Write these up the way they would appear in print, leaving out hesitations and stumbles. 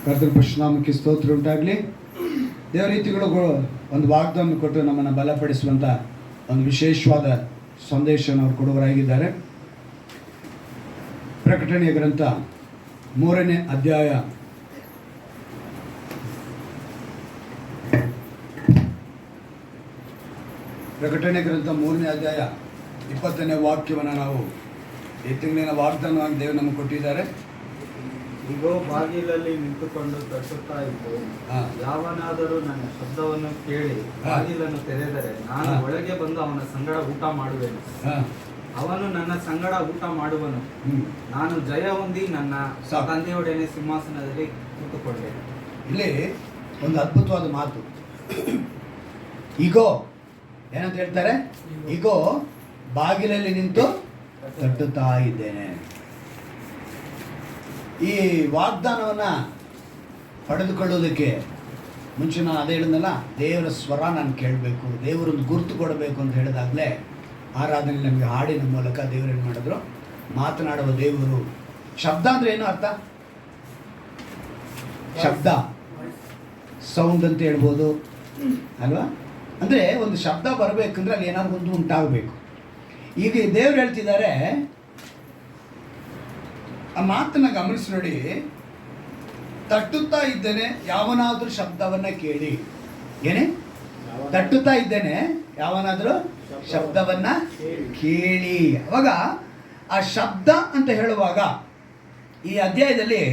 ಕರ್ತನ ಪರಿಶುದ್ಧನಾಮಕ್ಕೆ ಸ್ತೋತ್ರ ಉಂಟಾಗಲಿ. ದೇವ ರೀತಿಗಳು ಒಂದು ವಾಗ್ದಾನ ಕೊಟ್ಟು ನಮ್ಮನ್ನು ಬಲಪಡಿಸುವಂಥ ಒಂದು ವಿಶೇಷವಾದ ಸಂದೇಶವನ್ನು ಅವರು ಕೊಡುವರಾಗಿದ್ದಾರೆ. ಪ್ರಕಟಣೆಯ ಗ್ರಂಥ 3ನೇ ಅಧ್ಯಾಯ 20ನೇ ವಾಕ್ಯವನ್ನು ನಾವು ಈ ತಿಂಗಳಿನ ವಾಗ್ದಾನವಾಗಿ ದೇವರು ನಮಗೆ ಕೊಟ್ಟಿದ್ದಾರೆ. ಇಗೋ, ಬಾಗಿಲಲ್ಲಿ ನಿಂತುಕೊಂಡು ತಟ್ಟುತ್ತಾ ಇದ್ದು, ಯಾವನಾದರೂ ನನ್ನ ಶಬ್ದವನ್ನು ಕೇಳಿ ಬಾಗಿಲನ್ನು ತೆರೆದರೆ ನಾನು ಒಳಗೆ ಬಂದು ಅವನ ಸಂಗಡ ಊಟ ಮಾಡುವೆನು, ಅವನು ನನ್ನ ಸಂಗಡ ಊಟ ಮಾಡುವನು. ನಾನು ಜಯ ಹೊಂದಿ ನನ್ನ ತಂದೆಯೊಡನೆ ಸಿಂಹಾಸನದಲ್ಲಿ ಕೂತುಕೊಂಡೆ. ಇಲ್ಲಿ ಒಂದು ಅದ್ಭುತವಾದ ಮಾತು. ಇಗೋ ಏನಂತ ಹೇಳ್ತಾರೆ? ಇಗೋ ಬಾಗಿಲಲ್ಲಿ ನಿಂತು ತಟ್ಟುತ್ತಾ ಇದ್ದೇನೆ. ಈ ವಾಗ್ದಾನವನ್ನು ಪಡೆದುಕೊಳ್ಳೋದಕ್ಕೆ ಮುಂಚೆ ನಾನು ಅದೇ ಹೇಳಿದ್ನಲ್ಲ, ದೇವರ ಸ್ವರ ನಾನು ಕೇಳಬೇಕು, ದೇವರೊಂದು ಗುರುತು ಕೊಡಬೇಕು ಅಂತ ಹೇಳಿದಾಗಲೇ ಆರಾಧನೆ ನಮಗೆ ಹಾಡಿನ ಮೂಲಕ ದೇವರೇನು ಮಾಡಿದ್ರು? ಮಾತನಾಡುವ ದೇವರು. ಶಬ್ದ ಅಂದರೆ ಏನು ಅರ್ಥ? ಶಬ್ದ ಸೌಂಡ್ ಅಂತ ಹೇಳ್ಬೋದು ಅಲ್ವಾ? ಅಂದರೆ ಒಂದು ಶಬ್ದ ಬರಬೇಕಂದ್ರೆ ಅಲ್ಲಿ ಏನಾದ್ರು ಒಂದು ಉಂಟಾಗಬೇಕು. ಈಗ ದೇವರು ಹೇಳ್ತಿದ್ದಾರೆ, ಆ ಮಾತನ್ನು ಗಮನಿಸಿ ನೋಡಿ. ತಟ್ಟುತ್ತಾ ಇದ್ದೇನೆ, ಯಾವನಾದರೂ ಶಬ್ದವನ್ನು ಕೇಳಿ. ಏನೇ? ತಟ್ಟುತ್ತಾ ಇದ್ದೇನೆ, ಯಾವನಾದರೂ ಶಬ್ದವನ್ನು ಕೇಳಿ. ಅವಾಗ ಆ ಶಬ್ದ ಅಂತ ಹೇಳುವಾಗ ಈ ಅಧ್ಯಾಯದಲ್ಲಿ,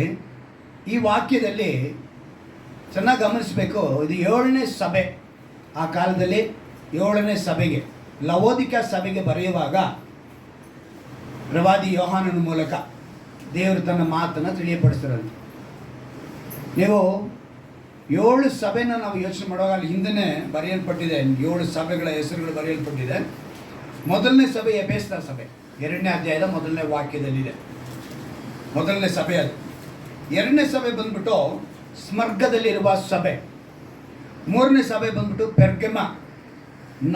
ಈ ವಾಕ್ಯದಲ್ಲಿ ಚೆನ್ನಾಗಿ ಗಮನಿಸಬೇಕು. ಇದು 7ನೇ ಸಭೆ. ಆ ಕಾಲದಲ್ಲಿ 7ನೇ ಸಭೆಗೆ, ಲವೋದಿಕ ಸಭೆಗೆ ಬರೆಯುವಾಗ ಪ್ರವಾದಿ ಯೋಹಾನನ ಮೂಲಕ ದೇವರು ತನ್ನ ಮಾತನ್ನು ತಿಳಿಯಪಡಿಸ್ತಾರಂತೆ. ನೀವು 7 ಸಭೆನ ನಾವು ಯೋಚನೆ ಮಾಡುವಾಗ ಅಲ್ಲಿ ಹಿಂದೆನೇ ಬರೆಯಲ್ಪಟ್ಟಿದೆ. 7 ಸಭೆಗಳ ಹೆಸರುಗಳು ಬರೆಯಲ್ಪಟ್ಟಿದೆ. ಮೊದಲನೇ ಸಭೆ ಎಫೆಸ ಸಭೆ, 2ನೇ ಅಧ್ಯಾಯದ 1ನೇ ವಾಕ್ಯದಲ್ಲಿದೆ. ಮೊದಲನೇ ಸಭೆ ಅದು. 2ನೇ ಸಭೆ ಬಂದ್ಬಿಟ್ಟು ಸ್ಮರ್ಗದಲ್ಲಿರುವ ಸಭೆ. 3ನೇ ಸಭೆ ಬಂದ್ಬಿಟ್ಟು ಪೆರ್ಗಮ.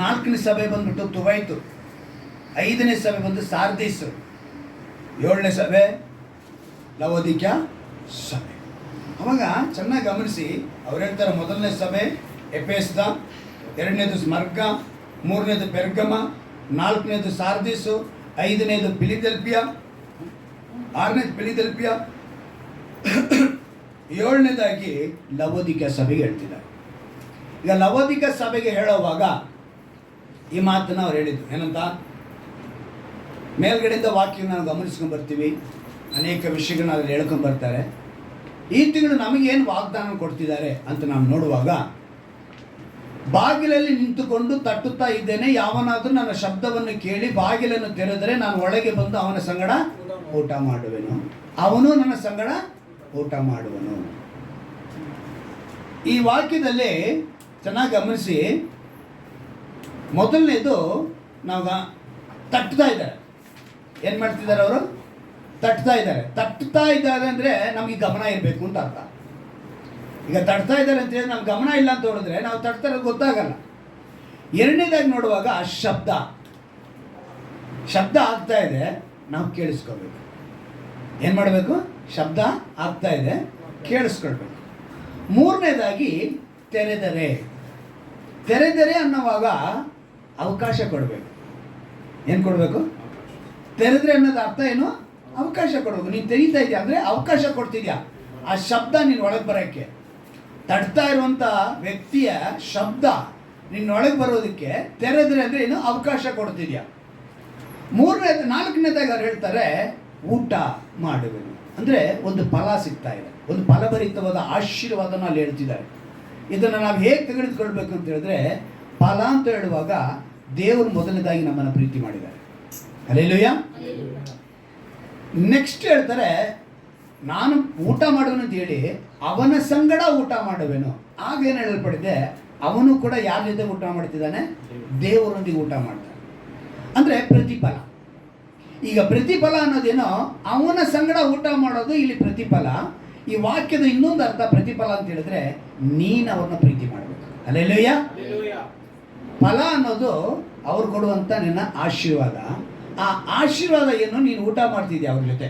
4ನೇ ಸಭೆ ಬಂದ್ಬಿಟ್ಟು ತುವೈತು. 5ನೇ ಸಭೆ ಬಂದು ಸಾರ್ದಿಸ್. 7ನೇ ಸಭೆ ಲವೋದಿಕ ಸಭೆ. ಅವಾಗ ಚೆನ್ನಾಗಿ ಗಮನಿಸಿ, ಅವ್ರು ಹೇಳ್ತಾರೆ, ಮೊದಲನೇ ಸಭೆ ಎಫೆಸ, 2ನೇದು ಸ್ಮರ್ಗ, 3ನೇದು ಪೆರ್ಗಮ, 4ನೇದು ಸಾರ್ದಿಸು, 5ನೇದು ಫಿಲದೆಲ್ಫಿಯಾ, 6ನೇದು ಫಿಲದೆಲ್ಫಿಯಾ, 7ನೇದಾಗಿ ಲವೋದಿಕ ಸಭೆಗೆ ಹೇಳ್ತಿದ್ದಾರೆ. ಈಗ ಲವೋದಿಕ ಸಭೆಗೆ ಹೇಳುವಾಗ ಈ ಮಾತನ್ನು ಅವ್ರು ಹೇಳಿದ್ರು. ಏನಂತ? ಮೇಲ್ಗಡೆಯಿಂದ ವಾಕ್ಯ ನಾವು ಗಮನಿಸ್ಕೊಂಡು ಬರ್ತೀವಿ, ಅನೇಕ ವಿಷಯಗಳನ್ನ ಅದ್ರಲ್ಲಿ ಹೇಳ್ಕೊಂಡು ಬರ್ತಾರೆ. ಈ ತಿಂಗಳು ನಮಗೇನು ವಾಗ್ದಾನ ಕೊಡ್ತಿದ್ದಾರೆ ಅಂತ ನಾವು ನೋಡುವಾಗ, ಬಾಗಿಲಲ್ಲಿ ನಿಂತುಕೊಂಡು ತಟ್ಟುತ್ತಾ ಇದ್ದೇನೆ, ಯಾವನಾದರೂ ನನ್ನ ಶಬ್ದವನ್ನು ಕೇಳಿ ಬಾಗಿಲನ್ನು ತೆರೆದರೆ ನಾನು ಒಳಗೆ ಬಂದು ಅವನ ಸಂಗಡ ಊಟ ಮಾಡುವೆನು, ಅವನು ನನ್ನ ಸಂಗಡ ಊಟ ಮಾಡುವನು. ಈ ವಾಕ್ಯದಲ್ಲಿ ಚೆನ್ನಾಗಿ ಗಮನಿಸಿ, ಮೊದಲನೇದು ನಾವು ತಟ್ತಾ ಇದ್ದಾರೆ. ಏನು ಮಾಡ್ತಿದ್ದಾರೆ ಅವರು? ತಟ್ತಾ ಇದ್ದಾರೆ. ತಟ್ತಾ ಇದ್ದಾರೆ ಅಂದರೆ ನಮಗೆ ಗಮನ ಇರಬೇಕು ಅಂತ ಅರ್ಥ. ಈಗ ತಟ್ತಾ ಇದ್ದಾರೆ ಅಂತ ಹೇಳಿದ್ರೆ ನಮ್ಗೆ ಗಮನ ಇಲ್ಲ ಅಂತ ಹೇಳಿದ್ರೆ ನಾವು ತಟ್ತಾ ಇರೋದು ಗೊತ್ತಾಗಲ್ಲ. 2ನೇದಾಗಿ ನೋಡುವಾಗ ಆ ಶಬ್ದ ಆಗ್ತಾ ಇದೆ, ನಾವು ಕೇಳಿಸ್ಕೋಬೇಕು. ಏನು ಮಾಡಬೇಕು? ಶಬ್ದ ಆಗ್ತಾ ಇದೆ, ಕೇಳಿಸ್ಕೊಳ್ಬೇಕು. 3ನೇದಾಗಿ ತೆರೆದರೆ ಅನ್ನೋವಾಗ ಅವಕಾಶ ಕೊಡಬೇಕು. ಏನು ಕೊಡಬೇಕು? ತೆರೆದ್ರೆ ಅನ್ನೋದು ಅರ್ಥ ಏನು? ಅವಕಾಶ ಕೊಡಬೇಕು. ನೀನು ತೆರೀತಾ ಇದೆಯಾ ಅಂದರೆ ಅವಕಾಶ ಕೊಡ್ತಿದ್ಯಾ ಆ ಶಬ್ದ ನೀನು ಒಳಗೆ ಬರೋಕ್ಕೆ. ತಡ್ತಾ ಇರುವಂಥ ವ್ಯಕ್ತಿಯ ಶಬ್ದ ನಿನ್ನೊಳಗೆ ಬರೋದಕ್ಕೆ ತೆರೆದ್ರೆ ಅಂದರೆ ಏನು? ಅವಕಾಶ ಕೊಡ್ತಿದ್ಯಾ. 4ನೇದಾಗಿ ಅವ್ರು ಹೇಳ್ತಾರೆ, ಊಟ ಮಾಡುವೆನು. ಅಂದರೆ ಒಂದು ಫಲ ಸಿಗ್ತಾ ಇದೆ, ಒಂದು ಫಲಭರಿತವಾದ ಆಶೀರ್ವಾದನ ಅಲ್ಲಿ ಹೇಳ್ತಿದ್ದಾರೆ. ಇದನ್ನು ನಾವು ಹೇಗೆ ತೆಗೆದುಕೊಳ್ಬೇಕು ಅಂತ ಹೇಳಿದ್ರೆ, ಫಲ ಅಂತ ಹೇಳುವಾಗ ದೇವರು ಮೊದಲನೇದಾಗಿ ನಮ್ಮನ್ನು ಪ್ರೀತಿ ಮಾಡಿದ್ದಾರೆ. ಹಲ್ಲೆಲೂಯಾ. ನೆಕ್ಸ್ಟ್ ಹೇಳ್ತಾರೆ, ನಾನು ಊಟ ಮಾಡುವೆನು ಅಂತ ಹೇಳಿ ಅವನ ಸಂಗಡ ಊಟ ಮಾಡುವೆನು. ಆಗ ಏನು ಹೇಳಲ್ಪಟ್ಟಿದೆ? ಅವನು ಕೂಡ ಯಾರ ಜೊತೆ ಊಟ ಮಾಡ್ತಿದ್ದಾನೆ? ದೇವರೊಂದಿಗೆ ಊಟ ಮಾಡ್ತಾನೆ. ಅಂದರೆ ಪ್ರತಿಫಲ. ಈಗ ಪ್ರತಿಫಲ ಅನ್ನೋದೇನೋ ಅವನ ಸಂಗಡ ಊಟ ಮಾಡೋದು ಇಲ್ಲಿ ಪ್ರತಿಫಲ. ಈ ವಾಕ್ಯದ ಇನ್ನೊಂದು ಅರ್ಥ ಪ್ರತಿಫಲ ಅಂತ ಹೇಳಿದ್ರೆ, ನೀನು ಅವ್ರನ್ನ ಪ್ರೀತಿ ಮಾಡಬೇಕು. ಹಲ್ಲೆಲೂಯಾ. ಫಲ ಅನ್ನೋದು ಅವ್ರು ಕೊಡುವಂಥ ನಿನ್ನ ಆಶೀರ್ವಾದ. ಆ ಆಶೀರ್ವಾದ ಏನು? ನೀನು ಊಟ ಮಾಡ್ತಿದ್ಯಾ ಅವ್ರ ಜೊತೆ,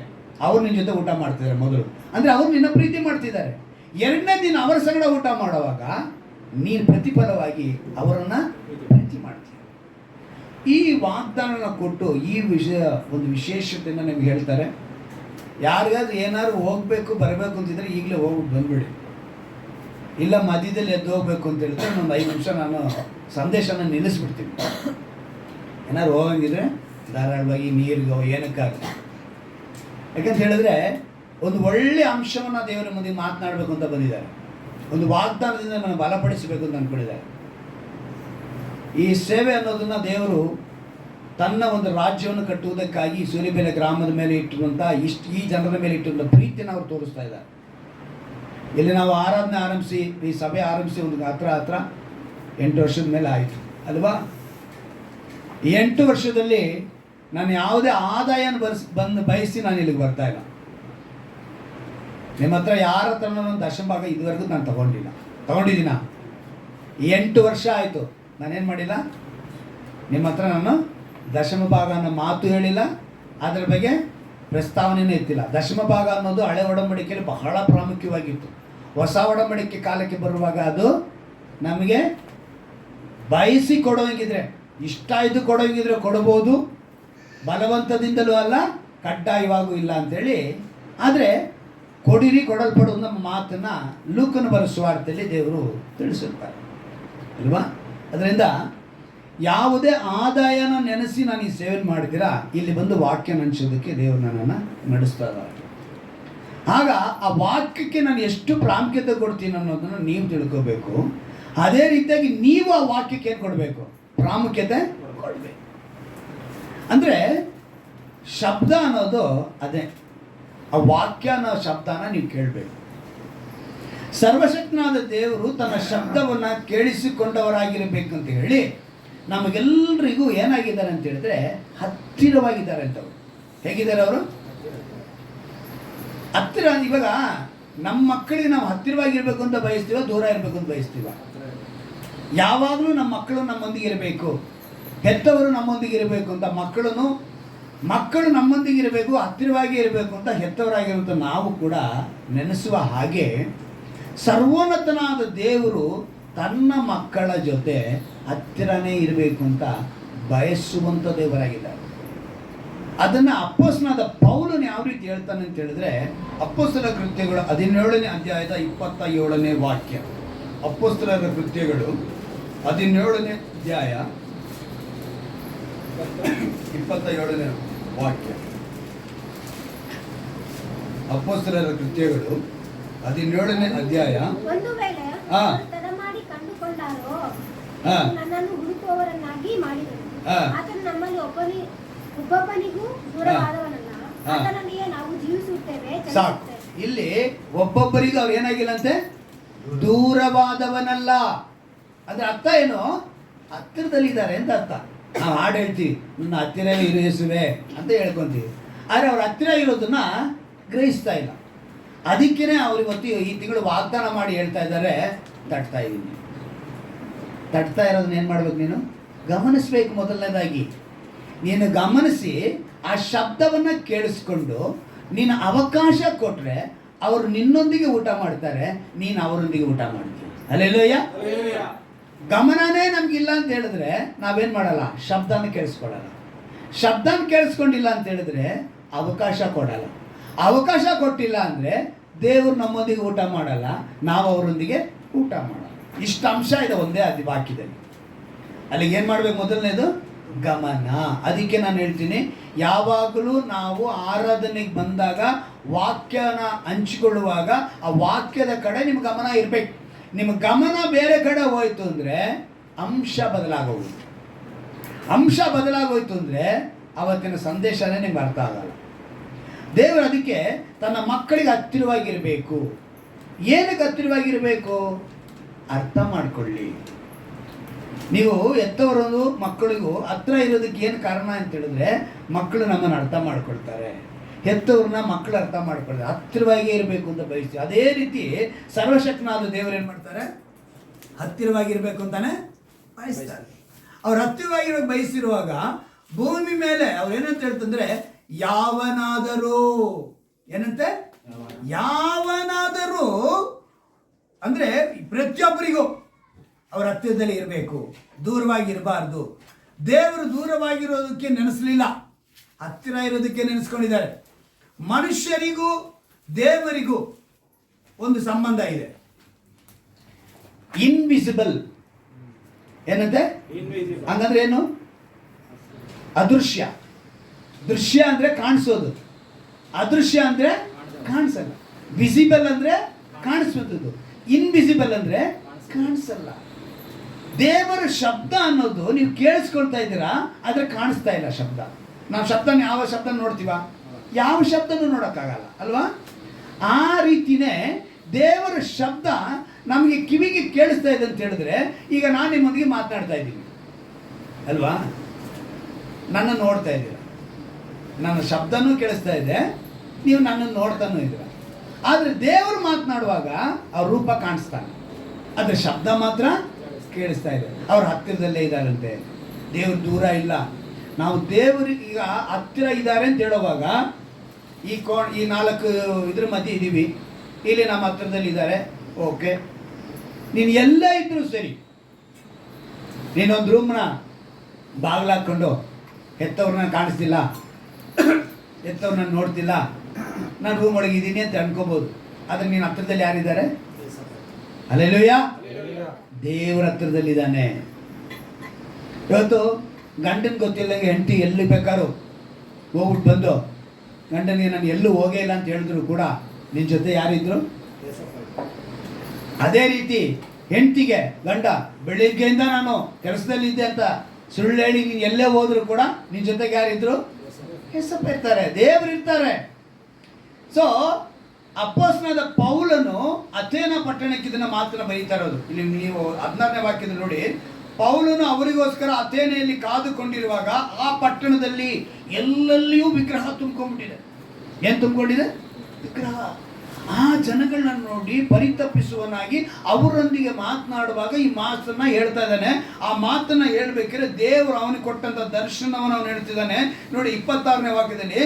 ಅವ್ರು ನಿನ್ನ ಜೊತೆ ಊಟ ಮಾಡ್ತಿದ್ದಾರೆ ಮೊದಲು, ಅಂದರೆ ಅವ್ರು ನಿನ್ನ ಪ್ರೀತಿ ಮಾಡ್ತಿದ್ದಾರೆ. ಎರಡನೇ ದಿನ ಅವರ ಸಂಗಡ ಊಟ ಮಾಡುವಾಗ ನೀನು ಪ್ರತಿಫಲವಾಗಿ ಅವರನ್ನು ಪ್ರೀತಿ ಮಾಡ್ತೀಯ. ಈ ವಾಗ್ದಾನನ ಕೊಟ್ಟು ಈ ವಿಷಯ ಒಂದು ವಿಶೇಷತೆಯನ್ನು ನಿಮ್ಗೆ ಹೇಳ್ತಾರೆ. ಯಾರಿಗಾದ್ರೂ ಏನಾದ್ರು ಹೋಗಬೇಕು ಬರಬೇಕು ಅಂತಿದ್ರೆ ಈಗಲೇ ಹೋಗ್ಬಿಟ್ಟು ಬಂದ್ಬಿಡಿ. ಇಲ್ಲ ಮಧ್ಯದಲ್ಲಿ ಎದ್ದು ಹೋಗ್ಬೇಕು ಅಂತ ಹೇಳಿದ್ರೆ ಒಂದು 5 ನಿಮಿಷ ನಾನು ಸಂದೇಶನ ನಿಲ್ಲಿಸ್ಬಿಡ್ತೀನಿ. ಏನಾದ್ರು ಹೋಗಂಗಿದ್ರೆ ಧಾರಾಳವಾಗಿ ನೀರಿಗೋ ಏನಕ್ಕಾಗಲಿ. ಯಾಕಂತ ಹೇಳಿದ್ರೆ ಒಂದು ಒಳ್ಳೆಯ ಅಂಶವನ್ನು ದೇವರ ಮುಂದೆ ಮಾತನಾಡಬೇಕು ಅಂತ ಬಂದಿದ್ದಾರೆ. ಒಂದು ವಾಗ್ದಾನದಿಂದ ನಾನು ಬಲಪಡಿಸಬೇಕು ಅಂತ ಅಂದ್ಕೊಂಡಿದ್ದಾರೆ. ಈ ಸೇವೆ ಅನ್ನೋದನ್ನು ದೇವರು ತನ್ನ ಒಂದು ರಾಜ್ಯವನ್ನು ಕಟ್ಟುವುದಕ್ಕಾಗಿ ಸೂಲಿಬೆಲೆ ಗ್ರಾಮದ ಮೇಲೆ ಇಟ್ಟಿರುವಂಥ ಈ ಜನರ ಮೇಲೆ ಇಟ್ಟಿರುವಂಥ ಪ್ರೀತಿಯನ್ನು ಅವರು ತೋರಿಸ್ತಾ ಇದ್ದಾರೆ. ಇಲ್ಲಿ ನಾವು ಆರಾಧನೆ ಆರಂಭಿಸಿ ಈ ಸಭೆ ಆರಂಭಿಸಿ ಒಂದು ಹತ್ರ 8 ವರ್ಷದ ಮೇಲೆ ಆಯಿತು ಅಲ್ವಾ. ಈ 8 ವರ್ಷದಲ್ಲಿ ನಾನು ಯಾವುದೇ ಆದಾಯನ ಬಯಸಿ ನಾನು ಇಲ್ಲಿಗೆ ಬರ್ತಾ ಇಲ್ಲ. ನಿಮ್ಮ ಹತ್ರ ಯಾರ ಹತ್ರ ಒಂದು ದಶಮ ಭಾಗ ಇದುವರೆಗೂ ನಾನು ತಗೊಂಡಿದ್ದೀನ. 8 ವರ್ಷ ಆಯಿತು ನಾನೇನು ಮಾಡಿಲ್ಲ, ನಿಮ್ಮ ಹತ್ರ ನಾನು ದಶಮ ಭಾಗ ಅನ್ನೋ ಮಾತು ಹೇಳಿಲ್ಲ, ಅದರ ಬಗ್ಗೆ ಪ್ರಸ್ತಾವನೆಯೇ ಎತ್ತಿಲ್ಲ. ದಶಮ ಭಾಗ ಅನ್ನೋದು ಹಳೆ ಒಡಂಬಡಿಕೆಯಲ್ಲಿ ಬಹಳ ಪ್ರಾಮುಖ್ಯವಾಗಿತ್ತು. ಹೊಸ ಒಡಂಬಡಿಕೆ ಕಾಲಕ್ಕೆ ಬರುವಾಗ ಅದು ನಮಗೆ ಬಯಸಿ ಕೊಡೋಂಗಿದ್ರೆ, ಇಷ್ಟ ಇದು ಕೊಡೋಂಗಿದ್ರೆ ಕೊಡ್ಬೋದು, ಬಲವಂತದಿಂದಲೂ ಅಲ್ಲ ಕಡ್ಡಾಯವಾಗೂ ಇಲ್ಲ ಅಂಥೇಳಿ. ಆದರೆ ಕೊಡಿರಿ ಕೊಡಲ್ಪಡುವ ನಮ್ಮ ಮಾತನ್ನು ಲೂಕನ ಬರೆದ ಸುವಾರ್ತೆಯಲ್ಲಿ ದೇವರು ತಿಳಿಸಿರ್ತಾರೆ ಅಲ್ವಾ. ಅದರಿಂದ ಯಾವುದೇ ಆದಾಯನ ನೆನೆಸಿ ನಾನು ಈ ಸೇವೆ ಮಾಡ್ತೀರಾ, ಇಲ್ಲಿ ಬಂದು ವಾಕ್ಯ ನೆನೆಸೋದಕ್ಕೆ ದೇವರು ನನ್ನನ್ನು ನಡೆಸ್ತಾ ಇದ್ದಾರೆ. ಆಗ ಆ ವಾಕ್ಯಕ್ಕೆ ನಾನು ಎಷ್ಟು ಪ್ರಾಮುಖ್ಯತೆ ಕೊಡ್ತೀನಿ ಅನ್ನೋದನ್ನು ನೀವು ತಿಳ್ಕೋಬೇಕು. ಅದೇ ರೀತಿಯಾಗಿ ನೀವು ಆ ವಾಕ್ಯಕ್ಕೆ ಏನು ಕೊಡಬೇಕು, ಪ್ರಾಮುಖ್ಯತೆ ಕೊಡಬೇಕು. ಅಂದರೆ ಶಬ್ದ ಅನ್ನೋದು ಅದೇ, ಆ ವಾಕ್ಯ ಅನ್ನೋ ಶಬ್ದನ ನೀವು ಕೇಳಬೇಕು. ಸರ್ವಶಕ್ತನಾದ ದೇವರು ತನ್ನ ಶಬ್ದವನ್ನು ಕೇಳಿಸಿಕೊಂಡವರಾಗಿರಬೇಕಂತ ಹೇಳಿ ನಮಗೆಲ್ಲರಿಗೂ ಏನಾಗಿದ್ದಾರೆ ಅಂತ ಹೇಳಿದ್ರೆ ಹತ್ತಿರವಾಗಿದ್ದಾರೆ ಅಂತವ್ರು. ಹೇಗಿದ್ದಾರೆ ಅವರು? ಹತ್ತಿರ. ಇವಾಗ ನಮ್ಮ ಮಕ್ಕಳಿಗೆ ನಾವು ಹತ್ತಿರವಾಗಿರ್ಬೇಕು ಅಂತ ಬಯಸ್ತೀವ, ದೂರ ಇರಬೇಕು ಅಂತ ಬಯಸ್ತೀವ? ಯಾವಾಗಲೂ ನಮ್ಮ ಮಕ್ಕಳು ನಮ್ಮೊಂದಿಗೆ ಇರಬೇಕು, ಹೆತ್ತವರು ನಮ್ಮೊಂದಿಗೆ ಇರಬೇಕು ಅಂತ ಮಕ್ಕಳು ನಮ್ಮೊಂದಿಗೆ ಇರಬೇಕು, ಹತ್ತಿರವಾಗಿ ಇರಬೇಕು ಅಂತ ಹೆತ್ತವರಾಗಿರುವಂಥ ನಾವು ಕೂಡ ನೆನೆಸುವ ಹಾಗೆ ಸರ್ವೋನ್ನತನಾದ ದೇವರು ತನ್ನ ಮಕ್ಕಳ ಜೊತೆ ಹತ್ತಿರನೇ ಇರಬೇಕು ಅಂತ ಬಯಸುವಂಥ ದೇವರಾಗಿದ್ದಾರೆ. ಅದನ್ನು ಅಪೊಸ್ತಲನಾದ ಪೌಲನು ಯಾವ ರೀತಿ ಹೇಳ್ತಾನೆ ಅಂತ ಹೇಳಿದ್ರೆ, ಅಪೊಸ್ತಲರ ಕೃತ್ಯಗಳು 17ನೇ ಅಧ್ಯಾಯದ 27ನೇ ವಾಕ್ಯ. ಅಪೊಸ್ತಲರ ಕೃತ್ಯಗಳು 17ನೇ ಅಧ್ಯಾಯ 27ನೇ ವಾಕ್ಯ. ಅಪೊಸ್ತಲರ ಕೃತ್ಯಗಳು 17ನೇ ಅಧ್ಯಾಯ. ಒಂದು ವೇಳೆ ತಡಮಾಡಿ ಕಂಡುಕೊಂಡಾರೋ ನನ್ನನ್ನು ಹುಡುಕುವವರನ್ನಾಗಿ ಮಾಡಿದನು. ಆತನು ನಮ್ಮಲ್ಲಿ ಒಬ್ಬೊಬ್ಬನಿಗೂ ದೂರವಾದವನಲ್ಲ, ಆತನಲ್ಲಿಯೇ ನಾವು ಜೀವಿಸುತ್ತೇವೆ. ಸಾಕು. ಇಲ್ಲಿ ಒಬ್ಬೊಬ್ಬರಿಗೂ ಅವ್ರು ಏನಾಗಿಲ್ಲಂತೆ, ದೂರವಾದವನಲ್ಲ. ಅದ್ರ ಅರ್ಥ ಏನು? ಹತ್ತಿರದಲ್ಲಿದ್ದಾರೆ ಅಂತ ಅರ್ಥ. ನಾವು ಹಾಡು ಹೇಳ್ತೀವಿ, ನನ್ನ ಹತ್ತಿರ ಇರು ಯೇಸುವೆ ಅಂತ ಹೇಳ್ಕೊಂತೀವಿ. ಆದರೆ ಅವ್ರ ಹತ್ತಿರ ಇರೋದನ್ನ ಗ್ರಹಿಸ್ತಾ ಇಲ್ಲ. ಅದಕ್ಕೇ ಅವ್ರು ಇವತ್ತು ಈ ತಿಂಗಳು ವಾಗ್ದಾನ ಮಾಡಿ ಹೇಳ್ತಾ ಇದ್ದಾರೆ, ತಟ್ತಾ ಇದ್ದೀನಿ. ತಟ್ತಾ ಇರೋದನ್ನ ಏನು ಮಾಡ್ಬೇಕು, ನೀನು ಗಮನಿಸ್ಬೇಕು. ಮೊದಲನೇದಾಗಿ ನೀನು ಗಮನಿಸಿ ಆ ಶಬ್ದವನ್ನು ಕೇಳಿಸ್ಕೊಂಡು ನೀನು ಅವಕಾಶ ಕೊಟ್ಟರೆ ಅವರು ನಿನ್ನೊಂದಿಗೆ ಊಟ ಮಾಡ್ತಾರೆ, ನೀನು ಅವರೊಂದಿಗೆ ಊಟ ಮಾಡ್ತೀವಿ. ಅಲ್ಲೆಲ್ಲೋಯ್ಯ. ಗಮನನೇ ನಮಗಿಲ್ಲ ಅಂತ ಹೇಳಿದ್ರೆ ನಾವೇನು ಮಾಡಲ್ಲ, ಶಬ್ದನ ಕೇಳಿಸ್ಕೊಳ್ಳಲ್ಲ. ಶಬ್ದನ ಕೇಳಿಸ್ಕೊಂಡಿಲ್ಲ ಅಂತ ಹೇಳಿದ್ರೆ ಅವಕಾಶ ಕೊಡಲ್ಲ. ಅವಕಾಶ ಕೊಟ್ಟಿಲ್ಲ ಅಂದರೆ ದೇವರು ನಮ್ಮೊಂದಿಗೆ ಊಟ ಮಾಡಲ್ಲ, ನಾವು ಅವರೊಂದಿಗೆ ಊಟ ಮಾಡಲ್ಲ. ಇಷ್ಟು ಅಂಶ ಇದೆ ಒಂದೇ ವಾಕ್ಯದಲ್ಲಿ. ಅಲ್ಲಿಗೆ ಏನು ಮಾಡಬೇಕು? ಮೊದಲನೇದು ಗಮನ. ಅದಕ್ಕೆ ನಾನು ಹೇಳ್ತೀನಿ, ಯಾವಾಗಲೂ ನಾವು ಆರಾಧನೆಗೆ ಬಂದಾಗ ವಾಕ್ಯನ ಹಂಚಿಕೊಳ್ಳುವಾಗ ಆ ವಾಕ್ಯದ ಕಡೆ ನಿಮ್ಮ ಗಮನ ಇರಬೇಕು. ನಿಮ್ಮ ಗಮನ ಬೇರೆ ಕಡೆ ಹೋಯ್ತು ಅಂದರೆ ಅಂಶ ಬದಲಾಗೋಗುತ್ತೆ. ಅಂಶ ಬದಲಾಗೋಯ್ತು ಅಂದರೆ ಅವತ್ತಿನ ಸಂದೇಶನೇ ನಿಮ್ಗೆ ಅರ್ಥ ಆಗಲ್ಲ. ದೇವರು ಅದಕ್ಕೆ ತನ್ನ ಮಕ್ಕಳಿಗೆ ಹತ್ತಿರವಾಗಿರಬೇಕು. ಏನಕ್ಕೆ ಹತ್ತಿರವಾಗಿರಬೇಕು? ಅರ್ಥ ಮಾಡಿಕೊಳ್ಳಿ. ನೀವು ಎತ್ತವರೊಂದು ಮಕ್ಕಳಿಗೂ ಹತ್ತಿರ ಇರೋದಕ್ಕೆ ಏನು ಕಾರಣ ಅಂತ ಹೇಳಿದ್ರೆ, ಮಕ್ಕಳು ನಮ್ಮನ್ನು ಅರ್ಥ ಮಾಡ್ಕೊಳ್ತಾರೆ, ಹೆತ್ತವ್ರನ್ನ ಮಕ್ಕಳು ಅರ್ಥ ಮಾಡ್ಕೊಳ್ತಾರೆ, ಹತ್ತಿರವಾಗಿ ಇರಬೇಕು ಅಂತ ಬಯಸ್ತೀವಿ. ಅದೇ ರೀತಿ ಸರ್ವಶಕ್ತನಾದ ದೇವರು ಏನು ಮಾಡ್ತಾರೆ? ಹತ್ತಿರವಾಗಿರ್ಬೇಕು ಅಂತಾನೆ ಬಯಸ್ತಾರೆ. ಅವ್ರು ಹತ್ತಿರವಾಗಿರೋ ಬಯಸಿರುವಾಗ ಭೂಮಿ ಮೇಲೆ ಅವ್ರು ಏನಂತ ಹೇಳ್ತಂದ್ರೆ, ಯಾವನಾದರೂ ಏನಂತೆ, ಯಾವನಾದರೂ ಅಂದರೆ ಪ್ರತಿಯೊಬ್ಬರಿಗೂ ಅವರ ಹತ್ತಿರದಲ್ಲಿ ಇರಬೇಕು, ದೂರವಾಗಿ ಇರಬಾರ್ದು. ದೇವರು ದೂರವಾಗಿರೋದಕ್ಕೆ ನೆನೆಸಲಿಲ್ಲ, ಹತ್ತಿರ ಇರೋದಕ್ಕೆ ನೆನೆಸ್ಕೊಂಡಿದ್ದಾರೆ. ಮನುಷ್ಯರಿಗೂ ದೇವರಿಗೂ ಒಂದು ಸಂಬಂಧ ಇದೆ, ಇನ್ವಿಸಿಬಲ್. ಏನಂತೆ? ಹಂಗಂದ್ರೆ ಏನು? ಅದೃಶ್ಯ. ದೃಶ್ಯ ಅಂದ್ರೆ ಕಾಣಿಸೋದು, ಅದೃಶ್ಯ ಅಂದ್ರೆ ಕಾಣಿಸಲ್ಲ. ವಿಸಿಬಲ್ ಅಂದ್ರೆ ಕಾಣಿಸುವಂಥದ್ದು, ಇನ್ವಿಸಿಬಲ್ ಅಂದ್ರೆ ಕಾಣಿಸಲ್ಲ. ದೇವರ ಶಬ್ದ ಅನ್ನೋದು ನೀವು ಕೇಳಿಸ್ಕೊಳ್ತಾ ಇದ್ದೀರಾ, ಆದ್ರೆ ಕಾಣಿಸ್ತಾ ಇಲ್ಲ ಶಬ್ದ. ನಾವು ಶಬ್ದನ ಯಾವ ಶಬ್ದ ನೋಡ್ತೀವ? ಯಾವ ಶಬ್ದನೂ ನೋಡೋಕ್ಕಾಗಲ್ಲ ಅಲ್ವಾ? ಆ ರೀತಿನೇ ದೇವರ ಶಬ್ದ ನಮಗೆ ಕಿವಿಗೆ ಕೇಳಿಸ್ತಾ ಇದೆ ಅಂತ ಹೇಳಿದ್ರೆ, ಈಗ ನಾನು ನಿಮ್ಮೊಂದಿಗೆ ಮಾತನಾಡ್ತಾ ಇದ್ದೀನಿ ಅಲ್ವಾ? ನನ್ನ ನೋಡ್ತಾ ಇದ್ದೀರ, ನನ್ನ ಶಬ್ದನೂ ಕೇಳಿಸ್ತಾ ಇದೆ, ನೀವು ನನ್ನನ್ನು ನೋಡ್ತಾನೂ ಇದ್ದೀರ. ಆದರೆ ದೇವರು ಮಾತನಾಡುವಾಗ ಅವ್ರ ರೂಪ ಕಾಣಿಸ್ತಾನೆ, ಆದರೆ ಶಬ್ದ ಮಾತ್ರ ಕೇಳಿಸ್ತಾ ಇದೆ. ಅವ್ರ ಹತ್ತಿರದಲ್ಲೇ ಇದ್ದಾರಂತೆ, ದೇವ್ರು ದೂರ ಇಲ್ಲ. ನಾವು ದೇವರಿಗೆ ಈಗ ಹತ್ತಿರ ಇದ್ದಾರೆ ಅಂತ ಹೇಳುವಾಗ ಈ 4 ಇದ್ರ ಮಧ್ಯೆ ಇದ್ದೀವಿ, ಇಲ್ಲಿ ನಮ್ಮ ಹತ್ತಿರದಲ್ಲಿ ಇದ್ದಾರೆ, ಓಕೆ. ನೀನು ಎಲ್ಲ ಇದ್ರೂ ಸರಿ, ನೀನೊಂದು ರೂಮ್ನ ಬಾಗಿಲಾಕೊಂಡು ಹೆತ್ತವ್ರನ್ನ ಕಾಣಿಸ್ತಿಲ್ಲ, ಹೆತ್ತವ್ರನ್ನ ನೋಡ್ತಿಲ್ಲ, ನಾನು ರೂಮ್ ಒಳಗೆ ಇದ್ದೀನಿ ಅಂತ ಅನ್ಕೋಬೋದು. ಆದರೆ ನೀನು ಹತ್ತಿರದಲ್ಲಿ ಯಾರಿದ್ದಾರೆ? ಹಲ್ಲೆಲೂಯಾ, ದೇವರ ಹತ್ತಿರದಲ್ಲಿದ್ದಾನೆ. ಇವತ್ತು ಗಂಡನ ಗೊತ್ತಿಲ್ಲದಂಗೆ ಹೆಂಡತಿ ಎಲ್ಲಿ ಬೇಕಾದ್ರೂ ಹೋಗ್ಬಿಟ್ಟು ಬಂದು ಗಂಡನಿಗೆ ನಾನು ಎಲ್ಲೂ ಹೋಗೇ ಇಲ್ಲ ಅಂತ ಹೇಳಿದ್ರು ಕೂಡ ನಿನ್ನ ಜೊತೆ ಯಾರಿದ್ರು? ಅದೇ ರೀತಿ ಹೆಂಡತಿಗೆ ಗಂಡ ಬೆಳಿಗ್ಗೆಯಿಂದ ನಾನು ಕೆಲಸದಲ್ಲಿದ್ದೆ ಅಂತ ಸುಳ್ಳು ಹೇಳಿ ನೀನು ಎಲ್ಲೇ ಹೋದ್ರು ಕೂಡ ನಿನ್ನ ಜೊತೆಗೆ ಯಾರಿದ್ರು? ಯೇಸಪ್ಪ ಇರ್ತಾರೆ, ದೇವರು ಇರ್ತಾರೆ. ಸೊ ಅಪೊಸ್ತಲನಾದ ಪೌಲನು ಅಥೇನ ಪಟ್ಟಣಕ್ಕೆ ಇದನ್ನ ಮಾತನ್ನ ಬರೀತಾ ಇರೋದು. ಇಲ್ಲಿ ನೀವು 16ನೇ ವಾಕ್ಯದಲ್ಲಿ ನೋಡಿ, ಪೌಲನು ಅವರಿಗೋಸ್ಕರ ಅಥೇನೆಯಲ್ಲಿ ಕಾದುಕೊಂಡಿರುವಾಗ ಆ ಪಟ್ಟಣದಲ್ಲಿ ಎಲ್ಲೆಲ್ಲಿಯೂ ವಿಗ್ರಹ ತುಂಬಿಕೊಂಡಿದೆ. ಏನು ತುಂಬಿಕೊಂಡಿದೆ? ವಿಗ್ರಹ. ಆ ಜನಗಳನ್ನ ನೋಡಿ ಪರಿತಪಿಸುವನಾಗಿ ಅವರೊಂದಿಗೆ ಮಾತನಾಡುವಾಗ ಈ ಮಾತನ್ನ ಹೇಳ್ತಾ ಇದ್ದಾನೆ. ಆ ಮಾತನ್ನ ಹೇಳ್ಬೇಕಾದ್ರೆ ದೇವರು ಅವನಿಗೆ ಕೊಟ್ಟಂತ ದರ್ಶನವನ್ನು ಅವನು ಹೇಳ್ತಿದ್ದಾನೆ. ನೋಡಿ 26ನೇ ವಾಕ್ಯದಲ್ಲಿ,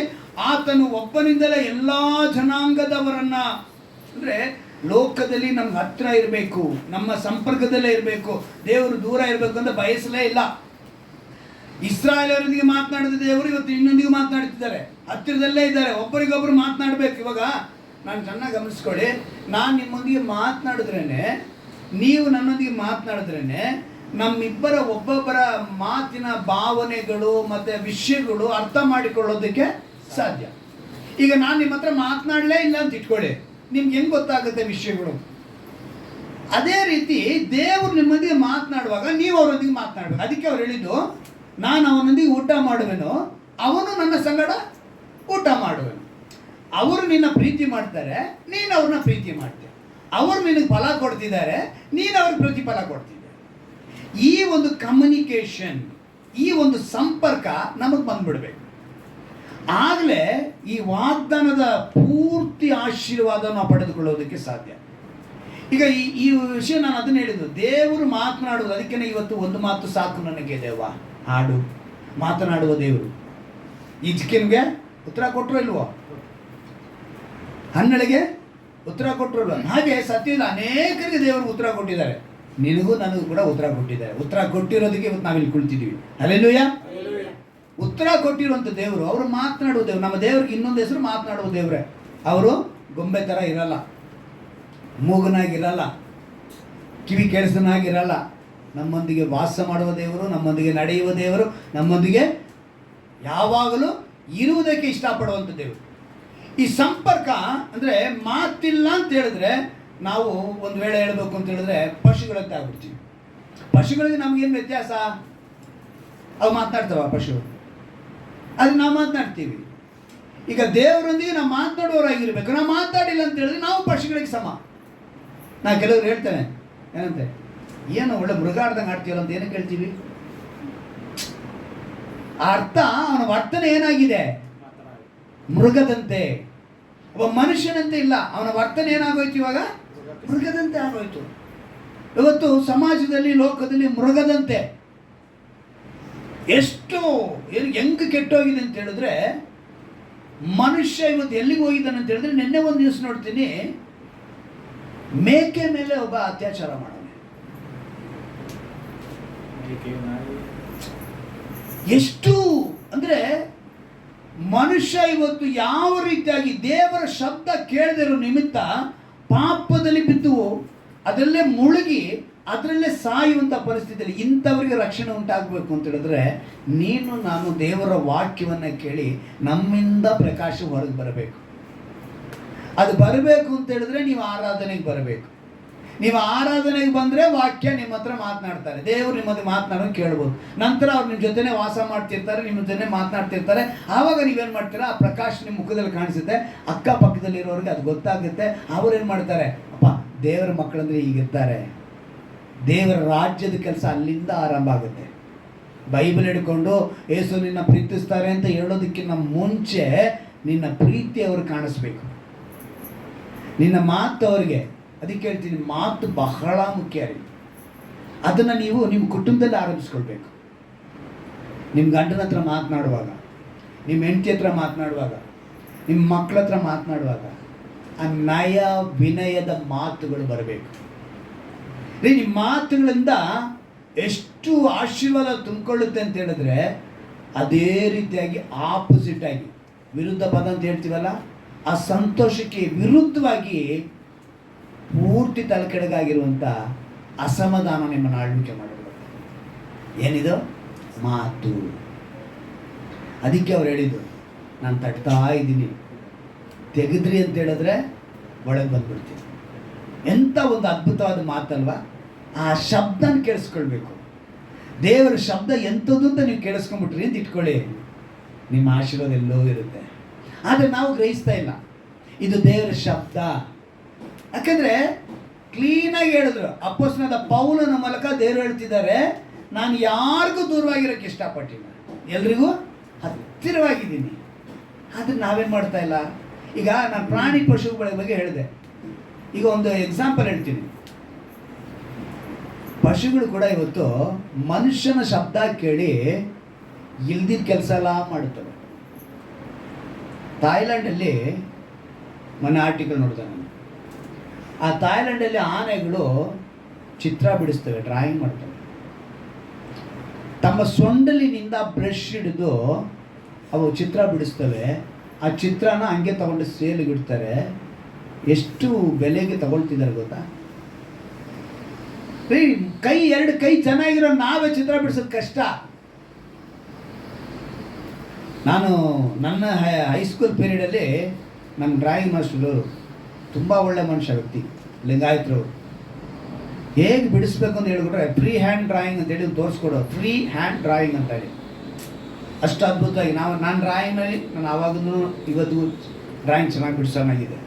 ಆತನು ಒಬ್ಬನಿಂದಲೇ ಎಲ್ಲಾ ಜನಾಂಗದವರನ್ನ, ಅಂದ್ರೆ ಲೋಕದಲ್ಲಿ ನಮ್ಗೆ ಹತ್ರ ಇರಬೇಕು, ನಮ್ಮ ಸಂಪರ್ಕದಲ್ಲೇ ಇರಬೇಕು, ದೇವರು ದೂರ ಇರಬೇಕು ಅಂತ ಬಯಸಲೇ ಇಲ್ಲ. ಇಸ್ರಾಯೇಲರೊಂದಿಗೆ ಮಾತನಾಡಿದ ದೇವರು ಇವತ್ತು ಇನ್ನೊಂದಿಗೆ ಮಾತನಾಡ್ತಿದ್ದಾರೆ, ಹತ್ತಿರದಲ್ಲೇ ಇದ್ದಾರೆ, ಒಬ್ಬರಿಗೊಬ್ಬರು ಮಾತನಾಡಬೇಕು. ಇವಾಗ ನಾನು ಚೆನ್ನಾಗಿ ಗಮನಿಸ್ಕೊಳ್ಳಿ, ನಾನು ನಿಮ್ಮೊಂದಿಗೆ ಮಾತನಾಡಿದ್ರೇನೆ, ನೀವು ನನ್ನೊಂದಿಗೆ ಮಾತನಾಡಿದ್ರೇನೆ ನಮ್ಮಿಬ್ಬರ ಒಬ್ಬೊಬ್ಬರ ಮಾತಿನ ಭಾವನೆಗಳು ಮತ್ತು ವಿಷಯಗಳು ಅರ್ಥ ಮಾಡಿಕೊಳ್ಳೋದಕ್ಕೆ ಸಾಧ್ಯ. ಈಗ ನಾನು ನಿಮ್ಮ ಹತ್ರ ಮಾತನಾಡಲೇ ಇಲ್ಲ ಅಂತ ಇಟ್ಕೊಳ್ಳಿ, ನಿಮ್ಗೆ ಹೆಂಗೆ ಗೊತ್ತಾಗುತ್ತೆ ವಿಷಯಗಳು? ಅದೇ ರೀತಿ ದೇವರು ನಿಮ್ಮೊಂದಿಗೆ ಮಾತನಾಡುವಾಗ ನೀವು ಅವರೊಂದಿಗೆ ಮಾತನಾಡಬೇಕು. ಅದಕ್ಕೆ ಅವ್ರು ಹೇಳಿದ್ದು, ನಾನು ಅವನೊಂದಿಗೆ ಊಟ ಮಾಡುವೆನು, ಅವನು ನನ್ನ ಸಂಗಡ ಊಟ ಮಾಡುವೆನು. ಅವರು ನಿನ್ನ ಪ್ರೀತಿ ಮಾಡ್ತಾರೆ, ನೀನು ಅವ್ರನ್ನ ಪ್ರೀತಿ ಮಾಡ್ತೀಯ. ಅವರು ನಿನಗೆ ಫಲ ಕೊಡ್ತಿದ್ದಾರೆ, ನೀನು ಅವ್ರಿಗೆ ಪ್ರತಿಫಲ ಕೊಡ್ತಿದ್ದೆ. ಈ ಒಂದು ಕಮ್ಯುನಿಕೇಷನ್, ಈ ಒಂದು ಸಂಪರ್ಕ ನಮಗೆ ಬಂದ್ಬಿಡ್ಬೇಕು. ಆಗಲೇ ಈ ವಾಗ್ದಾನದ ಪೂರ್ತಿ ಆಶೀರ್ವಾದ ನಾವು ಪಡೆದುಕೊಳ್ಳೋದಕ್ಕೆ ಸಾಧ್ಯ. ಈಗ ಈ ವಿಷಯ ನಾನು ಅದನ್ನು ಹೇಳಿದ್ದು, ದೇವರು ಮಾತನಾಡುವುದು. ಅದಕ್ಕೆ ಇವತ್ತು ಒಂದು ಮಾತು ಸಾಕು ನನಗೆ ದೇವ, ಹಾಡು ಮಾತನಾಡುವ ದೇವರು. ಹಿಜ್ಕೀಯನಿಗೆ ಉತ್ತರ ಕೊಟ್ಟರು ಇಲ್ವೋ? ಹನ್ನೆರಡಿಗೆ ಉತ್ತರ ಕೊಟ್ಟರು ಇಲ್ವೋ? ಹಾಗೆ ಸತ್ಯದ ಅನೇಕರಿಗೆ ದೇವರು ಉತ್ತರ ಕೊಟ್ಟಿದ್ದಾರೆ, ನಿನಗೂ ನನಗೂ ಕೂಡ ಉತ್ತರ ಕೊಟ್ಟಿದ್ದಾರೆ. ಉತ್ತರ ಕೊಟ್ಟಿರೋದಕ್ಕೆ ಇವತ್ತು ನಾವಿಲ್ಲಿ ಕುಳಿತಿದ್ದೀವಿ. ಹಲ್ಲೆಲೂಯಾ. ಉತ್ತರ ಕೊಟ್ಟಿರುವಂಥ ದೇವರು, ಅವರು ಮಾತನಾಡುವ ದೇವರು. ನಮ್ಮ ದೇವ್ರಿಗೆ ಇನ್ನೊಂದು ಹೆಸರು ಮಾತನಾಡುವ ದೇವರೇ. ಅವರು ಗೊಂಬೆ ಥರ ಇರಲ್ಲ, ಮೂಗನಾಗಿರಲ್ಲ, ಕಿವಿ ಕೇಳಿಸನಾಗಿರಲ್ಲ. ನಮ್ಮೊಂದಿಗೆ ವಾಸ ಮಾಡುವ ದೇವರು, ನಮ್ಮೊಂದಿಗೆ ನಡೆಯುವ ದೇವರು, ನಮ್ಮೊಂದಿಗೆ ಯಾವಾಗಲೂ ಇರುವುದಕ್ಕೆ ಇಷ್ಟಪಡುವಂಥ ದೇವರು. ಈ ಸಂಪರ್ಕ ಅಂದರೆ ಮಾತಿಲ್ಲ ಅಂತ ಹೇಳಿದ್ರೆ, ನಾವು ಒಂದು ವೇಳೆ ಹೇಳಬೇಕು ಅಂತ ಹೇಳಿದ್ರೆ ಪಶುಗಳಂತೆ ಆಗ್ಬಿಡ್ತೀವಿ. ಪಶುಗಳಿಗೆ ನಮಗೇನು ವ್ಯತ್ಯಾಸ? ಅವು ಮಾತನಾಡ್ತಾವ ಪಶು, ಅದು ನಾವು ಮಾತನಾಡ್ತೀವಿ. ಈಗ ದೇವರೊಂದಿಗೆ ನಾವು ಮಾತನಾಡುವವರಾಗಿರ್ಬೇಕು. ನಾವು ಮಾತಾಡಿಲ್ಲ ಅಂತ ಹೇಳಿದ್ರೆ ನಾವು ಪಶುಗಳಿಗೆ ಸಮ. ನಾ ಕೆಲವರು ಹೇಳ್ತೇನೆ, ಏನಂತೆ, ಏನು ಒಳ್ಳೆ ಮೃಗಾಡ್ದಂಗೆ ಆಡ್ತೀವಲ್ಲ ಅಂತ ಏನಕ್ಕೆ ಹೇಳ್ತೀವಿ? ಆ ಅರ್ಥ, ಅವನ ವರ್ತನೆ ಏನಾಗಿದೆ? ಮೃಗದಂತೆ. ಒಬ್ಬ ಮನುಷ್ಯನಂತೆ ಇಲ್ಲ, ಅವನ ವರ್ತನೆ ಏನಾಗೋಯ್ತು ಇವಾಗ? ಮೃಗದಂತೆ ಆಗೋಯ್ತು. ಇವತ್ತು ಸಮಾಜದಲ್ಲಿ, ಲೋಕದಲ್ಲಿ ಮೃಗದಂತೆ ಎಷ್ಟು ಹೆಂಗೆ ಕೆಟ್ಟೋಗಿದೆ ಅಂತ ಹೇಳಿದ್ರೆ, ಮನುಷ್ಯ ಇವತ್ತು ಎಲ್ಲಿಗೆ ಹೋಗಿದ್ದಾನೆ ಅಂತ ಹೇಳಿದ್ರೆ, ನಿನ್ನೆ ಒಂದು ನ್ಯೂಸ್ ನೋಡ್ತೀನಿ, ಮೇಕೆ ಮೇಲೆ ಒಬ್ಬ ಅತ್ಯಾಚಾರ ಮಾಡೋಣ. ಎಷ್ಟು ಅಂದ್ರೆ ಮನುಷ್ಯ ಇವತ್ತು ಯಾವ ರೀತಿಯಾಗಿ ದೇವರ ಶಬ್ದ ಕೇಳದಿರೋ ನಿಮಿತ್ತ ಪಾಪದಲ್ಲಿ ಬಿದ್ದು ಅದರಲ್ಲೇ ಮುಳುಗಿ ಅದರಲ್ಲೇ ಸಾಯುವಂಥ ಪರಿಸ್ಥಿತಿಯಲ್ಲಿ ಇಂಥವರಿಗೆ ರಕ್ಷಣೆ ಉಂಟಾಗಬೇಕು ಅಂತ ಹೇಳಿದ್ರೆ ನೀನು ನಾನು ದೇವರ ವಾಕ್ಯವನ್ನು ಕೇಳಿ ನಮ್ಮಿಂದ ಪ್ರಕಾಶ ಹೊರಗೆ ಬರಬೇಕು. ಅದು ಬರಬೇಕು ಅಂತ ಹೇಳಿದ್ರೆ ನೀವು ಆರಾಧನೆಗೆ ಬರಬೇಕು. ನೀವು ಆರಾಧನೆಗೆ ಬಂದರೆ ವಾಕ್ಯ ನಿಮ್ಮ ಹತ್ರ ಮಾತನಾಡ್ತಾರೆ, ದೇವರು ನಿಮ್ಮ ಹತ್ರ ಮಾತನಾಡೋದು ಕೇಳ್ಬೋದು. ನಂತರ ಅವ್ರು ನಿಮ್ಮ ಜೊತೆನೇ ವಾಸ ಮಾಡ್ತಿರ್ತಾರೆ, ನಿಮ್ಮ ಜೊತೆ ಮಾತನಾಡ್ತಿರ್ತಾರೆ. ಆವಾಗ ನೀವೇನು ಮಾಡ್ತೀರಾ, ಆ ಪ್ರಕಾಶ ನಿಮ್ಮ ಮುಖದಲ್ಲಿ ಕಾಣಿಸುತ್ತೆ, ಅಕ್ಕಪಕ್ಕದಲ್ಲಿರೋರಿಗೆ ಅದು ಗೊತ್ತಾಗುತ್ತೆ. ಅವ್ರೇನು ಮಾಡ್ತಾರೆ, ಅಪ್ಪ ದೇವರ ಮಕ್ಕಳಂದ್ರೆ ಹೀಗಿರ್ತಾರೆ, ದೇವರ ರಾಜ್ಯದ ಕೆಲಸ ಅಲ್ಲಿಂದ ಆರಂಭ ಆಗುತ್ತೆ. ಬೈಬಲ್ ಹಿಡ್ಕೊಂಡು ಏಸು ನಿನ್ನ ಪ್ರೀತಿಸ್ತಾರೆ ಅಂತ ಹೇಳೋದಕ್ಕಿಂತ ಮುಂಚೆ ನಿನ್ನ ಪ್ರೀತಿ ಅವ್ರು ಕಾಣಿಸ್ಬೇಕು, ನಿನ್ನ ಮಾತು ಅವ್ರಿಗೆ. ಅದಕ್ಕೆ ಹೇಳ್ತೀನಿ, ಮಾತು ಬಹಳ ಮುಖ್ಯ ರೀ. ಅದನ್ನು ನೀವು ನಿಮ್ಮ ಕುಟುಂಬದಲ್ಲಿ ಆರಂಭಿಸ್ಕೊಳ್ಬೇಕು. ನಿಮ್ಮ ಗಂಡನ ಹತ್ರ ಮಾತನಾಡುವಾಗ, ನಿಮ್ಮ ಹೆಂಡತಿ ಹತ್ರ ಮಾತನಾಡುವಾಗ, ನಿಮ್ಮ ಮಕ್ಕಳ ಹತ್ರ ಮಾತನಾಡುವಾಗ ಆ ನಯ ವಿನಯದ ಮಾತುಗಳು ಬರಬೇಕು ರೀ. ನಿಮ್ಮ ಮಾತುಗಳಿಂದ ಎಷ್ಟು ಆಶೀರ್ವಾದ ತುಂಬಿಕೊಳ್ಳುತ್ತೆ ಅಂತ ಹೇಳಿದ್ರೆ, ಅದೇ ರೀತಿಯಾಗಿ ಆಪೋಸಿಟ್ ಆಗಿ ವಿರುದ್ಧ ಪದ ಅಂತ ಹೇಳ್ತೀವಲ್ಲ, ಆ ಸಂತೋಷಕ್ಕೆ ವಿರುದ್ಧವಾಗಿ ಪೂರ್ತಿ ತಲೆಕೆಳಗಾಗಿರುವಂಥ ಅಸಮಾಧಾನ ನಿಮ್ಮನ್ನು ಆಳ್ವಿಕೆ ಮಾಡಬೇಕು. ಏನಿದು ಮಾತು. ಅದಕ್ಕೆ ಅವ್ರು ಹೇಳಿದ್ದು, ನಾನು ತಟ್ತಾ ಇದ್ದೀನಿ, ತೆಗೆದ್ರಿ ಅಂತ ಹೇಳಿದ್ರೆ ಒಳಗೆ ಬಂದ್ಬಿಡ್ತೀನಿ. ಎಂಥ ಒಂದು ಅದ್ಭುತವಾದ ಮಾತಲ್ವಾ. ಆ ಶಬ್ದನ ಕೇಳಿಸ್ಕೊಳ್ಬೇಕು. ದೇವರ ಶಬ್ದ ಎಂಥದ್ದು ಅಂತ ನೀವು ಕೇಳಿಸ್ಕೊಂಡ್ಬಿಟ್ರಿ ಅಂತ ಇಟ್ಕೊಳ್ಳಿ, ನಿಮ್ಮ ಆಶೀರ್ವಾದ ಎಲ್ಲೋ ಇರುತ್ತೆ. ಆದರೆ ನಾವು ಗ್ರಹಿಸ್ತಾ ಇಲ್ಲ ಇದು ದೇವರ ಶಬ್ದ. ಯಾಕಂದರೆ ಕ್ಲೀನಾಗಿ ಹೇಳಿದ್ರು, ಅಪೊಸ್ತಲನಾದ ಪೌಲನ ಮೂಲಕ ದೇವರು ಹೇಳ್ತಿದ್ದಾರೆ, ನಾನು ಯಾರಿಗೂ ದೂರವಾಗಿರೋಕ್ಕೆ ಇಷ್ಟಪಟ್ಟಿಲ್ಲ, ಎಲ್ರಿಗೂ ಹತ್ತಿರವಾಗಿದ್ದೀನಿ. ಆದರೆ ನಾವೇನು ಮಾಡ್ತಾ ಇಲ್ಲ. ಈಗ ನಾನು ಪ್ರಾಣಿ ಪಶುಗಳ ಬಗ್ಗೆ ಹೇಳಿದೆ. ಈಗ ಒಂದು ಎಕ್ಸಾಂಪಲ್ ಹೇಳ್ತೀನಿ. ಪಶುಗಳು ಕೂಡ ಇವತ್ತು ಮನುಷ್ಯನ ಶಬ್ದ ಕೇಳಿ ಇಲ್ದಿದ್ದ ಕೆಲಸ ಎಲ್ಲ ಮಾಡುತ್ತವೆ. ಥಾಯ್ಲೆಂಡಲ್ಲಿ ಮೊನ್ನೆ ಆರ್ಟಿಕಲ್ ನೋಡಿದೆ ನಾನು. ಆ ಥಾಯ್ಲೆಂಡಲ್ಲಿ ಆನೆಗಳು ಚಿತ್ರ ಬಿಡಿಸ್ತವೆ, ಡ್ರಾಯಿಂಗ್ ಮಾಡ್ತವೆ. ತಮ್ಮ ಸೊಂಡಲಿನಿಂದ ಬ್ರಷ್ ಹಿಡಿದು ಅವು ಚಿತ್ರ ಬಿಡಿಸ್ತವೆ. ಆ ಚಿತ್ರನ ಹಂಗೆ ತಗೊಂಡು ಸೇಲಿಗೆ ಇಡ್ತಾರೆ. ಎಷ್ಟು ಬೆಲೆಗೆ ತಗೊಳ್ತಿದ್ದಾರೆ ಗೊತ್ತಾ ರೀ. ಎರಡು ಕೈ ಚೆನ್ನಾಗಿರೋ ನಾವೇ ಚಿತ್ರ ಬಿಡಿಸೋದು ಕಷ್ಟ. ನಾನು ನನ್ನ ಹೈಸ್ಕೂಲ್ ಪೀರಿಯಡಲ್ಲಿ ನಮ್ಮ ಡ್ರಾಯಿಂಗ್ ಮಾಸ್ಟರು ತುಂಬ ಒಳ್ಳೆ ಮನುಷ್ಯ, ವ್ಯಕ್ತಿ, ಲಿಂಗಾಯತರು. ಹೇಗೆ ಬಿಡಿಸ್ಬೇಕು ಅಂತ ಹೇಳಿಬಿಟ್ರೆ ಫ್ರೀ ಹ್ಯಾಂಡ್ ಡ್ರಾಯಿಂಗ್ ಅಂತೇಳಿ ತೋರಿಸ್ಕೊಡೋ, ಫ್ರೀ ಹ್ಯಾಂಡ್ ಡ್ರಾಯಿಂಗ್ ಅಂತ ಹೇಳಿ ಅಷ್ಟು ಅದ್ಭುತವಾಗಿ ನಾನು ಡ್ರಾಯಿಂಗ್ನಲ್ಲಿ ನಾನು ಆವಾಗಲೂ ಇವತ್ತು ಡ್ರಾಯಿಂಗ್ ಚೆನ್ನಾಗಿ ಬಿಡಿಸೋನಾಗಿದೆ.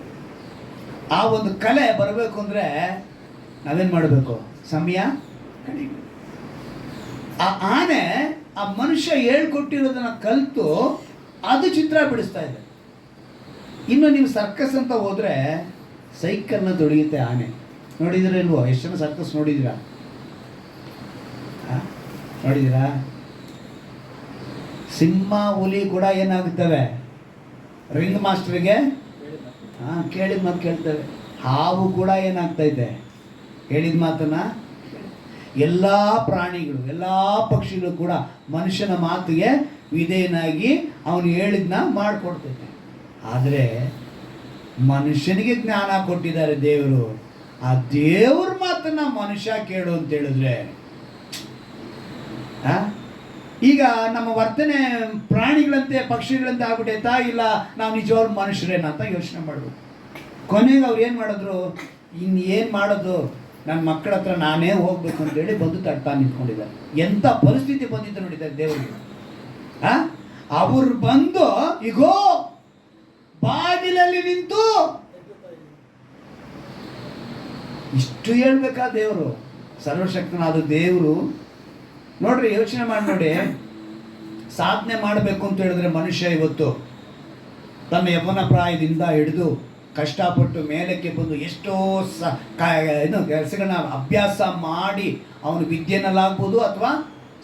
ಆ ಒಂದು ಕಲೆ ಬರಬೇಕು ಅಂದರೆ ನಾವೇನು ಮಾಡಬೇಕು, ಸಮಯ ಕಡಿಮೆ. ಆ ಆನೆ ಆ ಮನುಷ್ಯ ಹೇಳ್ಕೊಟ್ಟಿರೋದನ್ನು ಕಲಿತು ಅದು ಚಿತ್ರ ಬಿಡಿಸ್ತಾ ಇದೆ. ಇನ್ನು ನೀವು ಸರ್ಕಸ್ ಅಂತ ಹೋದರೆ ಸೈಕಲ್ನ ತೊಡಗುತ್ತೆ ಆನೆ. ನೋಡಿದಿರ ಇಲ್ವೋ? ಎಷ್ಟು ಜನ ಸರ್ಕಸ್ ನೋಡಿದ್ದೀರಾ? ನೋಡಿದ್ದೀರಾ? ಸಿಂಹ ಹುಲಿ ಕೂಡ ಏನಾಗುತ್ತವೆ, ರಿಂಗ್ ಮಾಸ್ಟರ್ಗೆ ಕೇಳಿದ ಮಾತು ಕೇಳ್ತವೆ. ಹಾವು ಕೂಡ ಏನಾಗ್ತೈತೆ, ಹೇಳಿದ ಮಾತನ್ನ. ಎಲ್ಲ ಪ್ರಾಣಿಗಳು, ಎಲ್ಲ ಪಕ್ಷಿಗಳು ಕೂಡ ಮನುಷ್ಯನ ಮಾತಿಗೆ ವಿಧೇಯನಾಗಿ ಅವನು ಹೇಳಿದ್ನ ಮಾಡಿಕೊಡ್ತೈತೆ. ಆದರೆ ಮನುಷ್ಯನಿಗೆ ಜ್ಞಾನ ಕೊಟ್ಟಿದ್ದಾರೆ ದೇವರು. ಆ ದೇವ್ರ ಮಾತನ್ನ ಮನುಷ್ಯ ಕೇಳು ಅಂತ ಹೇಳಿದ್ರೆ, ಈಗ ನಮ್ಮ ವರ್ತನೆ ಪ್ರಾಣಿಗಳಂತೆ ಪಕ್ಷಿಗಳಂತೆ ಆಗ್ಬಿಟ್ಟೈತಾ, ಇಲ್ಲ ನಾವು ನಿಜವಾದ ಮನುಷ್ಯರೇನಂತ ಯೋಚನೆ ಮಾಡಬೇಕು. ಕೊನೆಗೆ ಅವ್ರು ಏನು ಮಾಡಿದ್ರು, ಇನ್ನೇನು ಮಾಡೋದು, ನನ್ನ ಮಕ್ಕಳ ಹತ್ರ ನಾನೇ ಹೋಗ್ಬೇಕು ಅಂತೇಳಿ ಬಂದು ತಡ್ತಾ ನಿಂತ್ಕೊಂಡಿದ್ದಾರೆ. ಎಂಥ ಪರಿಸ್ಥಿತಿ ಬಂದಿದ್ದು ನೋಡಿದ್ದಾರೆ ದೇವರಿಗೆ. ಅವರು ಬಂದು ಈಗೋ ಬಾಗಿಲಲ್ಲಿ ನಿಂತು ಇಷ್ಟು ಹೇಳ್ಬೇಕಾ ದೇವರು, ಸರ್ವಶಕ್ತನಾದ ದೇವರು. ನೋಡ್ರಿ, ಯೋಚನೆ ಮಾಡಿ ನೋಡಿ. ಸಾಧನೆ ಮಾಡಬೇಕು ಅಂತ ಹೇಳಿದ್ರೆ ಮನುಷ್ಯ ಇವತ್ತು ತನ್ನ ಯೌವನ ಪ್ರಾಯದಿಂದ ಹಿಡಿದು ಕಷ್ಟಪಟ್ಟು ಮೇಲಕ್ಕೆ ಬಂದು ಎಷ್ಟೋ ಕೆಲಸಗಳನ್ನ ಅಭ್ಯಾಸ ಮಾಡಿ ಅವನು ವಿದ್ಯೆನಲ್ಲಾಗ್ಬೋದು ಅಥವಾ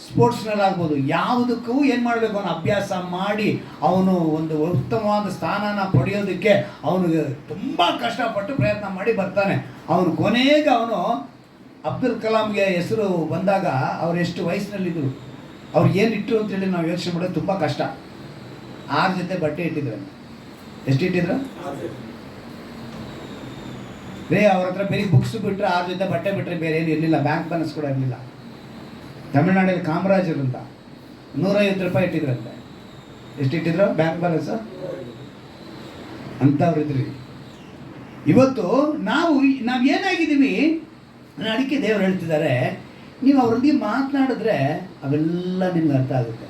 ಸ್ಪೋರ್ಟ್ಸ್ನಲ್ಲಿ ಆಗ್ಬೋದು, ಯಾವುದಕ್ಕೂ ಏನು ಮಾಡಬೇಕು, ಅವನು ಅಭ್ಯಾಸ ಮಾಡಿ ಅವನು ಒಂದು ಉತ್ತಮವಾದ ಸ್ಥಾನನ ಪಡೆಯೋದಕ್ಕೆ ಅವನಿಗೆ ತುಂಬ ಕಷ್ಟಪಟ್ಟು ಪ್ರಯತ್ನ ಮಾಡಿ ಬರ್ತಾನೆ. ಅವನು ಕೊನೆಗೆ ಅವನು ಅಬ್ದುಲ್ ಕಲಾಂಗೆ ಹೆಸರು ಬಂದಾಗ ಅವ್ರು ಎಷ್ಟು ವಯಸ್ಸಿನಲ್ಲಿದ್ದರು, ಅವ್ರು ಏನು ಇಟ್ಟರು ಅಂತೇಳಿ ನಾವು ಯೋಚನೆ ಮಾಡೋದು ತುಂಬ ಕಷ್ಟ. 6 ಜೊತೆ ಬಟ್ಟೆ ಇಟ್ಟಿದ್ರು. ಎಷ್ಟು ಇಟ್ಟಿದ್ರು ರೇ? ಅವ್ರ ಹತ್ರ ಬೇರೆ ಬುಕ್ಸ್ ಬಿಟ್ಟರೆ 6 ಜೊತೆ ಬಟ್ಟೆ ಬಿಟ್ಟರೆ ಬೇರೆ ಏನು ಇರಲಿಲ್ಲ. ಬ್ಯಾಂಕ್ ಬ್ಯಾಲೆನ್ಸ್ ಕೂಡ ಇರಲಿಲ್ಲ. ತಮಿಳ್ನಾಡಲ್ಲಿ ಕಾಮರಾಜರು ಅಂತ 150 ರೂಪಾಯಿ ಇಟ್ಟಿದ್ರಂತೆ. ಎಷ್ಟು ಇಟ್ಟಿದ್ರು ಬ್ಯಾಂಕ್ ಬ್ಯಾಲೆನ್ಸ್? ಅಂಥವ್ರು ಇದ್ರಿ. ಇವತ್ತು ನಾವೇನಾಗಿದ್ದೀವಿ, ಅದಕ್ಕೆ ದೇವರು ಹೇಳ್ತಿದ್ದಾರೆ, ನೀವು ಅವರೊಂದಿಗೆ ಮಾತನಾಡಿದ್ರೆ ಅವೆಲ್ಲ ನಿಮ್ಗೆ ಅರ್ಥ ಆಗುತ್ತೆ.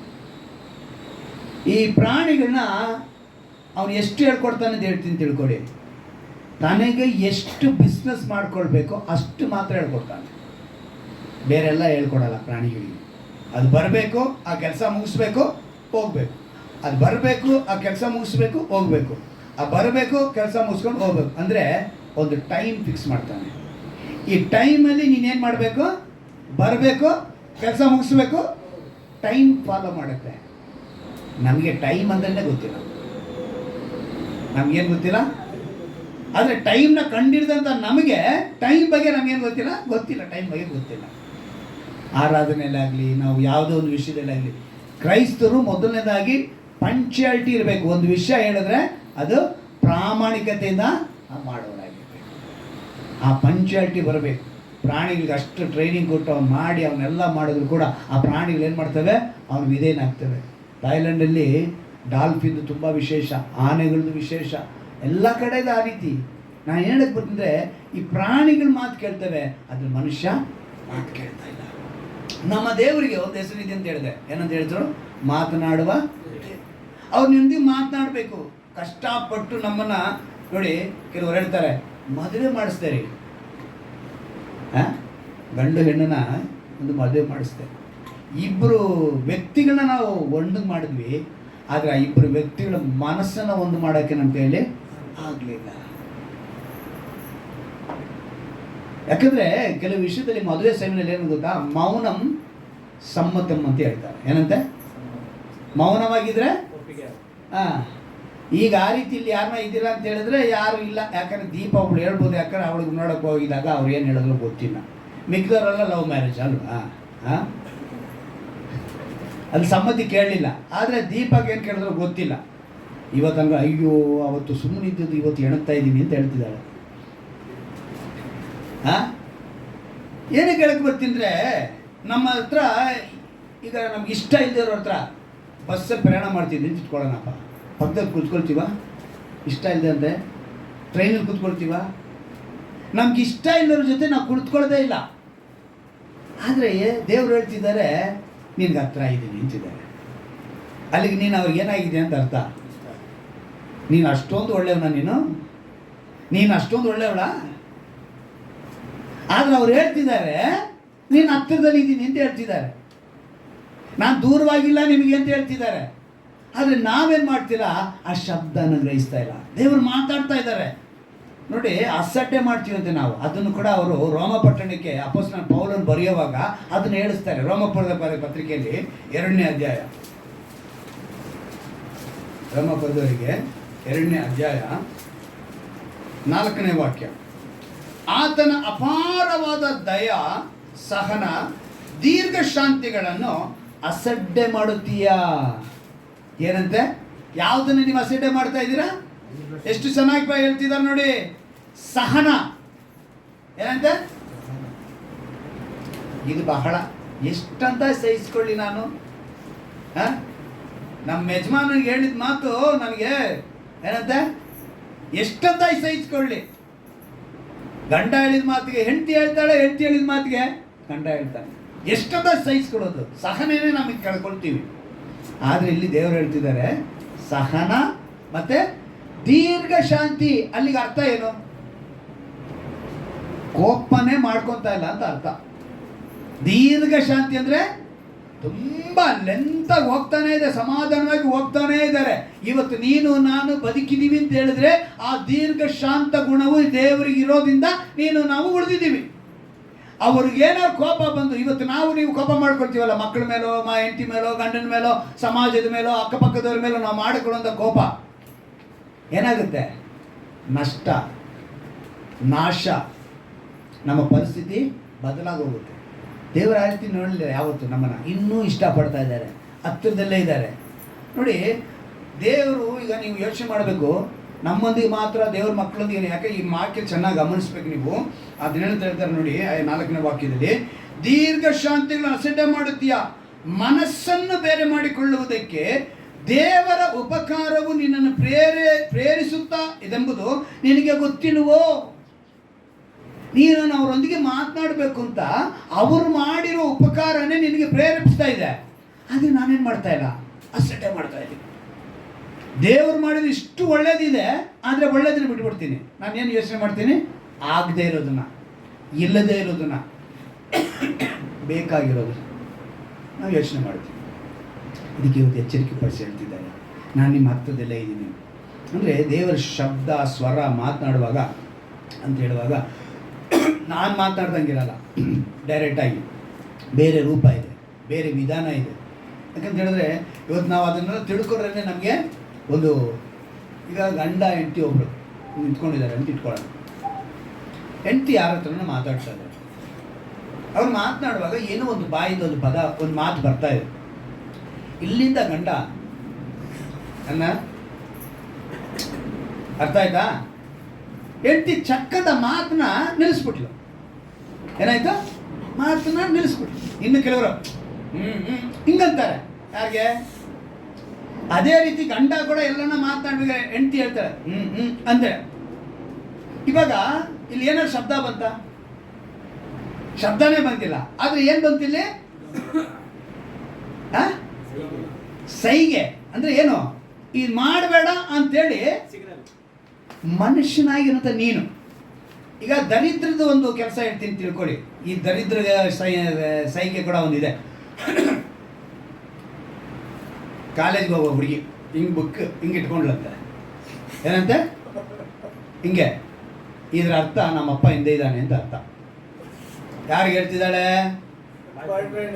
ಈ ಪ್ರಾಣಿಗಳನ್ನ ಅವನು ಎಷ್ಟು ಹೇಳ್ಕೊಡ್ತಾನೆ ಅಂತ ಹೇಳ್ತೀನಿ ತಿಳ್ಕೊಳ್ಳಿ. ತನಗೆ ಎಷ್ಟು ಬಿಸ್ನೆಸ್ ಮಾಡ್ಕೊಳ್ಬೇಕೋ ಅಷ್ಟು ಮಾತ್ರ ಹೇಳ್ಕೊಡ್ತಾನೆ, ಬೇರೆಲ್ಲ ಹೇಳ್ಕೊಡಲ್ಲ ಪ್ರಾಣಿಗಳಿಗೆ. ಅದು ಬರಬೇಕು, ಆ ಕೆಲಸ ಮುಗಿಸ್ಬೇಕು, ಹೋಗ್ಬೇಕು. ಅದು ಬರಬೇಕು, ಆ ಕೆಲಸ ಮುಗಿಸ್ಬೇಕು, ಹೋಗ್ಬೇಕು. ಬರಬೇಕು, ಕೆಲಸ ಮುಗಿಸ್ಕೊಂಡು ಹೋಗ್ಬೇಕು. ಅಂದರೆ ಒಂದು ಟೈಮ್ ಫಿಕ್ಸ್ ಮಾಡ್ತಾನೆ. ಈ ಟೈಮಲ್ಲಿ ನೀನೇನು ಮಾಡಬೇಕು, ಬರಬೇಕು, ಕೆಲಸ ಮುಗಿಸ್ಬೇಕು, ಟೈಮ್ ಫಾಲೋ ಮಾಡುತ್ತೆ. ನಮಗೆ ಟೈಮ್ ಅಂದ್ರೆ ಗೊತ್ತಿಲ್ಲ, ನಮಗೇನು ಗೊತ್ತಿಲ್ಲ. ಆದರೆ ಟೈಮ್ನ ಕಂಡಿಡ್ದಂಥ ನಮಗೆ ಟೈಮ್ ಬಗ್ಗೆ ನಮಗೇನು ಗೊತ್ತಿಲ್ಲ, ಟೈಮ್ ಬಗ್ಗೆ ಗೊತ್ತಿಲ್ಲ. ಆರಾಧನೆಯಲ್ಲಾಗಲಿ, ನಾವು ಯಾವುದೋ ಒಂದು ವಿಷಯದಲ್ಲಾಗಲಿ, ಕ್ರೈಸ್ತರು ಮೊದಲನೇದಾಗಿ ಪಂಕ್ಚುಯಾಲಿಟಿ ಇರಬೇಕು. ಒಂದು ವಿಷಯ ಹೇಳಿದ್ರೆ ಅದು ಪ್ರಾಮಾಣಿಕತೆಯಿಂದ ಮಾಡೋರಾಗಿರ್ಬೇಕು. ಆ ಪಂಕ್ಚುಯಾಲಿಟಿ ಬರಬೇಕು. ಪ್ರಾಣಿಗಳಿಗೆ ಅಷ್ಟು ಟ್ರೈನಿಂಗ್ ಕೊಟ್ಟು ಅವ್ನು ಮಾಡಿ ಅವನ್ನೆಲ್ಲ ಮಾಡಿದ್ರು ಕೂಡ ಆ ಪ್ರಾಣಿಗಳು ಏನು ಮಾಡ್ತವೆ, ಅವ್ನು ವಿಧೇಯನಾಗ್ತವೆ. ಥಾಯ್ಲೆಂಡಲ್ಲಿ ಡಾಲ್ಫಿನ್ ತುಂಬ ವಿಶೇಷ, ಆನೆಗಳದ್ದು ವಿಶೇಷ, ಎಲ್ಲ ಕಡೆದು ಆ ರೀತಿ. ನಾನು ಹೇಳಕ್ಕೆ ಬಂದರೆ ಈ ಪ್ರಾಣಿಗಳು ಮಾತು ಕೇಳ್ತವೆ, ಅದ್ರ ಮನುಷ್ಯ ಮಾತು ಕೇಳ್ತಾ ಇಲ್ಲ. ನಮ್ಮ ದೇವರಿಗೆ ಒಂದು ಹೆಸರಿದೆ ಅಂತ ಹೇಳಿದೆ. ಏನಂತ ಹೇಳಿದ್ರು? ಮಾತನಾಡುವ. ಅವ್ರು ನಿಮ್ಗೆ ಮಾತನಾಡಬೇಕು. ಕಷ್ಟಪಟ್ಟು ನಮ್ಮನ್ನು ನೋಡಿ, ಕೆಲವರು ಹೇಳ್ತಾರೆ ಮದುವೆ ಮಾಡಿಸ್ತೇರಿ, ಗಂಡು ಹೆಣ್ಣನ್ನ ಒಂದು ಮದುವೆ ಮಾಡಿಸ್ತೇವೆ. 2 ವ್ಯಕ್ತಿಗಳನ್ನ ನಾವು ಒಂದು ಮಾಡಿದ್ವಿ, ಆದರೆ ಆ 2 ವ್ಯಕ್ತಿಗಳ ಮನಸ್ಸನ್ನು ಒಂದು ಮಾಡೋಕ್ಕೆ ನಮ್ಮ ಕೈಯಲ್ಲಿ ಆಗಲಿಲ್ಲ. ಯಾಕಂದರೆ ಕೆಲವು ವಿಷಯದಲ್ಲಿ ಮದುವೆ ಸಮಯದಲ್ಲಿ ಏನು ಗೊತ್ತಾ, ಮೌನಂ ಸಮ್ಮತಂ ಅಂತ ಹೇಳ್ತಾರೆ. ಏನಂತೆ? ಮೌನವಾಗಿದ್ದರೆ ಈಗ ಆ ರೀತಿ ಇಲ್ಲಿ ಯಾರನ್ನ ಇದ್ದೀರಾ ಅಂತ ಹೇಳಿದ್ರೆ ಯಾರು ಇಲ್ಲ. ಯಾಕಂದರೆ ದೀಪ ಒಬ್ಳು ಹೇಳ್ಬೋದು, ಯಾಕಂದ್ರೆ ಅವಳಿಗೆ ನೋಡೋಕೆ ಹೋಗಿದಾಗ ಅವ್ರು ಏನು ಹೇಳಿದ್ರು ಗೊತ್ತಿಲ್ಲ. ಮಿಕ್ದವರೆಲ್ಲ ಲವ್ ಮ್ಯಾರೇಜ್ ಅಲ್ವಾ? ಅಲ್ಲಿ ಸಮ್ಮತಿ ಕೇಳಲಿಲ್ಲ. ಆದರೆ ದೀಪಕ್ಕೆ ಏನು ಕೇಳಿದ್ರು ಗೊತ್ತಿಲ್ಲ. ಇವತ್ತಂಗ ಅಯ್ಯೋ ಅವತ್ತು ಸುಮ್ಮನೆ ಇದ್ದದ್ದು ಇವತ್ತು ಎಣಗ್ತಾ ಇದ್ದೀನಿ ಅಂತ ಹೇಳ್ತಿದ್ದಾಳೆ. ಏನಕ್ಕೆ ಹೇಳಕ್ಕೆ ಬರ್ತೀನಂದರೆ, ನಮ್ಮ ಹತ್ರ ಈಗ ನಮ್ಗೆ ಇಷ್ಟ ಇಲ್ಲದಿರೋ ಹತ್ರ ಬಸ್ಸಲ್ಲಿ ಪ್ರಯಾಣ ಮಾಡ್ತಿದ್ದೀನಿ ಅಂತ ಇಟ್ಕೊಳ್ಳೋಣಪ್ಪ. ಪಕ್ಕದಲ್ಲಿ ಕೂತ್ಕೊಳ್ತೀವ, ಇಷ್ಟ ಇಲ್ಲದೆ ಅಂದರೆ ಟ್ರೈನಲ್ಲಿ ಕೂತ್ಕೊಳ್ತೀವ. ನಮ್ಗೆ ಇಷ್ಟ ಇಲ್ಲದ್ರ ಜೊತೆ ನಾವು ಕುಳಿತುಕೊಳ್ಳೋದೇ ಇಲ್ಲ. ಆದರೆ ದೇವ್ರು ಹೇಳ್ತಿದ್ದಾರೆ, ನಿನ್ಗೆ ಹತ್ರ ಇದ್ದೀನಿ ಅಂತಿದ್ದಾರೆ. ಅಲ್ಲಿಗೆ ನೀನು ಅವ್ರಿಗೆ ಏನಾಗಿದೆ ಅಂತ ಅರ್ಥ. ನೀನು ಅಷ್ಟೊಂದು ಒಳ್ಳೆಯವನ, ನೀನು ಅಷ್ಟೊಂದು ಒಳ್ಳೆಯವಳ. ಆದರೆ ಅವ್ರು ಹೇಳ್ತಿದ್ದಾರೆ ನೀನು ಹತ್ತಿರದಲ್ಲಿ ಇದ್ದೀನಿ ಅಂತ ಹೇಳ್ತಿದ್ದಾರೆ, ನಾನು ದೂರವಾಗಿಲ್ಲ ನಿಮಗೆ ಅಂತ ಹೇಳ್ತಿದ್ದಾರೆ. ಆದರೆ ನಾವೇನು ಮಾಡ್ತೀರಾ, ಆ ಶಬ್ದನ ಗ್ರಹಿಸ್ತಾ ಇಲ್ಲ. ದೇವರು ಮಾತಾಡ್ತಾ ಇದ್ದಾರೆ ನೋಡಿ. ಅಸಡ್ಡೆ ಮಾಡ್ತೀವಂತೆ ನಾವು. ಅದನ್ನು ಕೂಡ ಅವರು ರೋಮಪಟ್ಟಣಕ್ಕೆ ಅಪೊಸ್ತಲನಾದ ಪೌಲನು ಬರೆಯುವಾಗ ಅದನ್ನು ಹೇಳಿಸ್ತಾರೆ. ರೋಮಪುರದ ಪತ್ರಿಕೆಯಲ್ಲಿ 2ನೇ ಅಧ್ಯಾಯ, ರೋಮಪುರದವರಿಗೆ 2ನೇ ಅಧ್ಯಾಯ 4ನೇ ವಾಕ್ಯ. ಆತನ ಅಪಾರವಾದ ದಯ, ಸಹನ, ದೀರ್ಘ ಶಾಂತಿಗಳನ್ನು ಅಸಡ್ಡೆ ಮಾಡುತ್ತೀಯಾ? ಏನಂತೆ? ಯಾವುದನ್ನು ನೀವು ಅಸಡ್ಡೆ ಮಾಡ್ತಾ ಇದ್ದೀರಾ? ಎಷ್ಟು ಚೆನ್ನಾಗಿ ಹೇಳ್ತಿದ್ದಾರೆ ನೋಡಿ. ಸಹನ ಏನಂತೆ? ಇದು ಬಹಳ ಎಷ್ಟಂತ ಸಹಿಸ್ಕೊಳ್ಳಿ ನಾನು. ನಮ್ಮ ಯಜಮಾನಿಗೆ ಹೇಳಿದ ಮಾತು ನನಗೆ ಏನಂತೆ, ಎಷ್ಟಂತ ಸಹಿಸ್ಕೊಳ್ಳಿ. ಗಂಡ ಹೇಳಿದ ಮಾತಿಗೆ ಹೆಂಡತಿ ಹೇಳ್ತಾಳೆ, ಹೆಂಡತಿ ಹೇಳಿದ ಮಾತಿಗೆ ಗಂಡ ಹೇಳ್ತಾನೆ. ಎಷ್ಟಂತ ಸಹಿಸ್ಕೊಳ್ಳೋದು, ಸಹನೇನೆ ನಮಗೆ ಕಳ್ಕೊಳ್ತೀವಿ. ಆದರೆ ಇಲ್ಲಿ ದೇವರು ಹೇಳ್ತಿದ್ದಾರೆ ಸಹನ ಮತ್ತೆ ದೀರ್ಘ ಶಾಂತಿ. ಅಲ್ಲಿಗೆ ಅರ್ಥ ಏನು? ಕೋಪನೇ ಮಾಡ್ಕೊತಾ ಇಲ್ಲ ಅಂತ ಅರ್ಥ. ದೀರ್ಘ ಶಾಂತಿ ಅಂದರೆ ತುಂಬ ಲೆಂತಾಗಿ ಹೋಗ್ತಾನೆ ಇದೆ, ಸಮಾಧಾನವಾಗಿ ಹೋಗ್ತಾನೇ ಇದ್ದಾರೆ. ಇವತ್ತು ನೀನು ನಾನು ಬದುಕಿದ್ದೀವಿ ಅಂತ ಹೇಳಿದ್ರೆ ಆ ದೀರ್ಘ ಶಾಂತ ಗುಣವು ದೇವರಿಗೆ ಇರೋದ್ರಿಂದ ನಾವು ಉಳಿದಿದ್ದೀವಿ. ಅವ್ರಿಗೇನಾದ್ರು ಕೋಪ ಬಂದು, ಇವತ್ತು ನೀವು ಕೋಪ ಮಾಡ್ಕೊಳ್ತೀವಲ್ಲ ಮಕ್ಕಳ ಮೇಲೋ, ಹೆಂಡತಿ ಮೇಲೋ, ಗಂಡನ ಮೇಲೋ, ಸಮಾಜದ ಮೇಲೋ, ಅಕ್ಕಪಕ್ಕದವ್ರ ಮೇಲೋ ನಾವು ಮಾಡಿಕೊಳ್ಳುವಂಥ ಕೋಪ ಏನಾಗುತ್ತೆ? ನಷ್ಟ, ನಾಶ, ನಮ್ಮ ಪರಿಸ್ಥಿತಿ ಬದಲಾಗೋಗುತ್ತೆ. ದೇವರ ಆ ರೀತಿ ನೋಡಲಿಲ್ಲ ಯಾವತ್ತು ನಮ್ಮನ್ನು ಇನ್ನೂ ಇಷ್ಟಪಡ್ತಾ ಇದ್ದಾರೆ, ಹತ್ತಿರದಲ್ಲೇ ಇದ್ದಾರೆ. ನೋಡಿ, ದೇವರು ಈಗ ನೀವು ಯೋಚನೆ ಮಾಡಬೇಕು, ನಮ್ಮೊಂದಿಗೆ ಮಾತ್ರ ದೇವ್ರ ಮಕ್ಕಳೊಂದಿಗೆ. ಯಾಕೆ ಈ ವಾಕ್ಯ ಚೆನ್ನಾಗಿ ಗಮನಿಸ್ಬೇಕು ನೀವು. ಅದನ್ನೇನು ಹೇಳ್ತಾರೆ ನೋಡಿ, 4ನೇ ವಾಕ್ಯದಲ್ಲಿ, ದೀರ್ಘ ಶಾಂತಿಗಳನ್ನು ಅಸಡ್ಡೆ ಮಾಡುತ್ತೀಯಾ, ಮನಸ್ಸನ್ನು ಬೇರೆ ಮಾಡಿಕೊಳ್ಳುವುದಕ್ಕೆ ದೇವರ ಉಪಕಾರವು ನಿನ್ನನ್ನು ಪ್ರೇರಿಸುತ್ತಾ ಇದೆಂಬುದು ನಿನಗೆ ಗೊತ್ತಿಲ್ಲವೋ? ನೀನು ಅವರೊಂದಿಗೆ ಮಾತನಾಡಬೇಕು ಅಂತ ಅವರು ಮಾಡಿರೋ ಉಪಕಾರನೇ ನಿನಗೆ ಪ್ರೇರೇಪಿಸ್ತಾ ಇದೆ. ಅದು ನಾನೇನು ಮಾಡ್ತಾ ಇಲ್ಲ, ಅಸಡ್ಡೆ ಮಾಡ್ತಾ ಇದ್ದೀನಿ. ದೇವರು ಮಾಡಿದ ಇಷ್ಟು ಒಳ್ಳೇದಿದೆ, ಆದರೆ ಒಳ್ಳೇದನ್ನು ಬಿಟ್ಬಿಡ್ತೀನಿ. ನಾನೇನು ಯೋಚನೆ ಮಾಡ್ತೀನಿ? ಆಗದೆ ಇರೋದನ್ನ, ಇಲ್ಲದೇ ಇರೋದನ್ನ, ಬೇಕಾಗಿರೋದು ನಾವು ಯೋಚನೆ ಮಾಡ್ತೀವಿ. ಇದಕ್ಕೆ ಇವತ್ತು ಎಚ್ಚರಿಕೆ ಪಡಿಸಿ ಹೇಳ್ತಿದ್ದಾರೆ, ನಾನು ನಿಮ್ಮ ಹತ್ತದಲ್ಲೇ ಇದ್ದೀನಿ. ಅಂದರೆ ದೇವರ ಶಬ್ದ, ಸ್ವರ ಮಾತನಾಡುವಾಗ ಅಂತ ಹೇಳುವಾಗ ನಾನು ಮಾತನಾಡ್ದಂಗಿರಲ್ಲ, ಡೈರೆಕ್ಟಾಗಿ ಬೇರೆ ರೂಪ ಇದೆ, ಬೇರೆ ವಿಧಾನ ಇದೆ. ಯಾಕಂತ ಹೇಳಿದ್ರೆ ಇವತ್ತು ನಾವು ಅದನ್ನೆಲ್ಲ ತಿಳ್ಕೊಂಡ್ರೆ ನಮಗೆ ಒಂದು, ಈಗ ಗಂಡ ಹೆಂಡತಿ ಒಬ್ಬರು ನಿಂತ್ಕೊಂಡಿದ್ದಾರೆ ಅಂತ ಇಟ್ಕೊಳ್ಳೋಣ. ಹೆಂಡತಿ ಯಾರ ಹತ್ರನೂ ಮಾತಾಡ್ತಾ ಇದ್ದಾರೆ. ಅವ್ರು ಮಾತನಾಡುವಾಗ ಏನೋ ಒಂದು ಬಾಯಿಂದ ಒಂದು ಪದ, ಒಂದು ಮಾತು ಬರ್ತಾ ಇದೆ. ಇಲ್ಲಿಂದ ಗಂಡ ಅನ್ನ ಅರ್ಥ ಆಯ್ತಾ? ಹೆಂಡತಿ ಚಕ್ಕದ ಮಾತನ್ನ ನಿಲ್ಲಿಸ್ಬಿಟ್ಲು. ಏನಾಯ್ತು? ಮಾತನ್ನ ನಿಲ್ಲಿಸ್ಬಿಟ್ಲು. ಇನ್ನು ಕೆಲವರು ಹಿಂಗಂತಾರೆ. ಯಾರಿಗೆ? ಅದೇ ರೀತಿ ಗಂಡ ಕೂಡ ಎಲ್ಲನ ಮಾತನಾಡುವಾಗ ಹೆಂಡತಿ ಹೇಳ್ತಾರೆ ಅಂದ್ರೆ. ಇವಾಗ ಇಲ್ಲಿ ಏನಾದ್ರು ಶಬ್ದ ಬಂತ? ಶಬ್ದನೇ ಬಂತಿಲ್ಲ. ಆದ್ರೆ ಏನ್ ಬಂತಿಲ್ಲಿ? ಸೈಗೆ. ಅಂದ್ರೆ ಏನು? ಇದು ಮಾಡಬೇಡ ಅಂತೇಳಿ ಮನುಷ್ಯನಾಗಿರಂತ ನೀನು. ಈಗ ದರಿದ್ರದ ಒಂದು ಕೆಲಸ ಹೇಳ್ತೀನಿ ತಿಳ್ಕೊಳ್ಳಿ. ಈ ದರಿದ್ರ ಸೈಗೆ ಕೂಡ ಒಂದಿದೆ. ಕಾಲೇಜ್ಗೆ ಹೋಗೋ ಹುಡುಗಿ ಹಿಂಗೆ ಬುಕ್ ಹಿಂಗೆ ಇಟ್ಕೊಂಡ್ಲಂತೆ. ಏನಂತೆ? ಹಿಂಗೆ. ಇದ್ರ ಅರ್ಥ ನಮ್ಮಪ್ಪ ಹಿಂದೆ ಇದ್ದಾನೆ ಅಂತ ಅರ್ಥ. ಯಾರಿಗೆ ಹೇಳ್ತಿದ್ದಾಳೆ?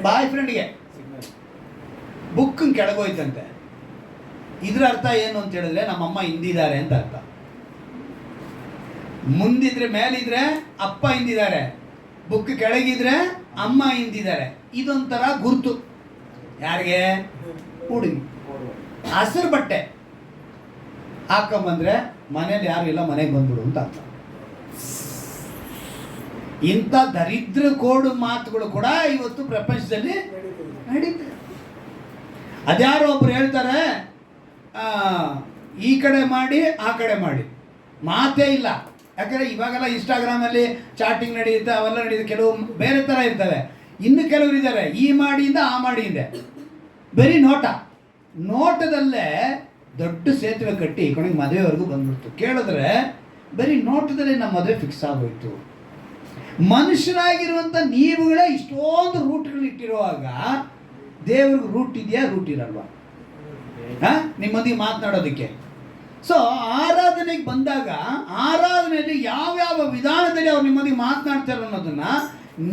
ಬಾಯ್ ಫ್ರೆಂಡ್ಗೆ. ಬುಕ್ ಕೆಳಗೋಯ್ತಂತೆ. ಇದ್ರ ಅರ್ಥ ಏನು ಅಂತ ಹೇಳಿದ್ರೆ ನಮ್ಮಮ್ಮ ಹಿಂದಿದ್ದಾರೆ ಅಂತ ಅರ್ಥ. ಮುಂದಿದ್ರೆ ಮೇಲಿದ್ರೆ ಅಪ್ಪ ಹಿಂದಿದ್ದಾರೆ, ಬುಕ್ ಕೆಳಗಿದ್ರೆ ಅಮ್ಮ ಹಿಂದಿದ್ದಾರೆ. ಇದೊಂಥರ ಗುರುತು. ಯಾರಿಗೆ? ಹುಡುಗಿ. ಹಸಿರು ಬಟ್ಟೆ ಹಾಕೊಂಬಂದ್ರೆ ಮನೇಲಿ ಯಾರು ಇಲ್ಲ, ಮನೆಗೆ ಬಂದ್ಬಿಡು ಅಂತ ಅರ್ಥ. ಇಂಥ ದರಿದ್ರ ಕೋಡು ಮಾತುಗಳು ಕೂಡ ಇವತ್ತು ಪ್ರಪಂಚದಲ್ಲಿ ನಡೀತದೆ. ಅದ್ಯಾರೋ ಒಬ್ರು ಹೇಳ್ತಾರೆ, ಈ ಕಡೆ ಮಾಡಿ ಆ ಕಡೆ ಮಾಡಿ, ಮಾತೇ ಇಲ್ಲ. ಯಾಕಂದರೆ ಇವಾಗೆಲ್ಲ ಇನ್ಸ್ಟಾಗ್ರಾಮಲ್ಲಿ ಚಾಟಿಂಗ್ ನಡೆಯುತ್ತೆ, ಅವೆಲ್ಲ ನಡೆಯುತ್ತೆ. ಕೆಲವು ಬೇರೆ ಥರ ಇರ್ತವೆ. ಇನ್ನು ಕೆಲವರು ಇದ್ದಾರೆ ಈ ಮಾಡಿಯಿಂದ ಆ ಮಾಡಿಯಿಂದ, ಬರೀ ನೋಟದಲ್ಲೇ ದೊಡ್ಡ ಸೇತುವೆ ಕಟ್ಟಿ ಕೊನೆಗೆ ಮದುವೆವರೆಗೂ ಬಂದ್ಬಿಡ್ತು. ಕೇಳಿದ್ರೆ ಬರೀ ನೋಟದಲ್ಲೇ ನಮ್ಮ ಮದುವೆ ಫಿಕ್ಸ್ ಆಗೋಯ್ತು. ಮನುಷ್ಯರಾಗಿರುವಂಥ ನೀವುಗಳೇ ಇಷ್ಟೊಂದು ರೂಟ್ಗಳು ಇಟ್ಟಿರುವಾಗ ದೇವ್ರಿಗೆ ರೂಟ್ ಇದೆಯಾ? ರೂಟ್ ಇರಲ್ವಾ? ನಿಮ್ಮೊಂದಿಗೆ ಮಾತನಾಡೋದಕ್ಕೆ. ಸೊ ಆರಾಧನೆಗೆ ಬಂದಾಗ ಆರಾಧನೆಯಲ್ಲಿ ಯಾವ್ಯಾವ ವಿಧಾನದಲ್ಲಿ ಅವ್ರು ನಿಮ್ಮೊಂದಿಗೆ ಮಾತನಾಡ್ತಾರೆ ಅನ್ನೋದನ್ನ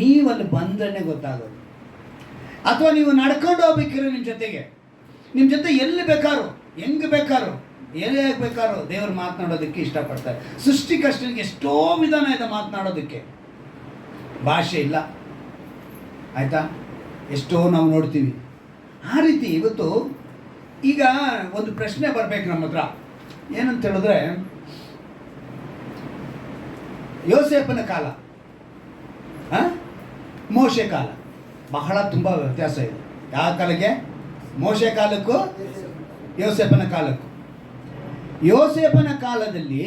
ನೀವಲ್ಲಿ ಬಂದ್ರೆ ಗೊತ್ತಾಗೋದು. ಅಥವಾ ನೀವು ನಡ್ಕೊಂಡು ಹೋಗ್ಬೇಕಿರೋ ನಿಮ್ಮ ಜೊತೆ ಎಲ್ಲಿ ಬೇಕಾರು, ಹೆಂಗೆ ಬೇಕಾರು, ಏನೇ ಬೇಕಾರು ದೇವರು ಮಾತನಾಡೋದಕ್ಕೆ ಇಷ್ಟಪಡ್ತಾರೆ. ಸೃಷ್ಟಿಕರ್ತನಿಗೆ ಎಷ್ಟೋ ವಿಧಾನ ಇದೆ ಮಾತನಾಡೋದಕ್ಕೆ. ಭಾಷೆ ಇಲ್ಲ, ಆಯಿತಾ? ಎಷ್ಟೋ ನಾವು ನೋಡ್ತೀವಿ. ಆ ರೀತಿ ಇವತ್ತು ಈಗ ಒಂದು ಪ್ರಶ್ನೆ ಬರಬೇಕು ನಮ್ಮ ಹತ್ರ. ಏನಂತ ಹೇಳಿದ್ರೆ, ಯೋಸೇಫನ ಕಾಲ, ಮೋಶೆ ಕಾಲ ಬಹಳ ತುಂಬ ವ್ಯತ್ಯಾಸ ಇದೆ. ಯಾವ ಕಾಲಕ್ಕೆ? ಮೋಶೆ ಕಾಲಕ್ಕೂ ಯೋಸೇಫನ ಕಾಲಕ್ಕೂ. ಯೋಸೇಫನ ಕಾಲದಲ್ಲಿ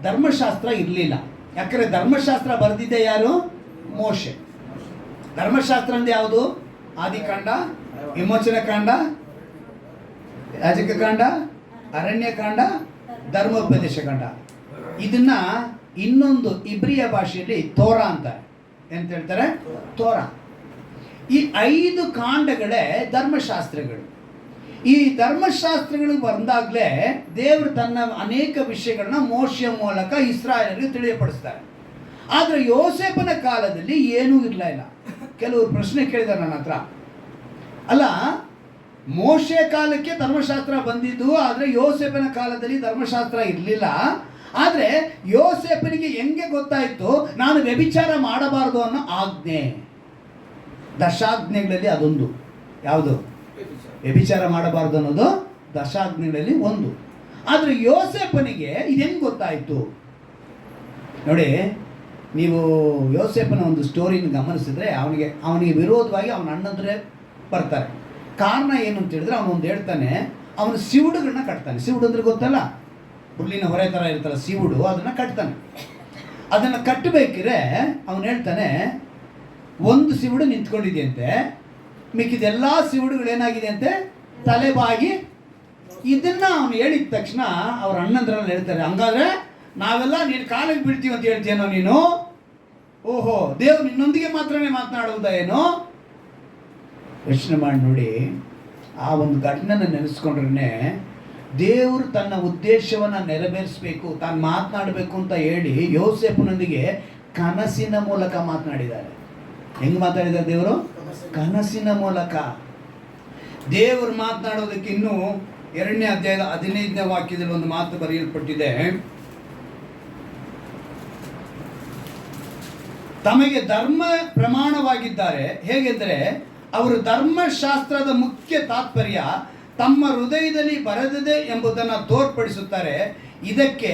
ಧರ್ಮಶಾಸ್ತ್ರ ಇರಲಿಲ್ಲ. ಯಾಕಂದರೆ ಧರ್ಮಶಾಸ್ತ್ರ ಬರೆದಿದ್ದೆ ಯಾರು? ಮೋಶೆ. ಧರ್ಮಶಾಸ್ತ್ರ ಅಂದ್ರೆ ಯಾವುದು? ಆದಿಕಾಂಡ, ವಿಮೋಚನ ಕಾಂಡ, ಯಾಜಕಕಾಂಡ, ಅರಣ್ಯಕಾಂಡ, ಧರ್ಮೋಪದೇಶ ಕಾಂಡ. ಇದನ್ನ ಇನ್ನೊಂದು ಇಬ್ರಿಯ ಭಾಷೆಯಲ್ಲಿ ತೋರಾ ಅಂತಾರೆ. ಎಂತ ಹೇಳ್ತಾರೆ? ತೋರಾ. ಈ 5 ಕಾಂಡಗಳೇ ಧರ್ಮಶಾಸ್ತ್ರಗಳು. ಈ ಧರ್ಮಶಾಸ್ತ್ರಗಳು ಬಂದಾಗಲೇ ದೇವರು ತನ್ನ ಅನೇಕ ವಿಷಯಗಳನ್ನ ಮೋಶೆಯ ಮೂಲಕ ಇಸ್ರಾಯೇಲರಿಗೆ ತಿಳಿಯಪಡಿಸ್ತಾರೆ. ಆದರೆ ಯೋಸೇಫನ ಕಾಲದಲ್ಲಿ ಏನೂ ಇರಲಿಲ್ಲ. ಕೆಲವರು ಪ್ರಶ್ನೆ ಕೇಳಿದ್ದಾರೆ ನನ್ನ ಹತ್ರ, ಅಲ್ಲ ಮೋಶೆ ಕಾಲಕ್ಕೆ ಧರ್ಮಶಾಸ್ತ್ರ ಬಂದಿದ್ದು, ಆದರೆ ಯೋಸೇಫನ ಕಾಲದಲ್ಲಿ ಧರ್ಮಶಾಸ್ತ್ರ ಇರಲಿಲ್ಲ. ಆದರೆ ಯೋಸೇಫನಿಗೆ ಹೆಂಗೆ ಗೊತ್ತಾಯಿತು ನಾನು ವ್ಯಭಿಚಾರ ಮಾಡಬಾರ್ದು ಅನ್ನೋ ಆಜ್ಞೆ? ದಶಾಜ್ಞೆಗಳಲ್ಲಿ ಅದೊಂದು. ಯಾವುದು? ವ್ಯಭಿಚಾರ ಮಾಡಬಾರ್ದು ಅನ್ನೋದು ದಶಾಜ್ಞೆಗಳಲ್ಲಿ ಒಂದು. ಆದರೆ ಯೋಸೇಫನಿಗೆ ಇದು ಹೆಂಗೆ ಗೊತ್ತಾಯಿತು ನೋಡಿ. ನೀವು ಯೋಸೇಫನ ಒಂದು ಸ್ಟೋರಿನ ಗಮನಿಸಿದ್ರೆ ಅವನಿಗೆ ವಿರೋಧವಾಗಿ ಅವನ ಅಣ್ಣಂದ್ರೆ ಬರ್ತಾರೆ. ಕಾರಣ ಏನು ಅಂತ ಹೇಳಿದ್ರೆ ಅವನೊಂದು ಹೇಳ್ತಾನೆ, ಅವನು ಸಿವುಡುಗಳನ್ನ ಕಟ್ತಾನೆ. ಸಿವುಡು ಅಂದ್ರೆ ಗೊತ್ತಲ್ಲ, ಹುಲ್ಲಿನ ಹೊರೆ ಥರ ಇರ್ತಲ್ಲ ಸಿವುಡು, ಅದನ್ನು ಕಟ್ತಾನೆ. ಅದನ್ನು ಕಟ್ಟಬೇಕಿದ್ರೆ ಅವನು ಹೇಳ್ತಾನೆ, ಒಂದು ಸಿವುಡು ನಿಂತ್ಕೊಂಡಿದೆಯಂತೆ, ಮಿಕ್ಕಿದೆಲ್ಲ ಸಿವುಡುಗಳೇನಾಗಿದೆ ಅಂತೆ ತಲೆಬಾಗಿ. ಇದನ್ನ ಅವನು ಹೇಳಿದ ತಕ್ಷಣ ಅವ್ರ ಅಣ್ಣಂದ್ರಲ್ಲಿ ಹೇಳ್ತಾರೆ, ಹಂಗಾದ್ರೆ ನಾವೆಲ್ಲ ನೀನು ಕಾಲಿಗೆ ಬೀಳ್ತೀವಿ ಅಂತ ಹೇಳ್ತೀಯನೋ ನೀನು? ಓಹೋ, ದೇವ್ರು ನಿನ್ನೊಂದಿಗೆ ಮಾತ್ರನೇ ಮಾತನಾಡುವುದಾ ಏನೋ? ಯೋಚನೆ ಮಾಡಿ ನೋಡಿ. ಆ ಒಂದು ಘಟನೆನ ನೆನೆಸ್ಕೊಂಡ್ರೆ ದೇವರು ತನ್ನ ಉದ್ದೇಶವನ್ನು ನೆರವೇರಿಸಬೇಕು, ತಾನು ಮಾತನಾಡಬೇಕು ಅಂತ ಹೇಳಿ ಯೋಸೇಫನೊಂದಿಗೆ ಕನಸಿನ ಮೂಲಕ ಮಾತನಾಡಿದ್ದಾರೆ. ಹೆಂಗೆ ಮಾತಾಡಿದ್ದಾರೆ ದೇವರು? ಕನಸಿನ ಮೂಲಕ. ದೇವರು ಮಾತನಾಡೋದಕ್ಕೆ ಇನ್ನೂ 2ನೇ ಅಧ್ಯಾಯದ 15ನೇ ವಾಕ್ಯದಲ್ಲಿ ಒಂದು ಮಾತು ಬರೆಯಲ್ಪಟ್ಟಿದೆ, ತಮಗೆ ಧರ್ಮ ಪ್ರಮಾಣವಾಗಿದ್ದಾರೆ. ಹೇಗೆಂದರೆ ಅವರು ಧರ್ಮಶಾಸ್ತ್ರದ ಮುಖ್ಯ ತಾತ್ಪರ್ಯ ತಮ್ಮ ಹೃದಯದಲ್ಲಿ ಬರೆದಿದೆ ಎಂಬುದನ್ನು ತೋರ್ಪಡಿಸುತ್ತಾರೆ. ಇದಕ್ಕೆ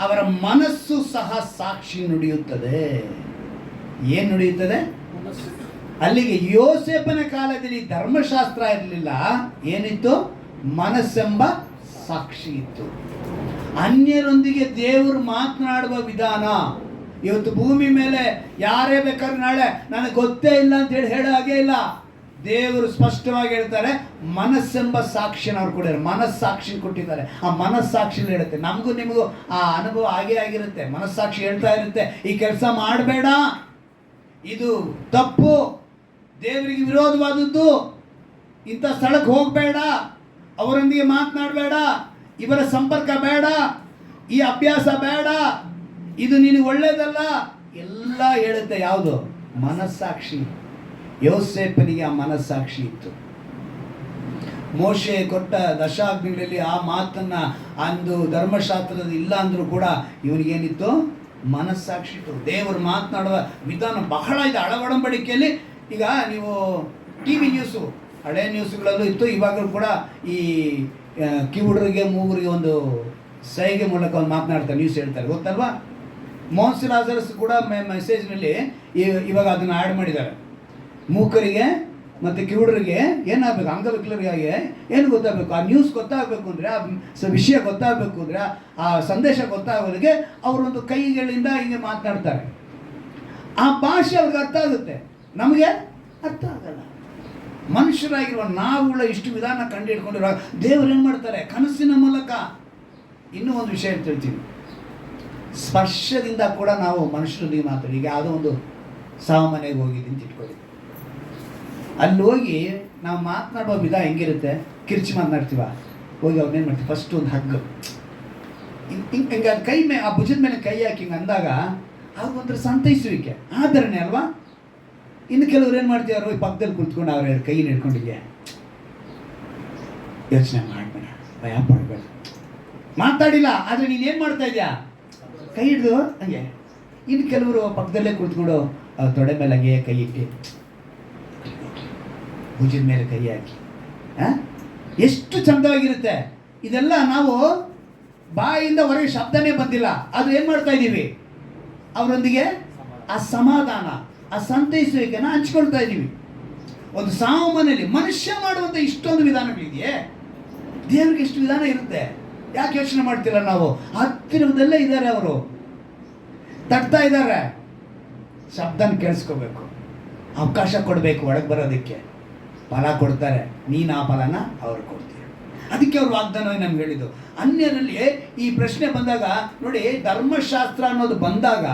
ಅವರ ಮನಸ್ಸು ಸಹ ಸಾಕ್ಷಿ ನುಡಿಯುತ್ತದೆ. ಏನು ನುಡಿಯುತ್ತದೆ? ಅಲ್ಲಿಗೆ ಯೋಸೇಫನ ಕಾಲದಲ್ಲಿ ಧರ್ಮಶಾಸ್ತ್ರ ಇರಲಿಲ್ಲ, ಏನಿತ್ತು? ಮನಸ್ಸೆಂಬ ಸಾಕ್ಷಿ ಇತ್ತು. ಅನ್ಯರೊಂದಿಗೆ ದೇವರು ಮಾತನಾಡುವ ವಿಧಾನ. ಇವತ್ತು ಭೂಮಿ ಮೇಲೆ ಯಾರೇ ಬೇಕಾದ್ರೆ ನಾಳೆ ನನಗೆ ಗೊತ್ತೇ ಇಲ್ಲ ಅಂತ ಹೇಳೋ ಹಾಗೆ ಇಲ್ಲ. ದೇವರು ಸ್ಪಷ್ಟವಾಗಿ ಹೇಳ್ತಾರೆ, ಮನಸ್ಸೆಂಬ ಸಾಕ್ಷಿನ ಅವ್ರು ಕೊಟ್ಟಿದ್ದಾರೆ, ಮನಸ್ಸಾಕ್ಷಿ ಕೊಟ್ಟಿದ್ದಾರೆ. ಆ ಮನಸ್ಸಾಕ್ಷಿ ಹೇಳುತ್ತೆ. ನಮಗೂ ನಿಮಗೂ ಆ ಅನುಭವ ಆಗೇ ಆಗಿರುತ್ತೆ. ಮನಸ್ಸಾಕ್ಷಿ ಹೇಳ್ತಾ ಇರುತ್ತೆ, ಈ ಕೆಲಸ ಮಾಡಬೇಡ, ಇದು ತಪ್ಪು, ದೇವರಿಗೆ ವಿರೋಧವಾದದ್ದು, ಇಂಥ ಸ್ಥಳಕ್ಕೆ ಹೋಗಬೇಡ, ಅವರೊಂದಿಗೆ ಮಾತನಾಡಬೇಡ, ಇವರ ಸಂಪರ್ಕ ಬೇಡ, ಈ ಅಭ್ಯಾಸ ಬೇಡ, ಇದು ನಿನಗೆ ಒಳ್ಳೇದಲ್ಲ, ಎಲ್ಲ ಹೇಳುತ್ತೆ. ಯಾವುದು? ಮನಸ್ಸಾಕ್ಷಿ. ಯೋಸೇಫನಿಗೆ ಆ ಮನಸ್ಸಾಕ್ಷಿ ಇತ್ತು. ಮೋಶೆ ಕೊಟ್ಟ ದಶಾಜ್ಞೆಗಳಲ್ಲಿ ಆ ಮಾತನ್ನ ಅಂದು ಧರ್ಮಶಾಸ್ತ್ರದ ಇಲ್ಲ ಅಂದ್ರೂ ಕೂಡ ಇವನಿಗೇನಿತ್ತು? ಮನಸ್ಸಾಕ್ಷಿ ಇತ್ತು. ದೇವರು ಮಾತನಾಡುವ ವಿಧಾನ ಬಹಳ ಇದೆ. ಒಡಂಬಡಿಕೆಯಲ್ಲಿ ಈಗ ನೀವು TV ನ್ಯೂಸು, ಹಳೆ ನ್ಯೂಸ್ಗಳಲ್ಲೂ ಇತ್ತು, ಇವಾಗಲೂ ಕೂಡ ಈ ಕಿವುಡರಿಗೆ ಮೂವರಿಗೆ ಒಂದು ಸೈಗೆ ಮೂಲಕ ಒಂದು ಮಾತನಾಡ್ತಾರೆ, ನ್ಯೂಸ್ ಹೇಳ್ತಾರೆ, ಗೊತ್ತಲ್ವಾ? ಮೋನ್ಸ್ ಲಾಜರಸ್ ಕೂಡ ಮೆಸೇಜ್ನಲ್ಲಿ ಇವಾಗ ಅದನ್ನು ಆ್ಯಡ್ ಮಾಡಿದ್ದಾರೆ. ಮೂಕರಿಗೆ ಮತ್ತು ಕಿವುಡರಿಗೆ ಏನಾಗಬೇಕು, ಅಂಗವಿಕಲರಿಗೆ ಏನು ಗೊತ್ತಾಗಬೇಕು, ಆ ನ್ಯೂಸ್ ಗೊತ್ತಾಗಬೇಕು ಅಂದರೆ, ಆ ವಿಷಯ ಗೊತ್ತಾಗಬೇಕು ಅಂದರೆ, ಆ ಸಂದೇಶ ಗೊತ್ತಾಗೋದಕ್ಕೆ ಅವರೊಂದು ಕೈಗಳಿಂದ ಹಿಂಗೆ ಮಾತನಾಡ್ತಾರೆ. ಆ ಭಾಷೆ ಅವ್ರಿಗೆ ಅರ್ಥ ಆಗುತ್ತೆ, ನಮಗೆ ಅರ್ಥ ಆಗಲ್ಲ. ಮನುಷ್ಯರಾಗಿರುವ ನಾವುಗಳ ಇಷ್ಟು ವಿಧಾನ ಕಂಡು ಹಿಡ್ಕೊಂಡಿರುವಾಗ ದೇವರು ಏನು ಮಾಡ್ತಾರೆ? ಕನಸಿನ ಮೂಲಕ. ಇನ್ನೂ ಒಂದು ವಿಷಯ ಹೇಳ್ತೀನಿ, ಸ್ಪರ್ಶದಿಂದ ಕೂಡ ನಾವು ಮನುಷ್ಯರೊಂದಿಗೆ ಮಾತಾಡಿ. ಈಗ ಯಾವುದೋ ಒಂದು ಸಾಮಾನ್ಯಗೆ ಹೋಗಿದ್ದೀನಿ ಅಂತ ಇಟ್ಕೊಳ್ಳಿ, ಅಲ್ಲಿ ಹೋಗಿ ನಾವು ಮಾತನಾಡುವ ವಿಧ ಹೆಂಗಿರುತ್ತೆ? ಕಿರ್ಚಿ ಮಾತನಾಡ್ತೀವ, ಹೋಗಿ ಅವ್ರನ್ನೇನು ಮಾಡ್ತೀವಿ? ಫಸ್ಟ್ ಒಂದು ಹಗ್ಗು ಹಿಂಗೆ ಅದು ಕೈ ಮೇಲೆ, ಆ ಭುಜದ ಮೇಲೆ ಕೈ ಹಾಕಿ ಹಿಂಗೆ ಅಂದಾಗ ಅವ್ರಿಗೊಂಥರ ಸಂತೈಸುವಿಕೆ, ಆದರಣೆ ಅಲ್ವಾ? ಇನ್ನು ಕೆಲವ್ರು ಏನು ಮಾಡ್ತೀವಿ, ಪಕ್ಕದಲ್ಲಿ ಕುತ್ಕೊಂಡು ಅವ್ರ ಕೈ ಹಿಡ್ಕೊಂಡಿದ್ಯಾ, ಯೋಚನೆ ಮಾಡಬೇಡ, ಭಯ ಪಡಬೇಡ, ಮಾತಾಡಿಲ್ಲ ಆದರೆ ನೀನೇನು ಮಾಡ್ತಾ ಇದೆಯಾ, ಕೈ ಹಿಡಿದು ಹಂಗೆ. ಇನ್ನು ಕೆಲವರು ಪಕ್ಕದಲ್ಲೇ ಕುತ್ಕೊಂಡು ತೊಡೆ ಮೇಲೆ ಹಂಗೆ ಕೈ ಇಟ್ಟು ಭುಜದ ಮೇಲೆ ಕೈ ಹಾಕಿ, ಎಷ್ಟು ಚಂದವಾಗಿರುತ್ತೆ. ಇದೆಲ್ಲ ನಾವು ಬಾಯಿಂದ ಹೊರಗೆ ಶಬ್ದನೇ ಬಂದಿಲ್ಲ, ಅದು ಏನು ಮಾಡ್ತಾ ಇದ್ದೀವಿ? ಅವರೊಂದಿಗೆ ಆ ಸಮಾಧಾನ, ಆ ಸಂತೈಸುವಿಕೆನ ಹಂಚ್ಕೊಳ್ತಾ ಇದ್ದೀವಿ. ಒಂದು ಸಾಮಾನ್ಯದಲ್ಲಿ ಮನುಷ್ಯ ಮಾಡುವಂಥ ಇಷ್ಟೊಂದು ವಿಧಾನಗಳಿದೆಯೇ, ದೇವರಿಗೆ ಎಷ್ಟು ವಿಧಾನ ಇರುತ್ತೆ. ಯಾಕೆ ಯೋಚನೆ ಮಾಡ್ತಿಲ್ಲ ನಾವು? ಹತ್ತಿರದಲ್ಲೇ ಇದ್ದಾರೆ, ಅವರು ತಟ್ತಾ ಇದ್ದಾರೆ, ಶಬ್ದನ ಕೇಳಿಸ್ಕೋಬೇಕು, ಅವಕಾಶ ಕೊಡಬೇಕು ಒಳಗೆ ಬರೋದಕ್ಕೆ. ಫಲ ಕೊಡ್ತಾರೆ, ನೀನು ಆ ಫಲನ ಅವ್ರು ಕೊಡ್ತೀಯ. ಅದಕ್ಕೆ ಅವ್ರು ವಾಗ್ದಾನವಾಗಿ ನಮ್ಗೆ ಹೇಳಿದ್ದು. ಅನ್ಯರಲ್ಲಿ ಈ ಪ್ರಶ್ನೆ ಬಂದಾಗ ನೋಡಿ, ಧರ್ಮಶಾಸ್ತ್ರ ಅನ್ನೋದು ಬಂದಾಗ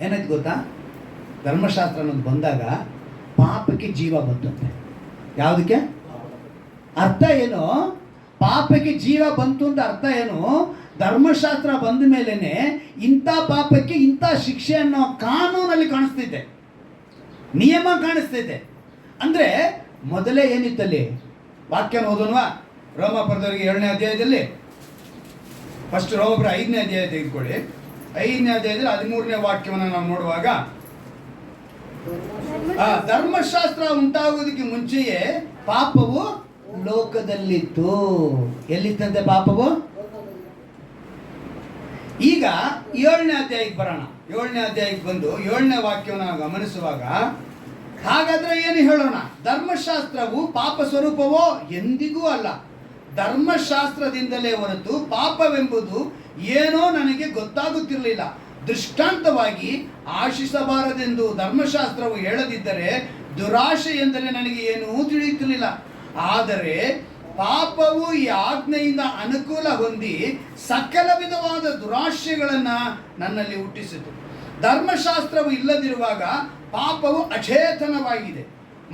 ಏನಾಯ್ತು ಗೊತ್ತಾ? ಧರ್ಮಶಾಸ್ತ್ರ ಅನ್ನೋದು ಬಂದಾಗ ಪಾಪಕ್ಕೆ ಜೀವ ಬಂತಂತೆ. ಯಾವುದಕ್ಕೆ? ಅರ್ಥ ಏನು? ಪಾಪಕ್ಕೆ ಜೀವ ಬಂತು ಅಂತ ಅರ್ಥ ಏನು? ಧರ್ಮಶಾಸ್ತ್ರ ಬಂದ ಮೇಲೇನೆ ಇಂಥ ಪಾಪಕ್ಕೆ ಇಂಥ ಶಿಕ್ಷೆ ಅನ್ನೋ ಕಾನೂನಲ್ಲಿ ಕಾಣಿಸ್ತೈತೆ, ನಿಯಮ ಕಾಣಿಸ್ತೈತೆ. ಅಂದರೆ ಮೊದಲೇ ಏನಿತ್ತಲ್ಲಿ ವಾಕ್ಯನ ಓದೋಣವಾ? ರೋಮಾಪುರದವರಿಗೆ 7ನೇ ಅಧ್ಯಾಯದಲ್ಲಿ, ಫಸ್ಟ್ ರೋಮಾಪುರ 5ನೇ ಅಧ್ಯಾಯ ತೆಗೆದುಕೊಳ್ಳಿ. 5ನೇ ಅಧ್ಯಾಯದಲ್ಲಿ 13ನೇ ವಾಕ್ಯವನ್ನು ನಾವು ನೋಡುವಾಗ, ಧರ್ಮಶಾಸ್ತ್ರ ಉಂಟಾಗುವುದಕ್ಕೆ ಮುಂಚೆಯೇ ಪಾಪವು ಲೋಕದಲ್ಲಿತ್ತು. ಎಲ್ಲಿತ್ತಂತೆ ಪಾಪವು? ಈಗ 7ನೇ ಅಧ್ಯಾಯಕ್ಕೆ ಬರೋಣ. 7ನೇ ಅಧ್ಯಾಯಕ್ಕೆ ಬಂದು 7ನೇ ವಾಕ್ಯವನ್ನು ನಾವು ಗಮನಿಸುವಾಗ, ಹಾಗಾದ್ರೆ ಏನು ಹೇಳೋಣ? ಧರ್ಮಶಾಸ್ತ್ರವು ಪಾಪ ಸ್ವರೂಪವೋ? ಎಂದಿಗೂ ಅಲ್ಲ. ಧರ್ಮಶಾಸ್ತ್ರದಿಂದಲೇ ಹೊರತು ಪಾಪವೆಂಬುದು ಏನೋ ನನಗೆ ಗೊತ್ತಾಗುತ್ತಿರಲಿಲ್ಲ. ದೃಷ್ಟಾಂತವಾಗಿ ಆಶಿಸಬಾರದೆಂದು ಧರ್ಮಶಾಸ್ತ್ರವು ಹೇಳದಿದ್ದರೆ ದುರಾಶೆ ಎಂದರೆ ನನಗೆ ಏನೂ ತಿಳಿಯುತ್ತಿರಲಿಲ್ಲ. ಆದರೆ ಪಾಪವು ಈ ಆಜ್ಞೆಯಿಂದ ಅನುಕೂಲ ಹೊಂದಿ ಸಕಲ ವಿಧವಾದ ದುರಾಶೆಗಳನ್ನು ನನ್ನಲ್ಲಿ ಹುಟ್ಟಿಸಿತು. ಧರ್ಮಶಾಸ್ತ್ರವು ಇಲ್ಲದಿರುವಾಗ ಪಾಪವು ಅಚೇತನವಾಗಿದೆ.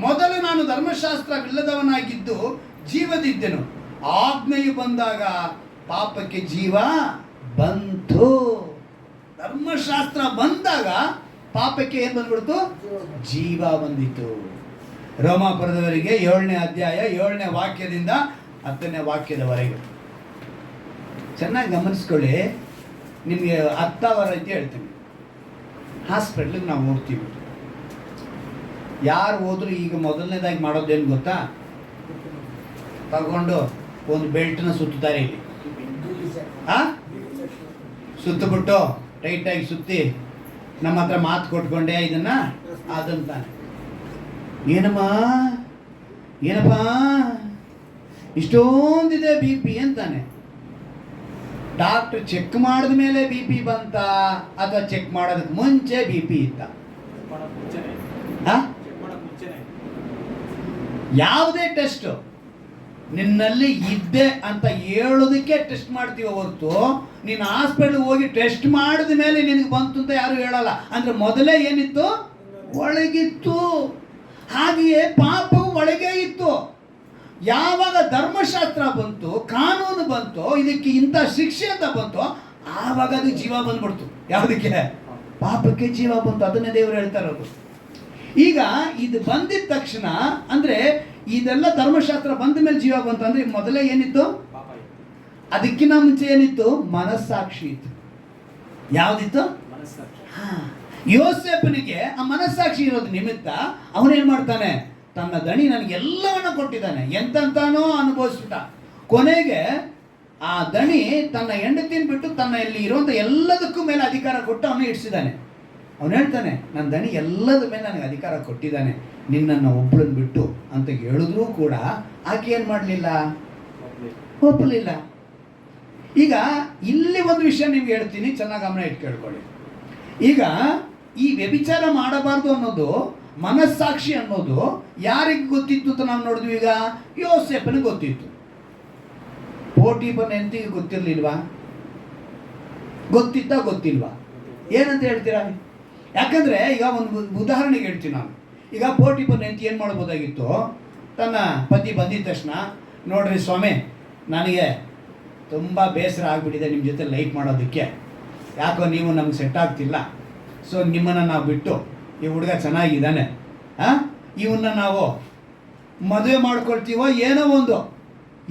ಮೊದಲು ನಾನು ಧರ್ಮಶಾಸ್ತ್ರವಿಲ್ಲದವನಾಗಿದ್ದು ಜೀವದಿದ್ದೆನು. ಆಜ್ಞೆಯು ಬಂದಾಗ ಪಾಪಕ್ಕೆ ಜೀವ ಬಂತು. ಧರ್ಮಶಾಸ್ತ್ರ ಬಂದಾಗ ಪಾಪಕ್ಕೆ ಏನು ಬಂದ್ಬಿಡ್ತು? ಜೀವ ಬಂದಿತು. ರೋಮಾಪುರದವರಿಗೆ 7ನೇ ಅಧ್ಯಾಯ 7ನೇ ವಾಕ್ಯದಿಂದ 10ನೇ ವಾಕ್ಯದವರೆಗೆ ಚೆನ್ನಾಗಿ ಗಮನಿಸ್ಕೊಳ್ಳಿ. ನಿಮಗೆ ಅರ್ಥವಾದ ರೀತಿ ಹೇಳ್ತೀನಿ. ಹಾಸ್ಪಿಟ್ಲಿಗೆ ನಾವು ಹೋಗ್ತೀವಿ. ಯಾರು ಹೋದ್ರು ಈಗ ಮೊದಲನೇದಾಗಿ ಮಾಡೋದೇನು ಗೊತ್ತಾ? ತಗೊಂಡು ಒಂದು ಬೆಲ್ಟ್ನ ಸುತ್ತಾರೆ ಇಲ್ಲಿ, ಸುತ್ತಬಿಟ್ಟು ಟೈಟಾಗಿ ಸುತ್ತಿ ನಮ್ಮ ಹತ್ರ ಮಾತು ಕೊಟ್ಕೊಂಡೆ ಇದನ್ನ ಅದಂತಾನೆ. ಏನಪ್ಪ ಇಷ್ಟೊಂದಿದೆ ಬಿ ಪಿ ಅಂತಾನೆ. ಡಾಕ್ಟರ್ ಚೆಕ್ ಮಾಡಿದ ಮೇಲೆ ಬಿ ಪಿ ಬಂತ ಅಥವಾ ಚೆಕ್ ಮಾಡೋದಕ್ಕೆ ಮುಂಚೆ ಬಿ ಪಿ ಇತ್ತ? ಯಾವುದೇ ಟೆಸ್ಟ್ ನಿನ್ನಲ್ಲಿ ಇದ್ದೆ ಅಂತ ಹೇಳೋದಕ್ಕೆ ಟೆಸ್ಟ್ ಮಾಡ್ತೀವಿ ಹೊರತು ನೀನು ಹಾಸ್ಪಿಟಲ್ಗೆ ಹೋಗಿ ಟೆಸ್ಟ್ ಮಾಡಿದ ಮೇಲೆ ನಿನಗೆ ಬಂತು ಅಂತ ಯಾರು ಹೇಳಲ್ಲ. ಅಂದ್ರೆ ಮೊದಲೇ ಏನಿತ್ತು? ಒಳಗಿತ್ತು. ಹಾಗೆಯೇ ಪಾಪವು ಒಳಗೆ ಇತ್ತು. ಯಾವಾಗ ಧರ್ಮಶಾಸ್ತ್ರ ಬಂತು, ಕಾನೂನು ಬಂತು, ಇದಕ್ಕೆ ಇಂಥ ಶಿಕ್ಷೆ ಅಂತ ಬಂತು, ಆವಾಗ ಅದು ಜೀವ ಬಂದ್ಬಿಡ್ತು. ಯಾವುದಕ್ಕೆ? ಪಾಪಕ್ಕೆ ಜೀವ ಬಂತು. ಅದನ್ನೇ ದೇವರು ಹೇಳ್ತಾ ಇರೋದು. ಈಗ ಇದು ಬಂದಿದ ತಕ್ಷಣ ಅಂದ್ರೆ ಇದೆಲ್ಲ ಧರ್ಮಶಾಸ್ತ್ರ ಬಂದ ಮೇಲೆ ಜೀವ ಬಂತು. ಅಂದ್ರೆ ಮೊದಲೇ ಏನಿತ್ತು? ಅದಕ್ಕಿಂತ ಮುಂಚೆ ಏನಿತ್ತು? ಮನಸ್ಸಾಕ್ಷಿ ಇತ್ತು. ಯಾವುದಿತ್ತು? ಯೋಸೇಫನಿಗೆ ಆ ಮನಸ್ಸಾಕ್ಷಿ ಇರೋದು ನಿಮಿತ್ತ ಅವನೇನ್ ಮಾಡ್ತಾನೆ? ತನ್ನ ದಣಿ ನನಗೆ ಎಲ್ಲವನ್ನ ಕೊಟ್ಟಿದ್ದಾನೆ, ಎಂತೆಂತಾನೋ ಅನುಭವಿಸ್ಬಿಟ್ಟ. ಕೊನೆಗೆ ಆ ದಣಿ ತನ್ನ ಹೆಂಡತಿನ ಬಿಟ್ಟು ತನ್ನ ಇಲ್ಲಿ ಇರುವಂತ ಎಲ್ಲದಕ್ಕೂ ಮೇಲೆ ಅಧಿಕಾರ ಕೊಟ್ಟು ಅವನು ಇಡ್ಸಿದ್ದಾನೆ. ಅವನು ಹೇಳ್ತಾನೆ, ನನ್ನ ದಣಿ ಎಲ್ಲದ ಮೇಲೆ ನನಗೆ ಅಧಿಕಾರ ಕೊಟ್ಟಿದ್ದಾನೆ, ನಿನ್ನನ್ನು ಒಬ್ಬಳನ್ನು ಬಿಟ್ಟು ಅಂತ ಹೇಳಿದ್ರೂ ಕೂಡ ಆಕೆ ಏನು ಮಾಡಲಿಲ್ಲ? ಒಪ್ಪಲಿಲ್ಲ. ಈಗ ಇಲ್ಲಿ ಒಂದು ವಿಷಯ ನಿಮ್ಗೆ ಹೇಳ್ತೀನಿ, ಚೆನ್ನಾಗಿ ಗಮನ ಇಟ್ಟು ಕೇಳ್ಕೊಳ್ಳಿ. ಈಗ ಈ ವ್ಯಭಿಚಾರ ಮಾಡಬಾರ್ದು ಅನ್ನೋದು, ಮನಸ್ಸಾಕ್ಷಿ ಅನ್ನೋದು ಯಾರಿಗೆ ಗೊತ್ತಿತ್ತು ಅಂತ ನಾವು ನೋಡಿದ್ವಿ? ಈಗ ಯೋಸೇಫನಿಗೆ ಗೊತ್ತಿತ್ತು. ಪೋಟಿಫರನ ಹೆಂಡತಿಗೆ ಗೊತ್ತಿರಲಿಲ್ವಾ? ಗೊತ್ತಿತ್ತಾ? ಗೊತ್ತಿಲ್ವಾ? ಏನಂತ ಹೇಳ್ತೀರಾ? ಯಾಕಂದ್ರೆ ಈಗ ಒಂದು ಉದಾಹರಣೆಗೆ ಹೇಳ್ತೀನಿ ನಾನು. ಈಗ ಪೋಟಿಫರನ ಹೆಂಡತಿ ಏನು ಮಾಡ್ಬೋದಾಗಿತ್ತು? ತನ್ನ ಪತಿ ಬಂದಿದ ತಕ್ಷಣ, ನೋಡ್ರಿ ಸ್ವಾಮಿ, ನನಗೆ ತುಂಬ ಬೇಸರ ಆಗಿಬಿಟ್ಟಿದೆ ನಿಮ್ಮ ಜೊತೆ ಲೈಫ್ ಮಾಡೋದಕ್ಕೆ, ಯಾಕೋ ನೀವು ನಮ್ಗೆ ಸೆಟ್ ಆಗ್ತಿಲ್ಲ, ಸೊ ನಿಮ್ಮನ್ನು ನಾವು ಬಿಟ್ಟು, ಈ ಹುಡುಗ ಚೆನ್ನಾಗಿದ್ದಾನೆ, ಇವನ್ನ ನಾವು ಮದುವೆ ಮಾಡ್ಕೊಳ್ತೀವೋ ಏನೋ ಒಂದು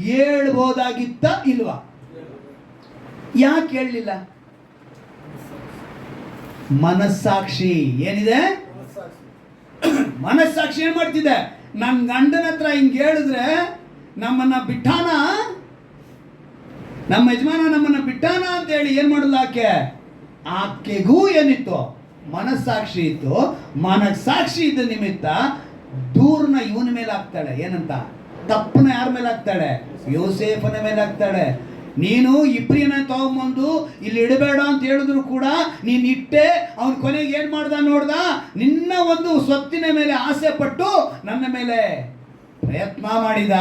ಹೇಳ್ಬೋದಾಗಿತ್ತ ಇಲ್ವಾ? ಯಾಕೆ ಹೇಳಲಿಲ್ಲ? ಮನಸ್ಸಾಕ್ಷಿ ಏನಿದೆ? ಮನಸ್ಸಾಕ್ಷಿ ಏನು ಮಾಡ್ತಿದೆ? ನನ್ನ ಗಂಡನ ಹತ್ರ ಹಿಂಗೆ ಹೇಳಿದ್ರೆ ನಮ್ಮನ್ನ ಬಿಟ್ಟಾನ, ನಮ್ಮ ಯಜಮಾನ ನಮ್ಮನ್ನ ಬಿಟ್ಟಾನ ಅಂತ ಹೇಳಿ ಏನು ಮಾಡಲ್ಲ ಆಕೆಗೂ ಏನಿತ್ತು? ಮನಸ್ಸಾಕ್ಷಿ ಇತ್ತು. ಮನಸ್ಸಾಕ್ಷಿ ಇದ್ದ ನಿಮಿತ್ತ ದೂರನ ಇವನ ಮೇಲೆ ಹಾಕ್ತಾಳೆ. ಏನಂತ? ತಪ್ಪನ ಯಾರ ಮೇಲೆ ಹಾಕ್ತಾಳೆ? ಯೋಸೇಫನ ಮೇಲೆ ಹಾಕ್ತಾಳೆ. ನೀನು ಇಬ್ರಿಯನ್ನ ತಗೊಂಬಂದು ಇಲ್ಲಿ ಇಡಬೇಡ ಅಂತ ಹೇಳಿದ್ರು ಕೂಡ ನೀನು ಇಟ್ಟೆ. ಅವನ ಕೊನೆಗೆ ಏನು ಮಾಡ್ದ ನೋಡ್ದ? ನಿನ್ನ ಒಂದು ಸ್ವತ್ತಿನ ಮೇಲೆ ಆಸೆ ಪಟ್ಟು ನನ್ನ ಮೇಲೆ ಪ್ರಯತ್ನ ಮಾಡಿದ.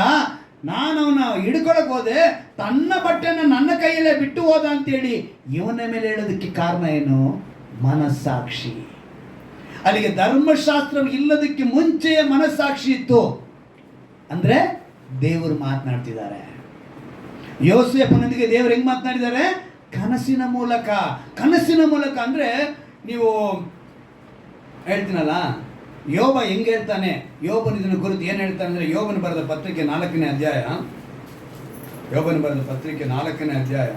ನಾನು ಅವನ ಹಿಡ್ಕೊಳಕ್ ಹೋದೆ, ತನ್ನ ಬಟ್ಟೆನ ನನ್ನ ಕೈಯಲ್ಲೇ ಬಿಟ್ಟು ಹೋದ ಅಂತೇಳಿ ಇವನ ಮೇಲೆ ಹೇಳೋದಕ್ಕೆ ಕಾರಣ ಏನು? ಮನಸ್ಸಾಕ್ಷಿ. ಅಲ್ಲಿಗೆ ಧರ್ಮಶಾಸ್ತ್ರ ಇಲ್ಲದಕ್ಕೆ ಮುಂಚೆಯೇ ಮನಸ್ಸಾಕ್ಷಿ ಇತ್ತು. ಅಂದ್ರೆ ದೇವರು ಮಾತನಾಡ್ತಿದ್ದಾರೆ. ಯೋಸೇಫನೊಂದಿಗೆ ದೇವರು ಹೆಂಗ್ ಮಾತನಾಡಿದ್ದಾರೆ? ಕನಸಿನ ಮೂಲಕ. ಕನಸಿನ ಮೂಲಕ ಅಂದರೆ ನೀವು ಹೇಳ್ತೀನಲ್ಲ, ಯೋಬ ಹೆಂಗೆ ಹೇಳ್ತಾನೆ, ಯೋಬನ ಇದನ್ನು ಕುರಿತು ಏನು ಹೇಳ್ತಾನೆ ಅಂದರೆ, ಯೋಬನ ಬರೆದ ಪತ್ರಿಕೆ 4ನೇ ಅಧ್ಯಾಯ, ಯೋಬನ ಬರೆದ ಪತ್ರಿಕೆ 4ನೇ ಅಧ್ಯಾಯ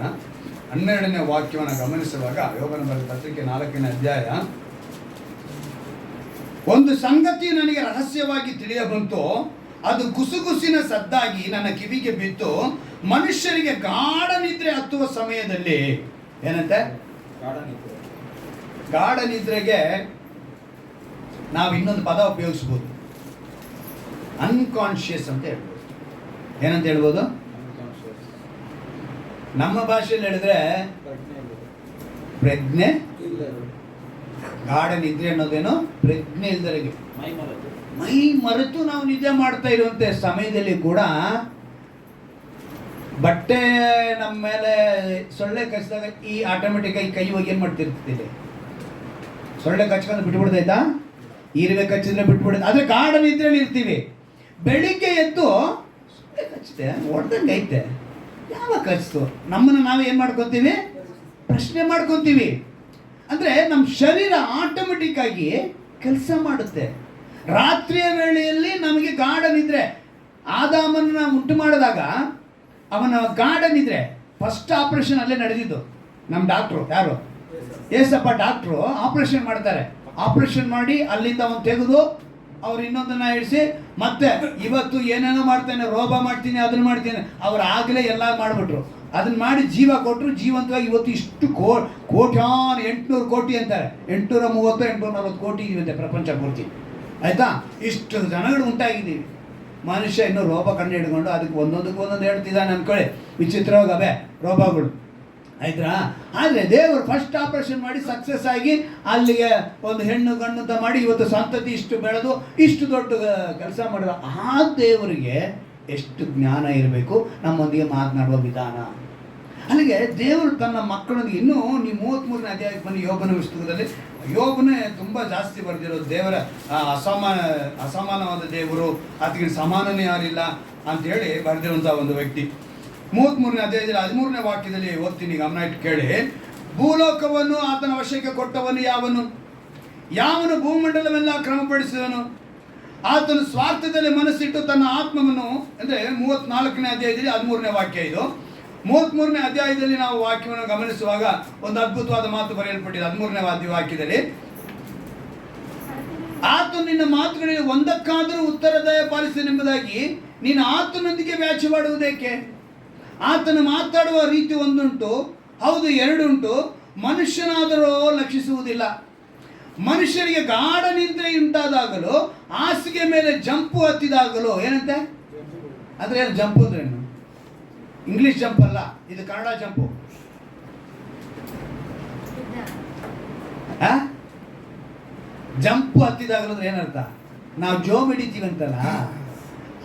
12ನೇ ವಾಕ್ಯವನ್ನು ಗಮನಿಸುವಾಗ, ಯೋಬನ ಬರೆದ ಪತ್ರಿಕೆ 4ನೇ ಅಧ್ಯಾಯ, ಒಂದು ಸಂಗತಿ ನನಗೆ ರಹಸ್ಯವಾಗಿ ತಿಳಿಯ ಬಂತು, ಅದು ಗುಸುಗುಸಿನ ಸದ್ದಾಗಿ ನನ್ನ ಕಿವಿಗೆ ಬಿತ್ತು, ಮನುಷ್ಯರಿಗೆ ಗಾಢ ನಿದ್ರೆ ಹತ್ತುವ ಸಮಯದಲ್ಲಿ. ಏನಂತೆ? ಗಾಢ ನಿದ್ರೆಗೆ ನಾವು ಇನ್ನೊಂದು ಪದ ಉಪಯೋಗಿಸ್ಬೋದು, ಅನ್ಕಾನ್ಶಿಯಸ್ ಅಂತ ಹೇಳ್ಬೋದು. ಏನಂತ ಹೇಳ್ಬೋದು? ನಮ್ಮ ಭಾಷೆಯಲ್ಲಿ ಹೇಳಿದ್ರೆ ಪ್ರಜ್ಞೆ. ಗಾಢ ನಿದ್ರೆ ಅನ್ನೋದೇನು? ಪ್ರಜ್ಞೆ ಇಲ್ದರಿಗೆ, ಮೈ ಮರೆತು ನಾವು ನಿದ್ದೆ ಮಾಡ್ತಾ ಇರುವಂತೆ ಸಮಯದಲ್ಲಿ ಕೂಡ ಬಟ್ಟೆ ನಮ್ಮ ಮೇಲೆ ಸೊಳ್ಳೆ ಕಚ್ಚಿದಾಗ ಈ ಆಟೋಮೆಟಿಕ್ ಆಗಿ ಕೈ ಹೋಗಿ ಏನು ಮಾಡ್ತಿರ್ತಿದೆ, ಸೊಳ್ಳೆ ಕಚ್ಕೊಂಡು ಬಿಟ್ಬಿಡ್ತೈತಾ? ಇರುವೆ ಕಚ್ಚಿದ್ರೆ ಬಿಟ್ಬಿಡುತ್ತೆ. ಆದರೆ ಗಾಢ ನಿದ್ರೆಯಲ್ಲಿ ಇರ್ತೀವಿ. ಬೆಳಿಗ್ಗೆ ಎದ್ದು ಸೊಳ್ಳೆ ಕಚ್ಚಿದೆ, ಹೊಡೆದಂಗೆ ಐತೆ, ಯಾವಾಗ ಕಚ್ಚಿತು? ನಮ್ಮನ್ನು ನಾವು ಏನು ಮಾಡ್ಕೊತೀವಿ? ಪ್ರಶ್ನೆ ಮಾಡ್ಕೊತೀವಿ. ಅಂದರೆ ನಮ್ಮ ಶರೀರ ಆಟೋಮೆಟಿಕ್ ಆಗಿ ಕೆಲಸ ಮಾಡುತ್ತೆ. ರಾತ್ರಿಯ ವೇಳೆಯಲ್ಲಿ ನಮಗೆ ಗಾಢ ನಿದ್ರೆ. ಆದಾಮನ್ನ ಉಂಟು ಮಾಡಿದಾಗ ಅವನ ಗಾಢ ನಿದ್ರೆ, ಫಸ್ಟ್ ಆಪರೇಷನ್ ಅಲ್ಲೇ ನಡೆದಿದ್ದು. ನಮ್ಮ ಡಾಕ್ಟ್ರು ಯಾರು? ಏಸಪ್ಪ ಡಾಕ್ಟ್ರು ಆಪರೇಷನ್ ಮಾಡ್ತಾರೆ. ಆಪರೇಷನ್ ಮಾಡಿ ಅಲ್ಲಿಂದ ಅವನು ತೆಗೆದು ಅವ್ರು ಇನ್ನೊಂದನ್ನು ಇಡಿಸಿ ಮತ್ತೆ ಇವತ್ತು ಏನೇನೋ ಮಾಡ್ತೇನೆ, ರೋಗ ಮಾಡ್ತೀನಿ, ಅದನ್ನು ಮಾಡ್ತೀನಿ, ಅವ್ರು ಆಗಲೇ ಎಲ್ಲ ಮಾಡಿಬಿಟ್ರು. ಅದನ್ನು ಮಾಡಿ ಜೀವ ಕೊಟ್ಟರು. ಜೀವಂತವಾಗಿ ಇವತ್ತು ಇಷ್ಟು ಕೋಟ್ಯಾನ್ 800 ಕೋಟಿ ಅಂತಾರೆ, 830 840 ಕೋಟಿ ಇದೀವಂತೆ ಪ್ರಪಂಚ ಪೂರ್ತಿ. ಆಯಿತಾ? ಇಷ್ಟು ಜನಗಳು ಉಂಟಾಗಿದ್ದೀವಿ. ಮನುಷ್ಯ ಇನ್ನೂ ರೋಗ ಕಂಡು ಹಿಡ್ಕೊಂಡು ಅದಕ್ಕೆ ಒಂದೊಂದಕ್ಕೆ ಹೇಳ್ತಿದ್ದಾನೆ ಅಂದ್ಕೊಳ್ಳಿ, ವಿಚಿತ್ರವಾಗಿ ಅವೇ ರೋಗಗಳು. ಆಯ್ತಾ? ಆದರೆ ದೇವರು ಫಸ್ಟ್ ಆಪರೇಷನ್ ಮಾಡಿ ಸಕ್ಸಸ್ ಆಗಿ ಅಲ್ಲಿಗೆ ಒಂದು ಹೆಣ್ಣು ಗಂಡು ಅಂತ ಮಾಡಿ ಇವತ್ತು ಸಂತತಿ ಇಷ್ಟು ಬೆಳೆದು ಇಷ್ಟು ದೊಡ್ಡ ಕೆಲಸ ಮಾಡಿದ ಆ ದೇವರಿಗೆ ಎಷ್ಟು ಜ್ಞಾನ ಇರಬೇಕು ನಮ್ಮೊಂದಿಗೆ ಮಾತನಾಡುವ ವಿಧಾನ. ಅಲ್ಲಿಗೆ ದೇವರು ತನ್ನ ಮಕ್ಕಳೊಂದಿಗೆ ಇನ್ನೂ ನೀವು 33ನೇ ಅಧ್ಯಾಯಕ್ಕೆ ಬನ್ನಿ. ಯೋಬನ ಪುಸ್ತಕದಲ್ಲಿ ಯೋಬನೇ ತುಂಬ ಜಾಸ್ತಿ ಬರೆದಿರೋದು. ದೇವರ ಅಸಮಾನವಾದ ದೇವರು, ಅದಕ್ಕೆ ಸಮಾನನೇ ಯಾರಿಲ್ಲ ಅಂತೇಳಿ ಬರೆದಿರುವಂಥ ಒಂದು ವ್ಯಕ್ತಿ. 33ನೇ ಅಧ್ಯಾಯದಲ್ಲಿ 13ನೇ ವಾಕ್ಯದಲ್ಲಿ ಓದ್ತೀನಿ, ಗಮನ ಇಟ್ಟು ಕೇಳಿ. ಭೂಲೋಕವನ್ನು ಆತನ ವಶಕ್ಕೆ ಕೊಟ್ಟವನು ಯಾವನು? ಯಾವನು ಭೂಮಂಡಲವೆಲ್ಲ ಕ್ರಮಪಡಿಸಿದನು? ಆತನು ಸ್ವಾರ್ಥದಲ್ಲಿ ಮನಸ್ಸಿಟ್ಟು ತನ್ನ ಆತ್ಮವನ್ನು, ಅಂದರೆ 34ನೇ ಅಧ್ಯಾಯದಲ್ಲಿ 13ನೇ ವಾಕ್ಯ ಇದು. 33ನೇ ಅಧ್ಯಾಯದಲ್ಲಿ ನಾವು ವಾಕ್ಯವನ್ನು ಗಮನಿಸುವಾಗ ಒಂದು ಅದ್ಭುತವಾದ ಮಾತು ಬರೆಯಲ್ಪಟ್ಟಿದೆ. 13ನೇ ವಾಕ್ಯದಲ್ಲಿ, ಆತನು ನಿನ್ನ ಮಾತುಗಳಿಗೆ ಒಂದಕ್ಕಾದರೂ ಉತ್ತರ ದಯಪಾಲಿಸನೆಂಬುದಾಗಿ ನೀನು ಆತನೊಂದಿಗೆ ವ್ಯಾಜ್ಯವಾಡುವುದೇಕೆ? ಆತನು ಮಾತಾಡುವ ರೀತಿ ಒಂದುಂಟು, ಹೌದು ಎರಡುಂಟು, ಮನುಷ್ಯನಾದರೂ ಲಕ್ಷಿಸುವುದಿಲ್ಲ. ಮನುಷ್ಯರಿಗೆ ಗಾಢ ನಿದ್ರೆ ಉಂಟಾದಾಗಲೂ ಹಾಸಿಗೆ ಮೇಲೆ ಜಂಪು ಹತ್ತಿದಾಗಲೂ. ಏನಂತೆ? ಅಂದರೆ ಏನು ಜಂಪು ಅಂದ್ರೆ ಏನು? ಇಂಗ್ಲಿಷ್ ಜಂಪ್ ಅಲ್ಲ, ಇದು ಕನ್ನಡ ಜಂಪು. ಜಂಪು ಹತ್ತಿದಾಗಲೂ ಅಂದ್ರೆ ಏನರ್ಥ? ನಾವು ಜೋಮ್ ಹಿಡಿತೀವಂತಲ್ಲ,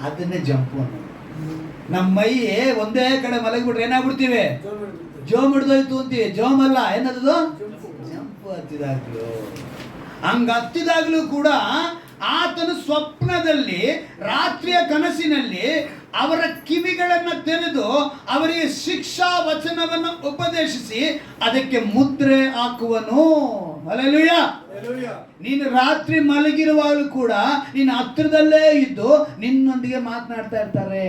ಅದನ್ನೇ ಜಂಪು ಅನ್ನೋದು. ನಮ್ಮ ಮೈ ಒಂದೇ ಕಡೆ ಮಲಗಿಬಿಟ್ರೆ ಏನಾಗ್ಬಿಡ್ತೀವಿ? ಜೋಮ್ ಹಿಡ್ದೋಯ್ತು ಅಂತೀವಿ. ಜೋಮ್ ಅಲ್ಲ, ಏನದು? ಜಂಪು ಹತ್ತಿದಾಗ್ಲು. ಹಂಗ ಹತ್ತಿದಾಗ್ಲೂ ಕೂಡ ಆತನು ಸ್ವಪ್ನದಲ್ಲಿ, ರಾತ್ರಿಯ ಕನಸಿನಲ್ಲಿ ಅವರ ಕಿವಿಗಳನ್ನು ತೆರೆದು ಅವರಿಗೆ ಶಿಕ್ಷಾ ವಚನವನ್ನು ಉಪದೇಶಿಸಿ ಅದಕ್ಕೆ ಮುದ್ರೆ ಹಾಕುವನು. ಹಲ್ಲೆಲೂಯ. ನೀನು ರಾತ್ರಿ ಮಲಗಿರುವಾಗಲೂ ಕೂಡ ನೀನು ಹತ್ತಿರದಲ್ಲೇ ಇದ್ದು ನಿನ್ನೊಂದಿಗೆ ಮಾತನಾಡ್ತಾ ಇರ್ತಾರೆ.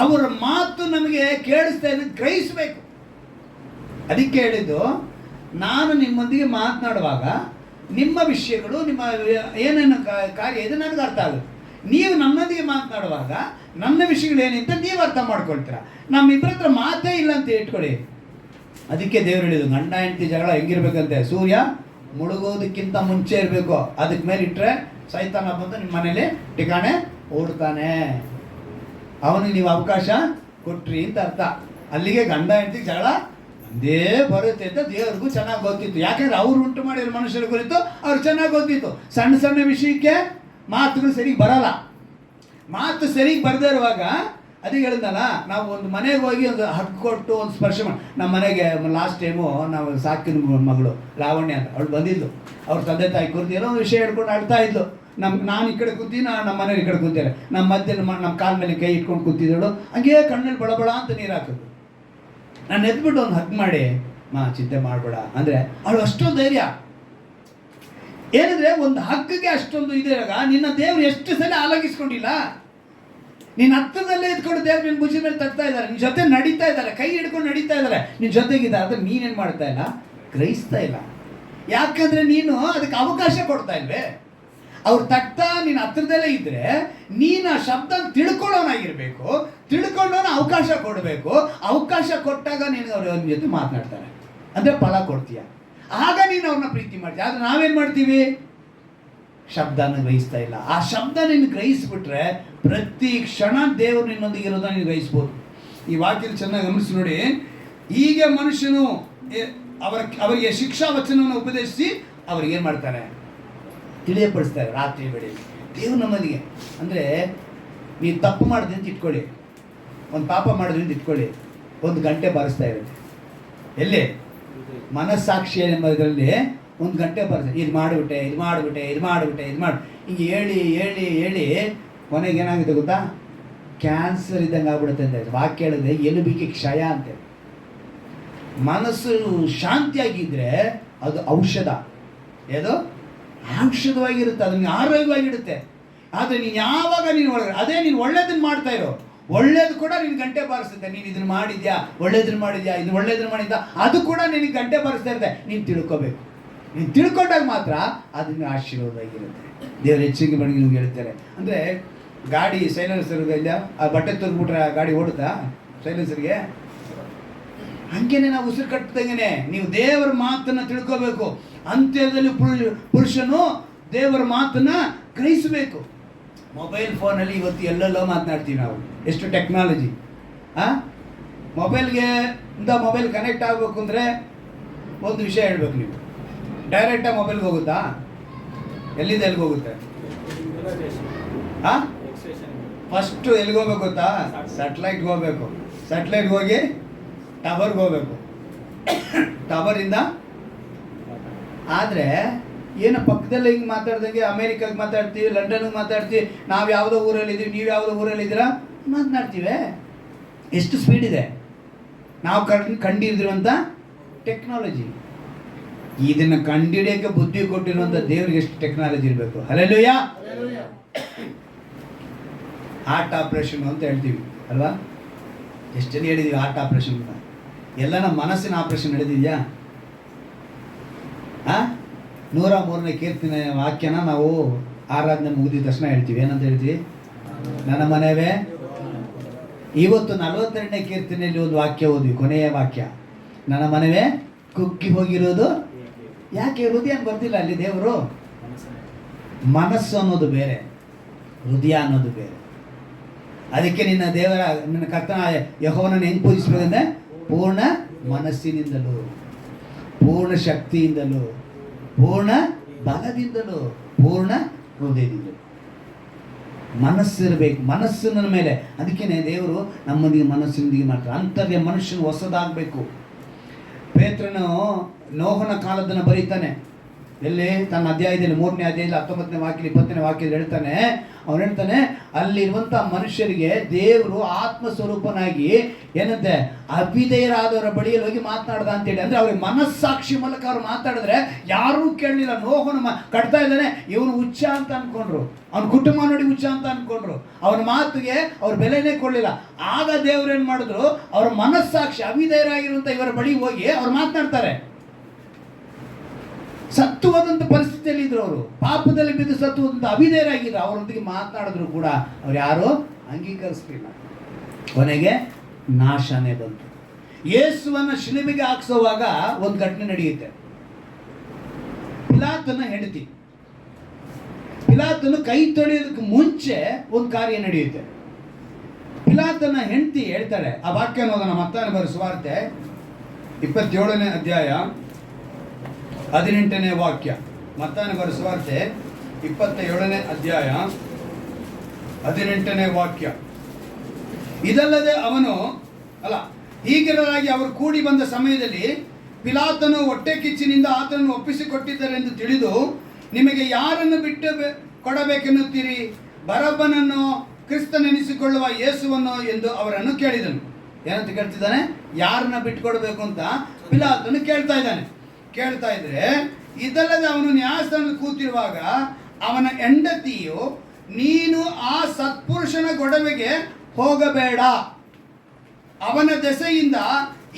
ಅವರ ಮಾತು ನಮಗೆ ಕೇಳಿಸ್ತಾ ಇದೆ, ಗ್ರಹಿಸಬೇಕು. ಅದಕ್ಕೆ ಹೇಳಿದ್ದು, ನಾನು ನಿಮ್ಮೊಂದಿಗೆ ಮಾತನಾಡುವಾಗ ನಿಮ್ಮ ವಿಷಯಗಳು, ನಿಮ್ಮ ಏನೇನು ಕಾರ್ಯ ಇದೆ ನನಗೆ ಅರ್ಥ ಆಗುತ್ತೆ. ನೀವು ನನ್ನೊಂದಿಗೆ ಮಾತನಾಡುವಾಗ ನನ್ನ ವಿಷಯಗಳೇನಿಂತ ನೀವು ಅರ್ಥ ಮಾಡ್ಕೊಳ್ತೀರ. ನಮ್ಮಿಬ್ಬರ ಹತ್ರ ಮಾತೇ ಇಲ್ಲ ಅಂತ ಇಟ್ಕೊಳ್ಳಿ. ಅದಕ್ಕೆ ದೇವರು ಹೇಳಿದ್ದು, ಗಂಡ ಹೆಂಡತಿ ಜಗಳ ಹೆಂಗಿರ್ಬೇಕಂತೆ? ಸೂರ್ಯ ಮುಳುಗೋದಕ್ಕಿಂತ ಮುಂಚೆ ಇರಬೇಕು. ಅದಕ್ಕೆ ಮೇಲೆ ಇಟ್ಟರೆ ಸೈತಾನ ಬಂದು ನಿಮ್ಮ ಮನೇಲಿ ಠಿಕಾಣೆ ಓಡ್ತಾನೆ. ಅವನಿಗೆ ನೀವು ಅವಕಾಶ ಕೊಟ್ರಿ ಅಂತ ಅರ್ಥ. ಅಲ್ಲಿಗೆ ಗಂಡ ಹೆಂಡತಿ ಜಗಳ ಒಂದೇ ಬರುತ್ತೆ ಅಂತ ದೇವ್ರಿಗೂ ಚೆನ್ನಾಗಿ ಗೊತ್ತಿತ್ತು. ಯಾಕಂದ್ರೆ ಅವ್ರು ಉಂಟು ಮಾಡಿರೋ ಮನುಷ್ಯರ ಕುರಿತು ಅವ್ರು ಚೆನ್ನಾಗಿ ಗೊತ್ತಿತ್ತು. ಸಣ್ಣ ಸಣ್ಣ ವಿಷಯಕ್ಕೆ ಮಾತುಗಳು ಸರಿಗೆ ಬರಲ್ಲ. ಮಾತು ಸರಿಗೆ ಬರದೇ ಇರುವಾಗ ಅದಕ್ಕೆ ಹೇಳಿದ್ನಲ್ಲ, ನಾವು ಒಂದು ಮನೆಗೆ ಹೋಗಿ ಒಂದು ಹಕ್ಕು ಕೊಟ್ಟು ಒಂದು ಸ್ಪರ್ಶ ಮಾಡಿ. ನಮ್ಮ ಮನೆಗೆ ಲಾಸ್ಟ್ ಟೈಮು ನಾವು ಸಾಕಿನ ಮಗಳು ಲಾವಣ್ಯ ಅಂತ ಅವಳು ಬಂದಿದ್ದು. ಅವ್ರ ತಂದೆ ತಾಯಿ ಕುರಿತು ಏನೋ ಒಂದು ವಿಷಯ ಹೇಳ್ಕೊಂಡು ಆಡ್ತಾ ಇದ್ಲು. ನಾನು ಈ ಕಡೆ ಕೂತೀನಿ, ನಮ್ಮ ಮನೆಯವ್ರು ಈ ಕಡೆ ಕೂತೇನೆ. ನಮ್ಮ ಮಧ್ಯೆ ನಮ್ಮ ಕಾಲ ಮೇಲೆ ಕೈ ಇಟ್ಕೊಂಡು ಕೂತಿದ್ದಳು. ಹಂಗೆ ಕಣ್ಣಲ್ಲಿ ಬಳಬಳ ಅಂತ ನೀರು ಹಾಕಿದ್ರು. ನಾನು ಎದ್ಬಿಟ್ಟು ಒಂದು ಹಗ್ ಮಾಡಿ ಚಿಂತೆ ಮಾಡಬೇಡ ಅಂದರೆ ಅವಳು ಅಷ್ಟೊಂದು ಧೈರ್ಯ. ಏನಂದ್ರೆ ಒಂದು ಹಗ್ಗಿಗೆ ಅಷ್ಟೊಂದು ಇದ್ದಾಗ ನಿನ್ನ ದೇವರು ಎಷ್ಟು ಸಲ ಆಲಗಿಸ್ಕೊಂಡಿಲ್ಲ. ನಿನ್ನ ಹತ್ತದಲ್ಲೇ ಇದ್ಕೊಂಡು ದೇವ್ರು ನಿನ್ನ ಭುಜದ ಮೇಲೆ ತಟ್ತಾ ಇದ್ದಾರೆ, ನಿನ್ನ ಜೊತೆ ನಡೀತಾ ಇದ್ದಾರೆ, ಕೈ ಹಿಡ್ಕೊಂಡು ನಡೀತಾ ಇದ್ದಾರೆ, ನಿನ್ನ ಜೊತೆಗಿದ್ದಾರೆ. ಆದರೆ ನೀನೇನು ಮಾಡ್ತಾ ಇಲ್ಲ, ಗ್ರಹಿಸ್ತಾ ಇಲ್ಲ. ಯಾಕಂದ್ರೆ ನೀನು ಅದಕ್ಕೆ ಅವಕಾಶ ಕೊಡ್ತಾ ಇಲ್ವೇ. ಅವ್ರು ತಟ್ತಾ ನಿನ್ನ ಹತ್ರದಲ್ಲೇ ಇದ್ರೆ ನೀನು ಆ ಶಬ್ದ ತಿಳ್ಕೊಳ್ಳೋನಾಗಿರ್ಬೇಕು, ತಿಳ್ಕೊಳ್ಳೋನ ಅವಕಾಶ ಕೊಡಬೇಕು. ಅವಕಾಶ ಕೊಟ್ಟಾಗ ನೀನು ಅವ್ರ ಜೊತೆ ಮಾತನಾಡ್ತಾರೆ, ಅಂದರೆ ಫಲ ಕೊಡ್ತೀಯ, ಆಗ ನೀನು ಅವ್ರನ್ನ ಪ್ರೀತಿ ಮಾಡ್ತೀಯ. ಆದರೆ ನಾವೇನು ಮಾಡ್ತೀವಿ, ಶಬ್ದನ ಗ್ರಹಿಸ್ತಾ ಇಲ್ಲ. ಆ ಶಬ್ದ ನೀನು ಗ್ರಹಿಸ್ಬಿಟ್ರೆ ಪ್ರತಿ ಕ್ಷಣ ದೇವರು ನಿನ್ನೊಂದಿಗೆ ಇರೋದನ್ನ ನೀನು ಗ್ರಹಿಸ್ಬೋದು. ಈ ವಾಕ್ಯದಲ್ಲಿ ಚೆನ್ನಾಗಿ ಗಮನಿಸಿ ನೋಡಿ. ಹೀಗೆ ಮನುಷ್ಯನು ಅವರಿಗೆ ಶಿಕ್ಷಾ ವಚನವನ್ನು ಉಪದೇಶಿಸಿ ಅವ್ರಿಗೆ ಏನು ಮಾಡ್ತಾರೆ, ತಿಳಿಯಪಡಿಸ್ತಾರೆ ರಾತ್ರಿ ಬೆಳಗ್ಗೆ. ದೇವ್ರು ನಮ್ಮನಿಗೆ ಅಂದರೆ ನೀವು ತಪ್ಪು ಮಾಡಿದೆ ಅಂತ ಇಟ್ಕೊಳ್ಳಿ, ಒಂದು ಪಾಪ ಮಾಡಿದ್ರಿ ಅಂತ ಇಟ್ಕೊಳ್ಳಿ, 1 ಗಂಟೆ ಬಾರಿಸ್ತಾ ಇರುತ್ತೆ. ಎಲ್ಲಿ? ಮನಸ್ಸಾಕ್ಷಿ ಎಂಬುದರಲ್ಲಿ 1 ಗಂಟೆ ಬಾರಿಸ್ತಾರೆ. ಇದು ಮಾಡಿಬಿಟ್ಟೆ, ಇದು ಮಾಡಿಬಿಟ್ಟೆ, ಇದು ಮಾಡಿಬಿಟ್ಟೆ, ಇದು ಮಾಡಿ ಹಿಂಗೆ ಹೇಳಿ ಹೇಳಿ ಹೇಳಿ ಕೊನೆಗೆ ಏನಾಗುತ್ತೆ ಗೊತ್ತಾ, ಕ್ಯಾನ್ಸರ್ ಇದ್ದಂಗೆ ಆಗ್ಬಿಡುತ್ತೆ ಅಂತ ವಾಕ್ಯ ಹೇಳಿದ್ರೆ ಎಲುಬಿಗೆ ಕ್ಷಯ ಅಂತೆ. ಮನಸ್ಸು ಶಾಂತಿಯಾಗಿದ್ದರೆ ಅದು ಔಷಧ, ಏದು ಔಷಧವಾಗಿರುತ್ತೆ, ಅದನ್ನ ಆರೋಗ್ಯವಾಗಿಡುತ್ತೆ. ಆದರೆ ನೀನು ಯಾವಾಗ ನೀನು ಒಳಗಡೆ ಅದೇ ನೀನು ಒಳ್ಳೇದನ್ನು ಮಾಡ್ತಾ ಇರೋ, ಒಳ್ಳೇದು ಕೂಡ ನಿನ್ನ ಗಂಟೆ ಬಾರಿಸುತ್ತೆ. ನೀನು ಇದನ್ನು ಮಾಡಿದ್ಯಾ, ಒಳ್ಳೇದನ್ನು ಮಾಡಿದ್ಯಾ, ಇದು ಒಳ್ಳೇದನ್ನು ಮಾಡಿದ್ಯಾ, ಅದು ಕೂಡ ನಿನಗೆ ಗಂಟೆ ಬಾರಿಸ್ತಾ ಇರುತ್ತೆ. ನೀನು ತಿಳ್ಕೊಬೇಕು. ನೀನು ತಿಳ್ಕೊಂಡಾಗ ಮಾತ್ರ ಅದನ್ನ ಆಶೀರ್ವಾದವಾಗಿರುತ್ತೆ. ದೇವರು ಹೆಚ್ಚಿಗೆ ಬಣ್ಣಿಗೆ ನಿಮ್ಗೆ ಹೇಳ್ತಾರೆ. ಅಂದರೆ ಗಾಡಿ ಸೈಲೆನ್ಸರ್ ಇಲ್ಲ, ಆ ಬಟ್ಟೆ ತೊರ್ಬಿಟ್ರೆ ಗಾಡಿ ಓಡುತ್ತಾ ಸೈಲೆನ್ಸರ್ಗೆ? ಹಂಗೇನೆ ನಾವು ಉಸಿರು ಕಟ್ಟಿದಂಗೆ ನೀವು ದೇವರ ಮಾತನ್ನು ತಿಳ್ಕೋಬೇಕು. ಅಂತ್ಯದಲ್ಲಿ ಪುರುಷನು ದೇವರ ಮಾತನ್ನು ಗ್ರಹಿಸಬೇಕು. ಮೊಬೈಲ್ ಫೋನಲ್ಲಿ ಇವತ್ತು ಎಲ್ಲೆಲ್ಲೋ ಮಾತನಾಡ್ತೀವಿ ನಾವು, ಎಷ್ಟು ಟೆಕ್ನಾಲಜಿ. ಮೊಬೈಲ್ ಕನೆಕ್ಟ್ ಆಗಬೇಕು ಅಂದರೆ ಒಂದು ವಿಷಯ ಹೇಳ್ಬೇಕು. ನೀವು ಡೈರೆಕ್ಟಾಗಿ ಮೊಬೈಲ್ಗೆ ಹೋಗುತ್ತಾ? ಎಲ್ಲಿಂದ ಎಲ್ಲಿಗೆ ಹೋಗುತ್ತೆ? ಫಸ್ಟು ಎಲ್ಲಿಗೆ ಹೋಗ್ಬೇಕು ಗೊತ್ತಾ? ಸ್ಯಾಟಲೈಟ್ಗೆ ಹೋಗ್ಬೇಕು. ಸ್ಯಾಟಲೈಟ್ಗೆ ಹೋಗಿ ಟವರ್ಗೆ ಹೋಗ್ಬೇಕು. ಟವರಿಂದ ಆದರೆ ಏನು ಪಕ್ಕದಲ್ಲಿ ಹಿಂಗೆ ಮಾತಾಡ್ದಂಗೆ ಅಮೇರಿಕಾಗೆ ಮಾತಾಡ್ತೀವಿ, ಲಂಡನ್ಗೆ ಮಾತಾಡ್ತೀವಿ, ನಾವು ಯಾವುದೋ ಊರಲ್ಲಿದ್ದೀವಿ, ನೀವು ಯಾವುದೋ ಊರಲ್ಲಿದ್ದೀರಾ ಮಾತನಾಡ್ತೀವಿ. ಎಷ್ಟು ಸ್ಪೀಡ್ ಇದೆ ನಾವು ಕಂಡಿಡಿದಿರುವಂಥ ಟೆಕ್ನಾಲಜಿ. ಇದನ್ನು ಕಂಡಿಡಿಯೋಕ್ಕೆ ಬುದ್ಧಿ ಕೊಟ್ಟಿರುವಂಥ ದೇವ್ರಿಗೆ ಎಷ್ಟು ಟೆಕ್ನಾಲಜಿ ಇರಬೇಕು. ಹಲ್ಲೆಲೂಯಾ. ಹಾರ್ಟ್ ಆಪ್ರೇಷನ್ ಅಂತ ಹೇಳ್ತೀವಿ ಅಲ್ವಾ? ಎಷ್ಟು ಜನ ಹೇಳಿದೀವಿ ಹಾರ್ಟ್ ಆಪ್ರೇಷನ್ ಅಂತ? ಎಲ್ಲ ನಮ್ಮ ಮನಸ್ಸಿನ ಆಪ್ರೇಷನ್ ನಡೆದಿದೆಯಾ? 103ನೇ ಕೀರ್ತನೆ ವಾಕ್ಯನ ನಾವು ಆರಾಧನೆ ಮುಗಿದ ತಕ್ಷಣ ಹೇಳ್ತೀವಿ. ಏನಂತ ಹೇಳ್ತೀವಿ? ನನ್ನ ಮನೆಯವೇ. ಇವತ್ತು 42ನೇ ಕೀರ್ತನೆಯಲ್ಲಿ ಒಂದು ವಾಕ್ಯ ಓದ್ವಿ, ಕೊನೆಯ ವಾಕ್ಯ, ನನ್ನ ಮನೆವೇ ಕುಗ್ಗಿ ಹೋಗಿರೋದು ಯಾಕೆ? ಹೃದಯ ಬರ್ತಿಲ್ಲ ಅಲ್ಲಿ. ದೇವರು ಮನಸ್ಸು ಅನ್ನೋದು ಬೇರೆ, ಹೃದಯ ಅನ್ನೋದು ಬೇರೆ. ಅದಕ್ಕೆ ನಿನ್ನ ಕರ್ತನ ಯೆಹೋವನನ್ನು ಹೆಂಗೆ ಪೂಜಿಸಬೇಕಂದ್ರೆ ಪೂರ್ಣ ಮನಸ್ಸಿನಿಂದಲೂ, ಪೂರ್ಣ ಶಕ್ತಿಯಿಂದಲೂ, ಪೂರ್ಣ ಬಲದಿಂದಲೂ, ಪೂರ್ಣ ಹೃದಯದಿಂದಲೂ. ಮನಸ್ಸಿರಬೇಕು, ಮನಸ್ಸಿನ ಮೇಲೆ. ಅದಕ್ಕೇ ದೇವರು ನಮ್ಮೊಂದಿಗೆ ಮನಸ್ಸಿನೊಂದಿಗೆ ಮಾಡ್ತಾರೆ. ಅಂತರ್ಯ ಮನುಷ್ಯನು ಹೊಸದಾಗಬೇಕು. ಪೇತ್ರನು ನೋಹನ ಕಾಲದನ್ನು ಬರೀತಾನೆ. ಎಲ್ಲಿ? ತನ್ನ ಅಧ್ಯಾಯದಲ್ಲಿ 3ನೇ ಅಧ್ಯಾಯದಲ್ಲಿ 19ನೇ ವಾಕ್ಯ 20ನೇ ವಾಕ್ಯದಲ್ಲಿ ಹೇಳ್ತಾನೆ. ಅವನು ಹೇಳ್ತಾನೆ, ಅಲ್ಲಿರುವಂಥ ಮನುಷ್ಯರಿಗೆ ದೇವರು ಆತ್ಮಸ್ವರೂಪನಾಗಿ ಏನಂತೆ ಅವಿಧೇಯರಾದವರ ಬಳಿಯಲ್ಲಿ ಹೋಗಿ ಮಾತನಾಡ್ದ ಅಂತೇಳಿ. ಅಂದರೆ ಅವ್ರಿಗೆ ಮನಸ್ಸಾಕ್ಷಿ ಮೂಲಕ ಅವ್ರು ಮಾತಾಡಿದ್ರೆ ಯಾರೂ ಕೇಳಲಿಲ್ಲ. ನೋಹನ ಕಟ್ತಾ ಇದ್ದಾನೆ, ಇವನು ಹುಚ್ಚ ಅಂತ ಅಂದ್ಕೊಂಡ್ರು, ಅವನ ಕುಟುಂಬ ನೋಡಿ ಹುಚ್ಚ ಅಂತ ಅಂದ್ಕೊಂಡ್ರು, ಅವನ ಮಾತಿಗೆ ಅವ್ರ ಬೆಲೆನೇ ಕೊಡಲಿಲ್ಲ. ಆಗ ದೇವ್ರು ಏನು ಮಾಡಿದ್ರು, ಅವರ ಮನಸ್ಸಾಕ್ಷಿ ಅವಿಧೇಯರಾಗಿರುವಂಥ ಇವರ ಬಳಿ ಹೋಗಿ ಅವ್ರು ಮಾತನಾಡ್ತಾರೆ. ಸತ್ತು ಹೋದಂಥ ಪರಿಸ್ಥಿತಿಯಲ್ಲಿ ಇದ್ರು ಅವರು, ಪಾಪದಲ್ಲಿ ಬಿದ್ದು ಸತ್ತು ಹೋದಂಥ ಅವಿಧೇಯರಾಗಿದ್ರು. ಅವರೊಂದಿಗೆ ಮಾತನಾಡಿದ್ರು ಕೂಡ ಅವ್ರು ಯಾರು ಅಂಗೀಕರಿಸಲಿಲ್ಲ. ಕೊನೆಗೆ ನಾಶನೇ ಬಂತು. ಯೇಸುವನ್ನು ಶಿಲುಬೆಗೆ ಹಾಕಿಸುವಾಗ ಒಂದು ಘಟನೆ ನಡೆಯುತ್ತೆ. ಪಿಲಾತನ ಹೆಂಡತಿ, ಪಿಲಾತನು ಕೈ ತೊಳೆಯೋದಕ್ಕೆ ಮುಂಚೆ ಒಂದು ಕಾರ್ಯ ನಡೆಯುತ್ತೆ. ಪಿಲಾತನ ಹೆಂಡತಿ ಹೇಳ್ತಾಳೆ, ಆ ವಾಕ್ಯ ಓದೋಣ. ಮತ್ತಾಯನ ಬರೆದ ಸುವಾರ್ತೆ 27ನೇ ಅಧ್ಯಾಯ 18ನೇ ವಾಕ್ಯ. ಮತ್ತಾಯನ ಬರೆದ ಸುವಾರ್ತೆ 27ನೇ ಅಧ್ಯಾಯ 18ನೇ ವಾಕ್ಯ. ಇದಲ್ಲದೆ ಹೀಗಿರಲಾಗಿ ಅವರು ಕೂಡಿ ಬಂದ ಸಮಯದಲ್ಲಿ ಪಿಲಾತನು ಹೊಟ್ಟೆ ಕಿಚ್ಚಿನಿಂದ ಆತನನ್ನು ಒಪ್ಪಿಸಿಕೊಟ್ಟಿದ್ದಾರೆಂದು ತಿಳಿದು, ನಿಮಗೆ ಯಾರನ್ನು ಬಿಟ್ಟು ಕೊಡಬೇಕೆನ್ನುತ್ತೀರಿ? ಬರಬ್ಬನನ್ನು, ಕ್ರಿಸ್ತನೆನಿಸಿಕೊಳ್ಳುವ ಯೇಸುವನ್ನು ಎಂದು ಅವರನ್ನು ಕೇಳಿದನು. ಏನಂತ ಕೇಳ್ತಿದ್ದಾನೆ? ಯಾರನ್ನ ಬಿಟ್ಕೊಡ್ಬೇಕು ಅಂತ ಪಿಲಾತನು ಕೇಳ್ತಾ ಇದ್ದಾನೆ. ಕೇಳ್ತಾ ಇದ್ರೆ, ಇದಲ್ಲದೆ ಅವನು ನ್ಯಾಯಸ್ಥಾನದಲ್ಲಿ ಕೂತಿರುವಾಗ ಅವನ ಹೆಂಡತಿಯು, ನೀನು ಆ ಸತ್ಪುರುಷನ ಗೊಡವೆಗೆ ಹೋಗಬೇಡ, ಅವನ ದೆಸೆಯಿಂದ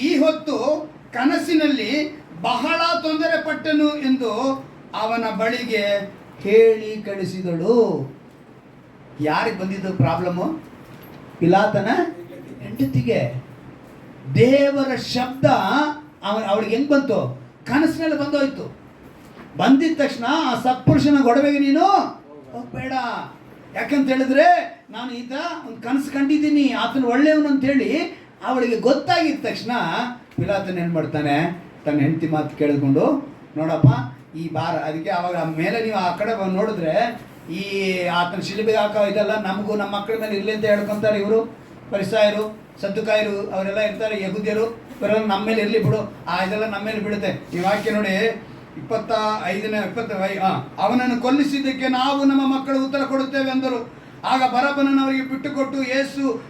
ಈ ಹೊತ್ತು ಕನಸಿನಲ್ಲಿ ಬಹಳ ತೊಂದರೆ ಪಟ್ಟನು ಎಂದು ಅವನ ಬಳಿಗೆ ಹೇಳಿ ಕಳಿಸಿದಳು. ಯಾರಿಗೆ ಬಂದಿದ್ದು ಪ್ರಾಬ್ಲಮ್ಮು? ಪಿಲಾತನ ಹೆಂಡತಿಗೆ. ದೇವರ ಶಬ್ದ ಅವಳಿಗೆ ಹೆಂಗ್ ಬಂತು? ಕನಸಿನಲ್ಲಿ ಬಂದೋಯ್ತು. ಬಂದಿದ ತಕ್ಷಣ ಆ ಸತ್ಪುರುಷನ ಗೊಡವೆಗೆ ನೀನು ಹೋಗ್ಬೇಡ. ಯಾಕಂತ ಹೇಳಿದ್ರೆ, ನಾನು ಈತ ಒಂದು ಕನಸು ಕಂಡಿದ್ದೀನಿ, ಆತನ ಒಳ್ಳೆಯವನು ಅಂತೇಳಿ ಅವಳಿಗೆ ಗೊತ್ತಾಗಿದ್ದ ತಕ್ಷಣ ಪಿಲಾತನ ಏನು ಮಾಡ್ತಾನೆ? ತನ್ನ ಹೆಂಡತಿ ಮಾತು ಕೇಳಿಕೊಂಡು, ನೋಡಪ್ಪ ಈ ಬಾರ, ಅದಕ್ಕೆ ಅವಾಗ ಮೇಲೆ ನೀವು ಆ ಕಡೆ ನೋಡಿದ್ರೆ ಈ ಆತನ ಶಿಲುಬೆಗೆ ಹಾಕೋ ಇದೆಲ್ಲ ನಮಗೂ ನಮ್ಮ ಮಕ್ಕಳ ಮೇಲೆ ಇರಲಿ ಅಂತ ಹೇಳ್ಕೊತಾರೆ ಇವರು. ಫರಿಸಾಯರು, ಸದ್ದುಕಾಯರು ಅವರೆಲ್ಲ ಇರ್ತಾರೆ, ಯಹೂದ್ಯರು, ಇವರೆಲ್ಲ ನಮ್ಮ ಮೇಲೆ ಇರಲಿ ಬಿಡು, ಇದೆಲ್ಲ ನಮ್ಮ ಮೇಲೆ ಬೀಳುತ್ತೆ. ಈ ವಾಕ್ಯ ನೋಡಿ 25 ಅವನನ್ನು ಕೊಲ್ಲಿಸಿದ್ದಕ್ಕೆ ನಾವು ನಮ್ಮ ಮಕ್ಕಳು ಉತ್ತರ ಕೊಡುತ್ತೇವೆ ಅಂದರು. ಆಗ ಬರಬ್ಬನನ್ನು ಅವರಿಗೆ ಬಿಟ್ಟುಕೊಟ್ಟು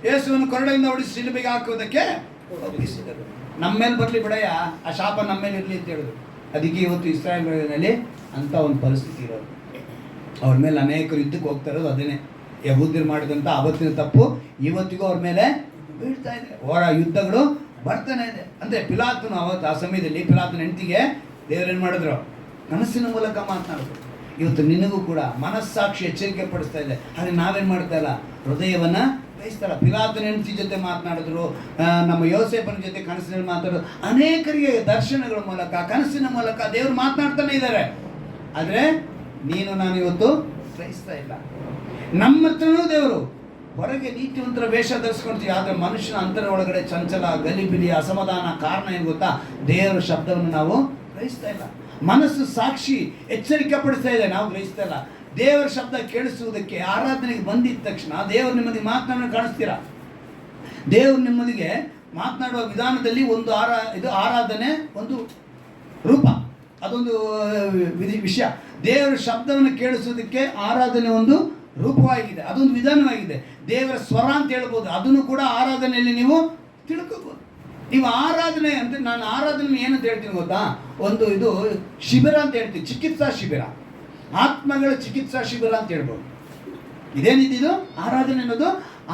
ಯೇಸುವನ್ನು ಕೊರಡೆಯಿಂದ ಹೊಡಿಸಿ ಶಿಲುಬೆಗೆ ಹಾಕುವುದಕ್ಕೆ ಒಪ್ಪಿಸಿದರು. ನಮ್ಮ ಮೇಲೆ ಬರಲಿ ಬಿಡಯ್ಯ, ಆ ಶಾಪ ನಮ್ಮ ಮೇಲೆ ಇರಲಿ ಅಂತ ಹೇಳಿದ್ರು. ಅದಕ್ಕೆ ಇವತ್ತು ಇಸ್ರಾಯೇಲ್ನಲ್ಲಿ ಅಂಥ ಒಂದು ಪರಿಸ್ಥಿತಿ ಇರೋದು. ಅವ್ರ ಮೇಲೆ ಅನೇಕರು ಯುದ್ಧಕ್ಕೆ ಹೋಗ್ತಾ ಇರೋದು ಅದನ್ನೇ. ಯಹೂದ್ಯರು ಮಾಡಿದಂಥ ಅವತ್ತಿನ ತಪ್ಪು ಇವತ್ತಿಗೂ ಅವ್ರ ಮೇಲೆ ಬೀಳ್ತಾ ಇದೆ. ಅವರ ಯುದ್ಧಗಳು ಬರ್ತಾನೆ ಇದೆ. ಅಂದರೆ ಪಿಲಾತನು ಅವತ್ತು ಆ ಸಮಯದಲ್ಲಿ ಪಿಲಾತನ ಹೆಂಡತಿಗೆ ದೇವರೇನು ಮಾಡಿದ್ರು? ಕನಸಿನ ಮೂಲಕ ಮಾತನಾಡಿದ್ರು. ಇವತ್ತು ನಿನಗೂ ಕೂಡ ಮನಸ್ಸಾಕ್ಷಿ ಎಚ್ಚರಿಕೆ ಪಡಿಸ್ತಾ ಇದೆ. ಹಾಗೆ ನಾವೇನು ಮಾಡ್ತಾ ಇಲ್ಲ? ಹೃದಯವನ್ನು ಗ್ರಹಿಸ್ತಾರ. ಪಿಲಾತನ ಹೆಂಡತಿ ಜೊತೆ ಮಾತನಾಡಿದ್ರು, ನಮ್ಮ ಯೋಸೇಫನ ಜೊತೆ ಕನಸಿನಲ್ಲಿ ಮಾತಾಡೋದು. ಅನೇಕರಿಗೆ ದರ್ಶನಗಳ ಮೂಲಕ, ಕನಸಿನ ಮೂಲಕ ದೇವರು ಮಾತನಾಡ್ತಾನೆ ಇದ್ದಾರೆ. ಆದರೆ ನೀನು ನಾನು ಇವತ್ತು ಗ್ರಹಿಸ್ತಾ ಇಲ್ಲ. ನಮ್ಮ ಹತ್ರನೂ ದೇವರು ಹೊರಗೆ ನೀತಿವಂತರ ವೇಷ ಧರಿಸ್ಕೊಳ್ತೀವಿ, ಆದರೆ ಮನುಷ್ಯನ ಅಂತರ ಒಳಗಡೆ ಚಂಚಲ, ಗಲಿಬಿಲಿ, ಅಸಮಾಧಾನ. ಕಾರಣ ಏನು ಗೊತ್ತಾ? ದೇವರ ಶಬ್ದವನ್ನು ನಾವು ಗ್ರಹಿಸ್ತಾ ಇಲ್ಲ. ಮನಸ್ಸು ಸಾಕ್ಷಿ ಎಚ್ಚರಿಕೆ ಪಡಿಸ್ತಾ ಇದೆ, ನಾವು ಗ್ರಹಿಸ್ತಾ ಇಲ್ಲ. ದೇವರ ಶಬ್ದ ಕೇಳಿಸುವುದಕ್ಕೆ ಆರಾಧನೆಗೆ ಬಂದಿದ್ದ ತಕ್ಷಣ ದೇವರು ನಿಮ್ಮದಿಗೆ ಮಾತನಾಡೋದು ಕಾಣಿಸ್ತೀರಾ? ದೇವರು ನಿಮ್ಮದಿಗೆ ಮಾತನಾಡುವ ವಿಧಾನದಲ್ಲಿ ಒಂದು ಇದು ಆರಾಧನೆ ಒಂದು ರೂಪ, ಅದೊಂದು ವಿಷಯ. ದೇವರ ಶಬ್ದವನ್ನು ಕೇಳಿಸೋದಕ್ಕೆ ಆರಾಧನೆ ಒಂದು ರೂಪವಾಗಿದೆ, ಅದೊಂದು ವಿಧಾನವಾಗಿದೆ. ದೇವರ ಸ್ವರ ಅಂತ ಹೇಳ್ಬೋದು, ಅದನ್ನು ಕೂಡ ಆರಾಧನೆಯಲ್ಲಿ ನೀವು ತಿಳ್ಕೋಬೋದು. ನೀವು ಆರಾಧನೆ ಅಂದರೆ, ನಾನು ಆರಾಧನೆ ಏನಂತ ಹೇಳ್ತೀನಿ ಗೊತ್ತಾ? ಒಂದು ಇದು ಶಿಬಿರ ಅಂತ ಹೇಳ್ತೀನಿ, ಚಿಕಿತ್ಸಾ ಶಿಬಿರ, ಆತ್ಮಗಳ ಚಿಕಿತ್ಸಾ ಶಿಬಿರ ಅಂತ ಹೇಳ್ಬೋದು. ಇದೇನಿದ್ದು? ಆರಾಧನೆ ಅನ್ನೋದು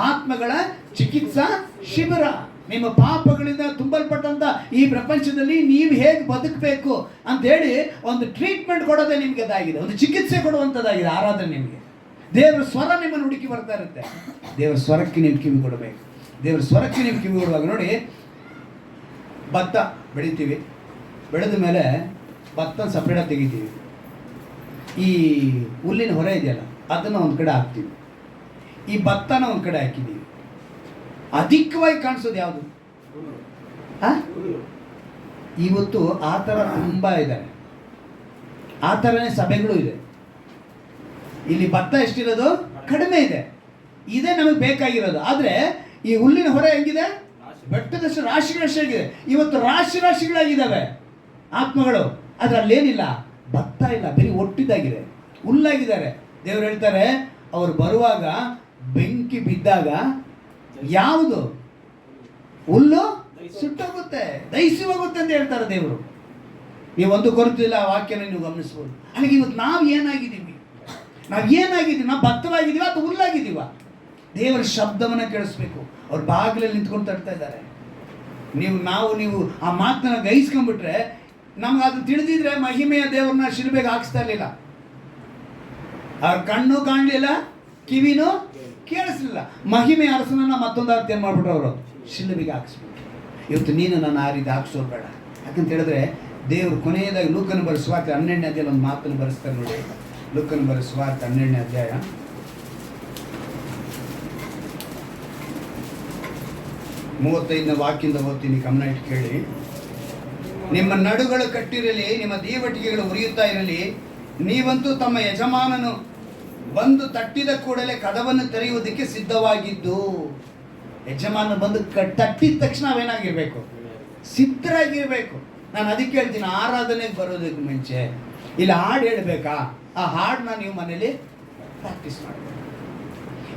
ಆತ್ಮಗಳ ಚಿಕಿತ್ಸಾ ಶಿಬಿರ. ನಿಮ್ಮ ಪಾಪಗಳಿಂದ ತುಂಬಲ್ಪಟ್ಟಂಥ ಈ ಪ್ರಪಂಚದಲ್ಲಿ ನೀವು ಹೇಗೆ ಬದುಕಬೇಕು ಅಂತೇಳಿ ಒಂದು ಟ್ರೀಟ್ಮೆಂಟ್ ಕೊಡೋದೇ ನಿಮಗೆ ಅದಾಗಿದೆ, ಒಂದು ಚಿಕಿತ್ಸೆ ಕೊಡುವಂಥದ್ದಾಗಿದೆ ಆರಾಧನೆ ನಿಮಗೆ. ದೇವರ ಸ್ವರ ನಿಮ್ಮನ್ನು ಹುಡುಕಿ ಬರ್ತಾ ಇರುತ್ತೆ. ದೇವರ ಸ್ವರಕ್ಕೆ ನೀವು ಕಿವಿ ಕೊಡಬೇಕು. ದೇವರ ಸ್ವರಕ್ಕೆ ನೀವು ಕಿವಿ ಕೊಡುವಾಗ ನೋಡಿ, ಭತ್ತ ಬೆಳಿತೀವಿ, ಬೆಳೆದ ಮೇಲೆ ಭತ್ತ ಸಪ್ರೇಟಾಗಿ ತೆಗಿತೀವಿ. ಈ ಹುಲ್ಲಿನ ಹೊರೆ ಇದೆಯಲ್ಲ ಅದನ್ನು ಒಂದು ಕಡೆ ಹಾಕ್ತೀವಿ, ಈ ಭತ್ತನ ಒಂದು ಕಡೆ ಹಾಕಿದ್ದೀವಿ. ಅಧಿಕವಾಗಿ ಕಾಣಿಸೋದು ಯಾವುದು? ಇವತ್ತು ಆ ಥರ ತುಂಬ ಇದ್ದಾರೆ, ಆ ಥರನೇ ಸಭೆಗಳು ಇದೆ. ಇಲ್ಲಿ ಭತ್ತ ಎಷ್ಟಿರೋದು? ಕಡಿಮೆ ಇದೆ. ಇದೇ ನಮಗೆ ಬೇಕಾಗಿರೋದು. ಆದರೆ ಈ ಹುಲ್ಲಿನ ಹೊರೆ ಹೆಂಗಿದೆ? ಬೆಟ್ಟದಷ್ಟು ರಾಶಿಗಳಷ್ಟಾಗಿದೆ. ಇವತ್ತು ರಾಶಿಗಳಾಗಿದ್ದಾವೆ ಆತ್ಮಗಳು, ಆದರೆ ಅಲ್ಲೇನಿಲ್ಲ, ಭತ್ತ ಇಲ್ಲ, ಬರೀ ಒಟ್ಟಿದ್ದಾಗಿದೆ, ಹುಲ್ಲಾಗಿದ್ದಾರೆ. ದೇವರು ಹೇಳ್ತಾರೆ, ಅವರು ಬರುವಾಗ ಬೆಂಕಿ ಬಿದ್ದಾಗ ಯಾವುದು ಹುಲ್ಲು ಸುಟ್ಟೋಗುತ್ತೆ, ದಹಿಸಿ ಹೋಗುತ್ತೆ ಅಂತ ಹೇಳ್ತಾರೆ ದೇವರು. ನೀವು ಒಂದು ಕೊರತಿಲ್ಲ ಆ ವಾಕ್ಯನ ನೀವು ಗಮನಿಸ್ಬೋದು. ಹಾಗೆ ಇವತ್ತು ನಾವು ಏನಾಗಿದ್ದೀವಿ? ನಾವು ಭತ್ತವಾಗಿದ್ದೀವ ಅಥವಾ ಹುಲ್ಲಾಗಿದ್ದೀವ? ದೇವರ ಶಬ್ದವನ್ನು ಕೇಳಿಸ್ಬೇಕು. ಅವ್ರು ಬಾಗಿಲಲ್ಲಿ ನಿಂತ್ಕೊಂಡು ತಡ್ತಾ ಇದ್ದಾರೆ. ನೀವು ಆ ಮಾತನ್ನ ಗ್ರಹಿಸ್ಕೊಂಡ್ಬಿಟ್ರೆ, ನಮ್ಗೆ ಅದು ತಿಳಿದಿದ್ರೆ ಮಹಿಮೆಯ ದೇವ್ರನ್ನ ಶಿಲುಬೆಗೆ ಹಾಕಿಸ್ತಾ ಇರಲಿಲ್ಲ. ಅವ್ರ ಕಣ್ಣು ಕಾಣಲಿಲ್ಲ, ಕಿವಿನೂ ಕೇಳಿಸ್ಲಿಲ್ಲ. ಮಹಿಮೆ ಅರಸನನ್ನ ಮತ್ತೊಂದು ಅರ್ಥ ಏನು ಮಾಡ್ಬಿಟ್ರು ಅವರು? ಶಿಲುಬೆಗೆ ಹಾಕಿಸ್ಬಿಟ್ರು. ಇವತ್ತು ನೀನು ನನ್ನ ಆ ರೀತಿ ಹಾಕ್ಸೋದು ಬೇಡ. ಯಾಕಂತ ಹೇಳಿದ್ರೆ ದೇವರು ಕೊನೆಯದಾಗಿ ಲೂಕನ ಬರೆದ ಸುವಾರ್ತೆ 12ನೇ ಅಧ್ಯಾಯ ಒಂದು ಮಾತನ್ನು ಬರೆಸ್ತಾರೆ ನೋಡಿ. ಲೂಕನ ಬರೆದ ಸುವಾರ್ತೆ 12ನೇ ಅಧ್ಯಾಯ 35ನೇ ವಾಕ್ಯದಿಂದ ಓದ್ತೀನಿ, ಗಮನ ಇಟ್ಟು ಕೇಳಿ. ನಿಮ್ಮ ನಡುಗಳು ಕಟ್ಟಿರಲಿ, ನಿಮ್ಮ ದೀವಟಿಗೆಗಳು ಉರಿಯುತ್ತಾ ಇರಲಿ. ನೀವಂತೂ ತಮ್ಮ ಯಜಮಾನನು ಬಂದು ತಟ್ಟಿದ ಕೂಡಲೇ ಕದವನ್ನು ತೆರೆಯುವುದಕ್ಕೆ ಸಿದ್ಧವಾಗಿದ್ದು. ಯಜಮಾನ ಬಂದು ತಟ್ಟಿದ ತಕ್ಷಣ ನಾವೇನಾಗಿರ್ಬೇಕು? ಸಿದ್ಧರಾಗಿರ್ಬೇಕು. ನಾನು ಅದಕ್ಕೆ ಹೇಳ್ತೀನಿ, ಆರಾಧನೆಗೆ ಬರೋದಕ್ಕೆ ಮುಂಚೆ ಇಲ್ಲಿ ಹಾಡು ಹೇಳಬೇಕಾ? ಆ ಹಾಡನ್ನ ನೀವು ಮನೇಲಿ ಪ್ರಾಕ್ಟೀಸ್ ಮಾಡಬೇಕು.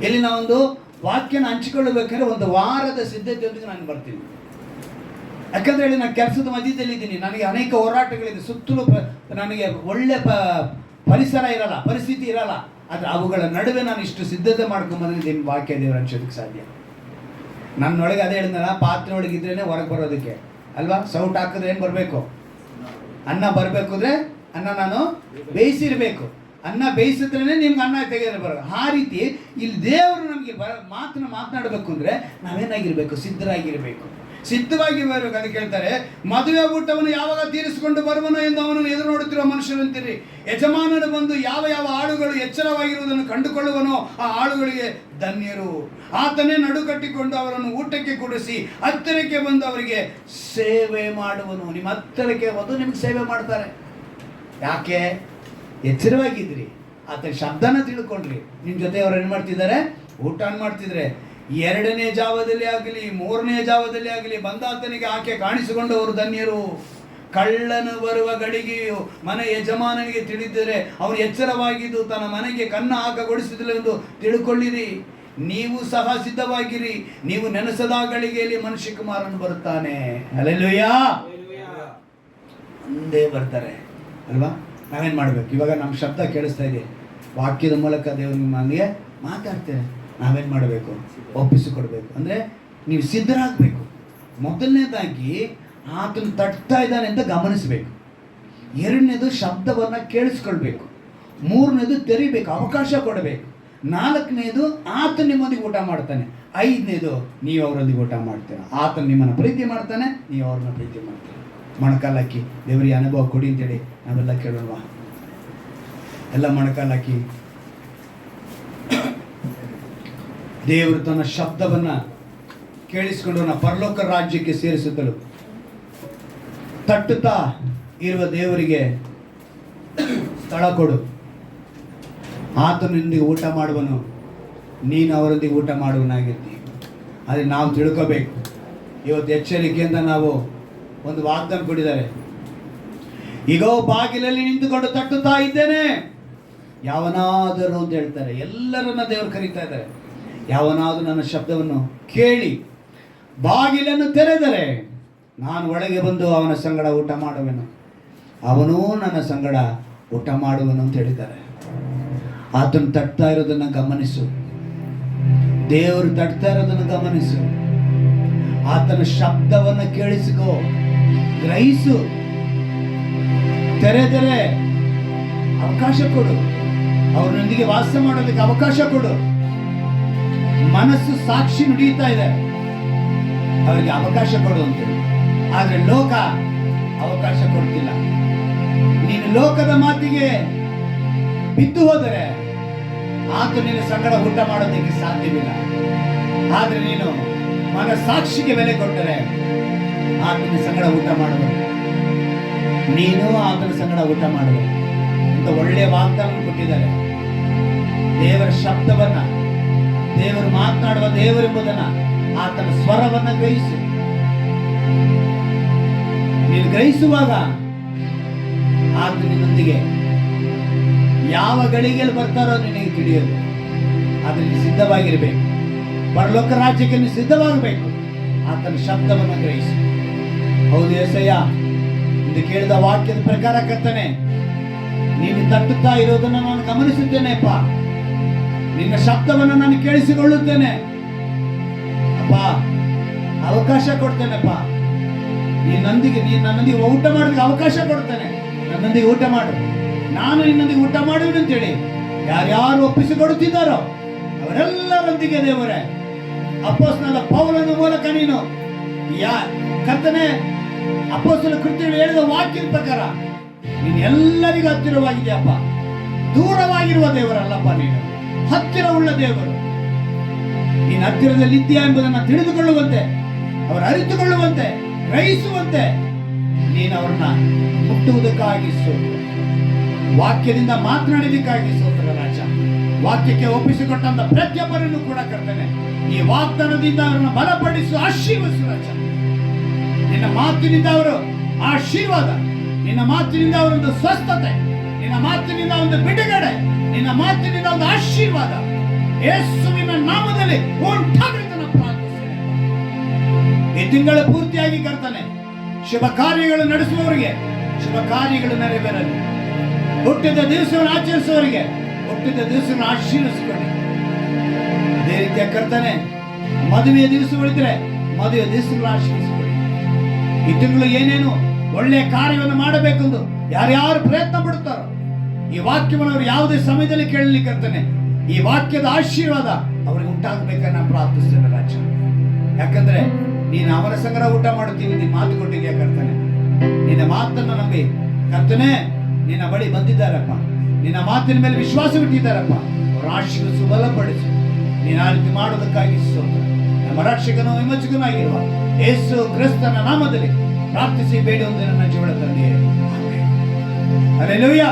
ಇಲ್ಲಿ ನಾವೊಂದು ವಾಕ್ಯನ ಹಂಚಿಕೊಳ್ಳಬೇಕಾದ್ರೆ ಒಂದು ವಾರದ ಸಿದ್ಧತೆಯೊಂದಿಗೆ ನಾನು ಬರ್ತೀನಿ. ಯಾಕಂದ್ರೆ ಹೇಳಿ ನಾನು ಕೆಲಸದ ಮಧ್ಯದಲ್ಲಿದ್ದೀನಿ, ನನಗೆ ಅನೇಕ ಹೋರಾಟಗಳಿದೆ, ಸುತ್ತಲೂ ನನಗೆ ಒಳ್ಳೆ ಪರಿಸರ ಇರಲ್ಲ, ಪರಿಸ್ಥಿತಿ ಇರಲ್ಲ. ಆದರೆ ಅವುಗಳ ನಡುವೆ ನಾನು ಇಷ್ಟು ಸಿದ್ಧತೆ ಮಾಡ್ಕೊಂಬಂದಿದ್ದೀನಿ ವಾಕ್ಯ ದೇವರು ಹಂಚೋದಕ್ಕೆ ಸಾಧ್ಯ. ನನ್ನೊಳಗೆ ಅದೇ ಹೇಳಿದ್ನಲ್ಲ, ಪಾತ್ರೆ ಒಳಗಿದ್ರೇ ಹೊರಗೆ ಬರೋದಕ್ಕೆ ಅಲ್ವಾ. ಸೌಟ್ ಹಾಕಿದ್ರೆ ಏನು ಬರಬೇಕು? ಅನ್ನ ಬರಬೇಕು ಅಂದರೆ ಅನ್ನ ನಾನು ಬೇಯಿಸಿರಬೇಕು. ಅನ್ನ ಬೇಯಿಸಿದ್ರೇ ನಿಮ್ಗೆ ಅನ್ನ ತೆಗೆದ್ರೆ ಬರೋದು. ಆ ರೀತಿ ಇಲ್ಲಿ ದೇವರು ನಮಗೆ ಮಾತನಾಡಬೇಕು ಅಂದರೆ ನಾವೇನಾಗಿರ್ಬೇಕು? ಸಿದ್ಧರಾಗಿರಬೇಕು. ಸಿದ್ಧವಾಗಿ ಬರಬೇಕು. ಅದಕ್ಕೆ ಹೇಳ್ತಾರೆ, ಮದುವೆ ಊಟವನ್ನು ಯಾವಾಗ ತೀರಿಸಿಕೊಂಡು ಬರುವನು ಎಂದು ಅವನನ್ನು ಎದುರು ನೋಡುತ್ತಿರುವ ಮನುಷ್ಯರಂತೀರಿ. ಯಜಮಾನನು ಬಂದು ಯಾವ ಯಾವ ಆಳುಗಳು ಎಚ್ಚರವಾಗಿರುವುದನ್ನು ಕಂಡುಕೊಳ್ಳುವನೋ ಆ ಆಳುಗಳಿಗೆ ಧನ್ಯರು. ಆತನೇ ನಡುಕಟ್ಟಿಕೊಂಡು ಅವರನ್ನು ಊಟಕ್ಕೆ ಕೂಡಿಸಿ ಹತ್ತಿರಕ್ಕೆ ಬಂದು ಅವರಿಗೆ ಸೇವೆ ಮಾಡುವನು. ನಿಮ್ಮ ಹತ್ತಿರಕ್ಕೆ ಬಂದು ನಿಮ್ಗೆ ಸೇವೆ ಮಾಡ್ತಾರೆ. ಯಾಕೆ? ಎಚ್ಚರವಾಗಿದ್ರಿ, ಆತನ ಶಬ್ದನ ತಿಳ್ಕೊಂಡ್ರಿ. ನಿಮ್ಮ ಜೊತೆ ಅವ್ರು ಏನು ಮಾಡ್ತಿದ್ದಾರೆ? ಊಟ ಮಾಡ್ತಿದ್ರೆ. ಎರಡನೇ ಜಾವದಲ್ಲಿ ಆಗಲಿ ಮೂರನೇ ಜಾವದಲ್ಲಿ ಆಗಲಿ ಬಂದಾತನಿಗೆ ಆಕೆ ಕಾಣಿಸಿಕೊಂಡವರು ಧನ್ಯರು. ಕಳ್ಳನು ಬರುವ ಗಳಿಗೆಯು ಮನೆ ಯಜಮಾನನಿಗೆ ತಿಳಿದರೆ ಅವನು ಎಚ್ಚರವಾಗಿದ್ದು ತನ್ನ ಮನೆಗೆ ಕಣ್ಣು ಹಾಕಗೊಡಿಸುತ್ತಿಲ್ಲ ಎಂದು ತಿಳ್ಕೊಳ್ಳಿರಿ. ನೀವು ಸಹ ಸಿದ್ಧವಾಗಿರಿ, ನೀವು ನೆನೆಸದ ಗಳಿಗೆಯಲ್ಲಿ ಮನುಷ್ಯ ಕುಮಾರನು ಬರುತ್ತಾನೆ. ಹಲ್ಲೆಲೂಯಾ. ಒಂದೇ ಬರ್ತಾರೆ ಅಲ್ವಾ. ನಾವೇನು ಮಾಡಬೇಕು? ಇವಾಗ ನಮ್ಮ ಶಬ್ದ ಕೇಳಿಸ್ತಾ ಇದೆ, ವಾಕ್ಯದ ಮೂಲಕ ದೇವರು ನಿಮಗೆ ಮಾತಾಡ್ತೇನೆ. ನಾವೇನು ಮಾಡಬೇಕು? ಒಪ್ಪಿಸಿಕೊಡ್ಬೇಕು. ಅಂದರೆ ನೀವು ಸಿದ್ಧರಾಗಬೇಕು. ಮೊದಲನೇದಾಗಿ ಆತನು ತಟ್ತಾ ಇದ್ದಾನೆ ಅಂತ ಗಮನಿಸಬೇಕು. ಎರಡನೇದು ಶಬ್ದವನ್ನು ಕೇಳಿಸ್ಕೊಳ್ಬೇಕು. ಮೂರನೇದು ತೆರಿಬೇಕು, ಅವಕಾಶ ಕೊಡಬೇಕು. ನಾಲ್ಕನೇದು ಆತನು ನಿಮ್ಮೊಂದಿಗೆ ಊಟ ಮಾಡ್ತಾನೆ. ಐದನೇದು ನೀವು ಅವರೊಂದಿಗೆ ಊಟ ಮಾಡ್ತೀರ. ಆತನು ನಿಮ್ಮನ್ನು ಪ್ರೀತಿ ಮಾಡ್ತಾನೆ, ನೀವು ಅವ್ರನ್ನ ಪ್ರೀತಿ ಮಾಡ್ತೀರ. ಮೊಣಕಾಲಾಕಿ ದೇವರಿಗೆ ಅನುಭವ ಕೊಡಿ ಅಂತೇಳಿ ನಾವೆಲ್ಲ ಕೇಳೋಣ. ಎಲ್ಲ ಮೊಣಕಾಲಾಕಿ ದೇವರು ತನ್ನ ಶಬ್ದವನ್ನು ಕೇಳಿಸಿಕೊಂಡು ಪರಲೋಕ ರಾಜ್ಯಕ್ಕೆ ಸೇರಿಸುತ್ತಲು ತಟ್ಟುತ್ತಾ ಇರುವ ದೇವರಿಗೆ ಸ್ಥಳ ಕೊಡು. ಆತನೊಂದಿಗೆ ಊಟ ಮಾಡುವನು, ನೀನು ಅವರೊಂದಿಗೆ ಊಟ ಮಾಡುವನಾಗಿರ್ತೀವಿ. ಆದರೆ ನಾವು ತಿಳ್ಕೋಬೇಕು. ಇವತ್ತು ಎಚ್ಚರಿಕೆಯಿಂದ ನಾವು ಒಂದು ವಾಗ್ದಾನ ಕೊಟ್ಟಿದ್ದಾರೆ. ಈಗ ಬಾಗಿಲಲ್ಲಿ ನಿಂತುಕೊಂಡು ತಟ್ಟುತ್ತಾ ಇದ್ದೇನೆ, ಯಾವನಾದರೂ ಅಂತ ಹೇಳ್ತಾರೆ. ಎಲ್ಲರನ್ನ ದೇವರು ಕರೀತಾ ಇದ್ದಾರೆ. ಯಾವನಾದರೂ ನನ್ನ ಶಬ್ದವನ್ನು ಕೇಳಿ ಬಾಗಿಲನ್ನು ತೆರೆದರೆ ನಾನು ಒಳಗೆ ಬಂದು ಅವನ ಸಂಗಡ ಊಟ ಮಾಡುವೆನು, ಅವನೂ ನನ್ನ ಸಂಗಡ ಊಟ ಮಾಡುವನು ಅಂತ ಹೇಳಿದ್ದಾರೆ. ಆತನು ತಟ್ತಾ ಇರೋದನ್ನು ಗಮನಿಸು. ದೇವರು ತಟ್ತಾ ಇರೋದನ್ನು ಗಮನಿಸು. ಆತನ ಶಬ್ದವನ್ನು ಕೇಳಿಸಿಕೋ, ಗ್ರಹಿಸು. ತೆರೆದರೆ ಅವಕಾಶ ಕೊಡು. ಅವರೊಂದಿಗೆ ವಾಸ ಮಾಡೋದಕ್ಕೆ ಅವಕಾಶ ಕೊಡು. ಮನಸ್ಸು ಸಾಕ್ಷಿ ನುಡಿಯುತ್ತಾ ಇದೆ, ಅವರಿಗೆ ಅವಕಾಶ ಕೊಡು ಅಂತೇಳಿ. ಆದರೆ ಲೋಕ ಅವಕಾಶ ಕೊಡ್ತಿಲ್ಲ. ನೀನು ಲೋಕದ ಮಾತಿಗೆ ಬಿದ್ದು ಹೋದರೆ ಆತ ನಿನ್ನ ಸಂಗಡ ಊಟ ಮಾಡೋದಕ್ಕೆ ಸಾಧ್ಯವಿಲ್ಲ. ಆದರೆ ನೀನು ಮನಸ್ಸಾಕ್ಷಿಗೆ ಬೆಲೆ ಕೊಟ್ಟರೆ ಆತನ ಸಂಗಡ ಊಟ ಮಾಡುವುದು, ನೀನು ಆತನ ಸಂಗಡ ಊಟ ಮಾಡುವುದು ಅಂತ ಒಳ್ಳೆಯ ವಾಗ್ದಾನ ಕೊಟ್ಟಿದ್ದಾರೆ. ದೇವರ ಶಬ್ದವನ್ನ, ದೇವರು ಮಾತನಾಡುವ ದೇವರೆಂಬುದನ್ನ, ಆತನ ಸ್ವರವನ್ನ ಗ್ರಹಿಸು. ನೀನು ಗ್ರಹಿಸುವಾಗ ಆತ ನಿನ್ನೊಂದಿಗೆ ಯಾವ ಗಳಿಗೆಯಲ್ಲಿ ಬರ್ತಾರೋ ನಿನಗೆ ತಿಳಿಯೋದು. ಅದರಲ್ಲಿ ಸಿದ್ಧವಾಗಿರಬೇಕು. ಪರಲೋಕ ರಾಜ್ಯಕ್ಕೆ ನೀನು ಸಿದ್ಧವಾಗಬೇಕು. ಆತನ ಶಬ್ದವನ್ನು ಗ್ರಹಿಸು. ಹೌದು ಯೆಸಯ್ಯ, ಇಂದು ಕೇಳಿದ ವಾಕ್ಯದ ಪ್ರಕಾರ ಕರ್ತನೇ, ನೀನು ತಟ್ಟುತ್ತಾ ಇರೋದನ್ನು ನಾನು ಗಮನಿಸುತ್ತೇನೆಪ್ಪ. ನಿನ್ನ ಶಬ್ದವನ್ನು ನಾನು ಕೇಳಿಸಿಕೊಳ್ಳುತ್ತೇನೆ ಅಪ್ಪ. ಅವಕಾಶ ಕೊಡ್ತೇನೆಪ್ಪ. ನನ್ನೊಂದಿಗೆ ಊಟ ಮಾಡೋದಕ್ಕೆ ಅವಕಾಶ ಕೊಡ್ತೇನೆ. ನನ್ನೊಂದಿಗೆ ಊಟ ಮಾಡು, ನಾನು ನಿನ್ನೊಂದಿಗೆ ಊಟ ಮಾಡುವೆನು ಅಂತೇಳಿ ಯಾರ್ಯಾರು ಒಪ್ಪಿಸಿಕೊಡುತ್ತಿದ್ದಾರೋ ಅವರೆಲ್ಲರೊಂದಿಗೆ ದೇವರೇ, ಅಪೊಸ್ತಲನಾದ ಪೌಲನ ಮೂಲಕ ನೀನು ಕರ್ತನೇ ಅಪೊಸ್ತಲ ಕೃತ್ಯಗಳು ಹೇಳಿದ ವಾಕ್ಯದ ಪ್ರಕಾರ ನೀನು ಎಲ್ಲರಿಗೂ ಹತ್ತಿರವಾಗಿದೆಯಪ್ಪ. ದೂರವಾಗಿರುವ ದೇವರಲ್ಲಪ್ಪ, ನೀನು ಹತ್ತಿರವುಳ್ಳ ದೇವರು. ನೀನು ಹತ್ತಿರದಲ್ಲಿದ್ದೀಯಾ ಎಂಬುದನ್ನು ತಿಳಿದುಕೊಳ್ಳುವಂತೆ, ಅವರು ಅರಿತುಕೊಳ್ಳುವಂತೆ, ಗ್ರಹಿಸುವಂತೆ ನೀನು ಅವರನ್ನ ಮುಟ್ಟುವುದಕ್ಕಾಗಿ ಸ್ತೋತ್ರ. ವಾಕ್ಯದಿಂದ ಮಾತನಾಡಿದಕ್ಕಾಗಿ ಸ್ತೋತ್ರ ರಾಜ. ವಾಕ್ಯಕ್ಕೆ ಒಪ್ಪಿಸಿಕೊಟ್ಟಂತ ಪ್ರತಿಯೊಬ್ಬರನ್ನು ಕೂಡ ಕರ್ತನೆ, ಈ ವಾಗ್ದಾನದಿಂದ ಅವರನ್ನು ಬಲಪಡಿಸು, ಆಶೀರ್ವದಿಸು ರಾಜ. ನಿನ್ನ ಮಾತಿನಿಂದ ಅವರು ಆಶೀರ್ವಾದ, ನಿನ್ನ ಮಾತಿನಿಂದ ಅವರೊಂದು ಸ್ವಸ್ಥತೆ, ನಿನ್ನ ಮಾತಿನಿಂದ ಒಂದು ಬಿಡುಗಡೆ, ನಿನ್ನ ಮಾತಿನಿಂದ ಒಂದು ಆಶೀರ್ವಾದ ಯೇಸುವಿನ ನಾಮದಲ್ಲಿ ಉಂಟಾಗಲಿ ಅಂತ ನಾನು ಪ್ರಾರ್ಥಿಸ್ತೇನೆ. ಈ ತಿಂಗಳ ಪೂರ್ತಿಯಾಗಿ ಕರ್ತನೆ ಶುಭ ಕಾರ್ಯಗಳು ನಡೆಸುವವರಿಗೆ ಶುಭ ಕಾರ್ಯಗಳು ನೆರವೇರಲಿ. ಹುಟ್ಟಿದ ದಿವಸವನ್ನು ಆಚರಿಸುವವರಿಗೆ ಹುಟ್ಟಿದ ದಿವಸವನ್ನು ಆಶೀರ್ವಿಸಿಕೊಳ್ಳಿ. ಅದೇ ರೀತಿಯ ಕರ್ತನೆ ಮದುವೆಯ ದಿವಸಗಳಿದ್ರೆ ಮದುವೆಯ ದಿವಸಗಳು ಆಶೀರ್ವಿಸಿಕೊಳ್ಳಿ. ಈ ತಿಂಗಳು ಏನೇನು ಒಳ್ಳೆಯ ಕಾರ್ಯವನ್ನು ಮಾಡಬೇಕೆಂದು ಯಾರ್ಯಾರು ಪ್ರಯತ್ನ ಪಡುತ್ತಾರೋ ಈ ವಾಕ್ಯವನ್ನು ಅವರು ಯಾವುದೇ ಸಮಯದಲ್ಲಿ ಕೇಳಲಿಕ್ಕೆ ಕರ್ತನೆ ಈ ವಾಕ್ಯದ ಆಶೀರ್ವಾದ ಅವರಿಗೆ ಉಂಟಾಗಬೇಕನ್ನ ನಾನು ಪ್ರಾರ್ಥಿಸ್ತೇನೆ ರಾಜ. ಯಾಕಂದ್ರೆ ನೀನು ಅವರ ಸಂಗಡ ಊಟ ಮಾಡುತ್ತೀನಿ, ನಿನ್ನ ಮಾತು ಕೊಟ್ಟಿದ್ಯಾ ಕರ್ತನೆ. ನಿನ್ನ ಮಾತನ್ನು ನಂಬಿ ಕರ್ತನೆ ನಿನ್ನ ಬಳಿ ಬಂದಿದ್ದಾರಪ್ಪ, ನಿನ್ನ ಮಾತಿನ ಮೇಲೆ ವಿಶ್ವಾಸವಿಟ್ಟಿದ್ದಾರಪ್ಪ. ಅವರ ಆಶೀರ್ವದಿಸು, ಬಲಪಡಿಸು. ನೀನು ಆ ರೀತಿ ಮಾಡೋದಕ್ಕಾಗಿ ಸ್ತೋತ್ರ. ನಮ್ಮ ರಕ್ಷಕನೂ ವಿಮೋಚಕನಾಗಿರುವ ಯೇಸು ಕ್ರಿಸ್ತನ ನಾಮದಲ್ಲಿ ಪ್ರಾರ್ಥಿಸಿ ಬೇಡಿ ಒಂದು ನನ್ನ ಜೀವನ ತಂದೆಯೇ. ಆಮೆನ್. ಹಲ್ಲೆಲೂಯಾ.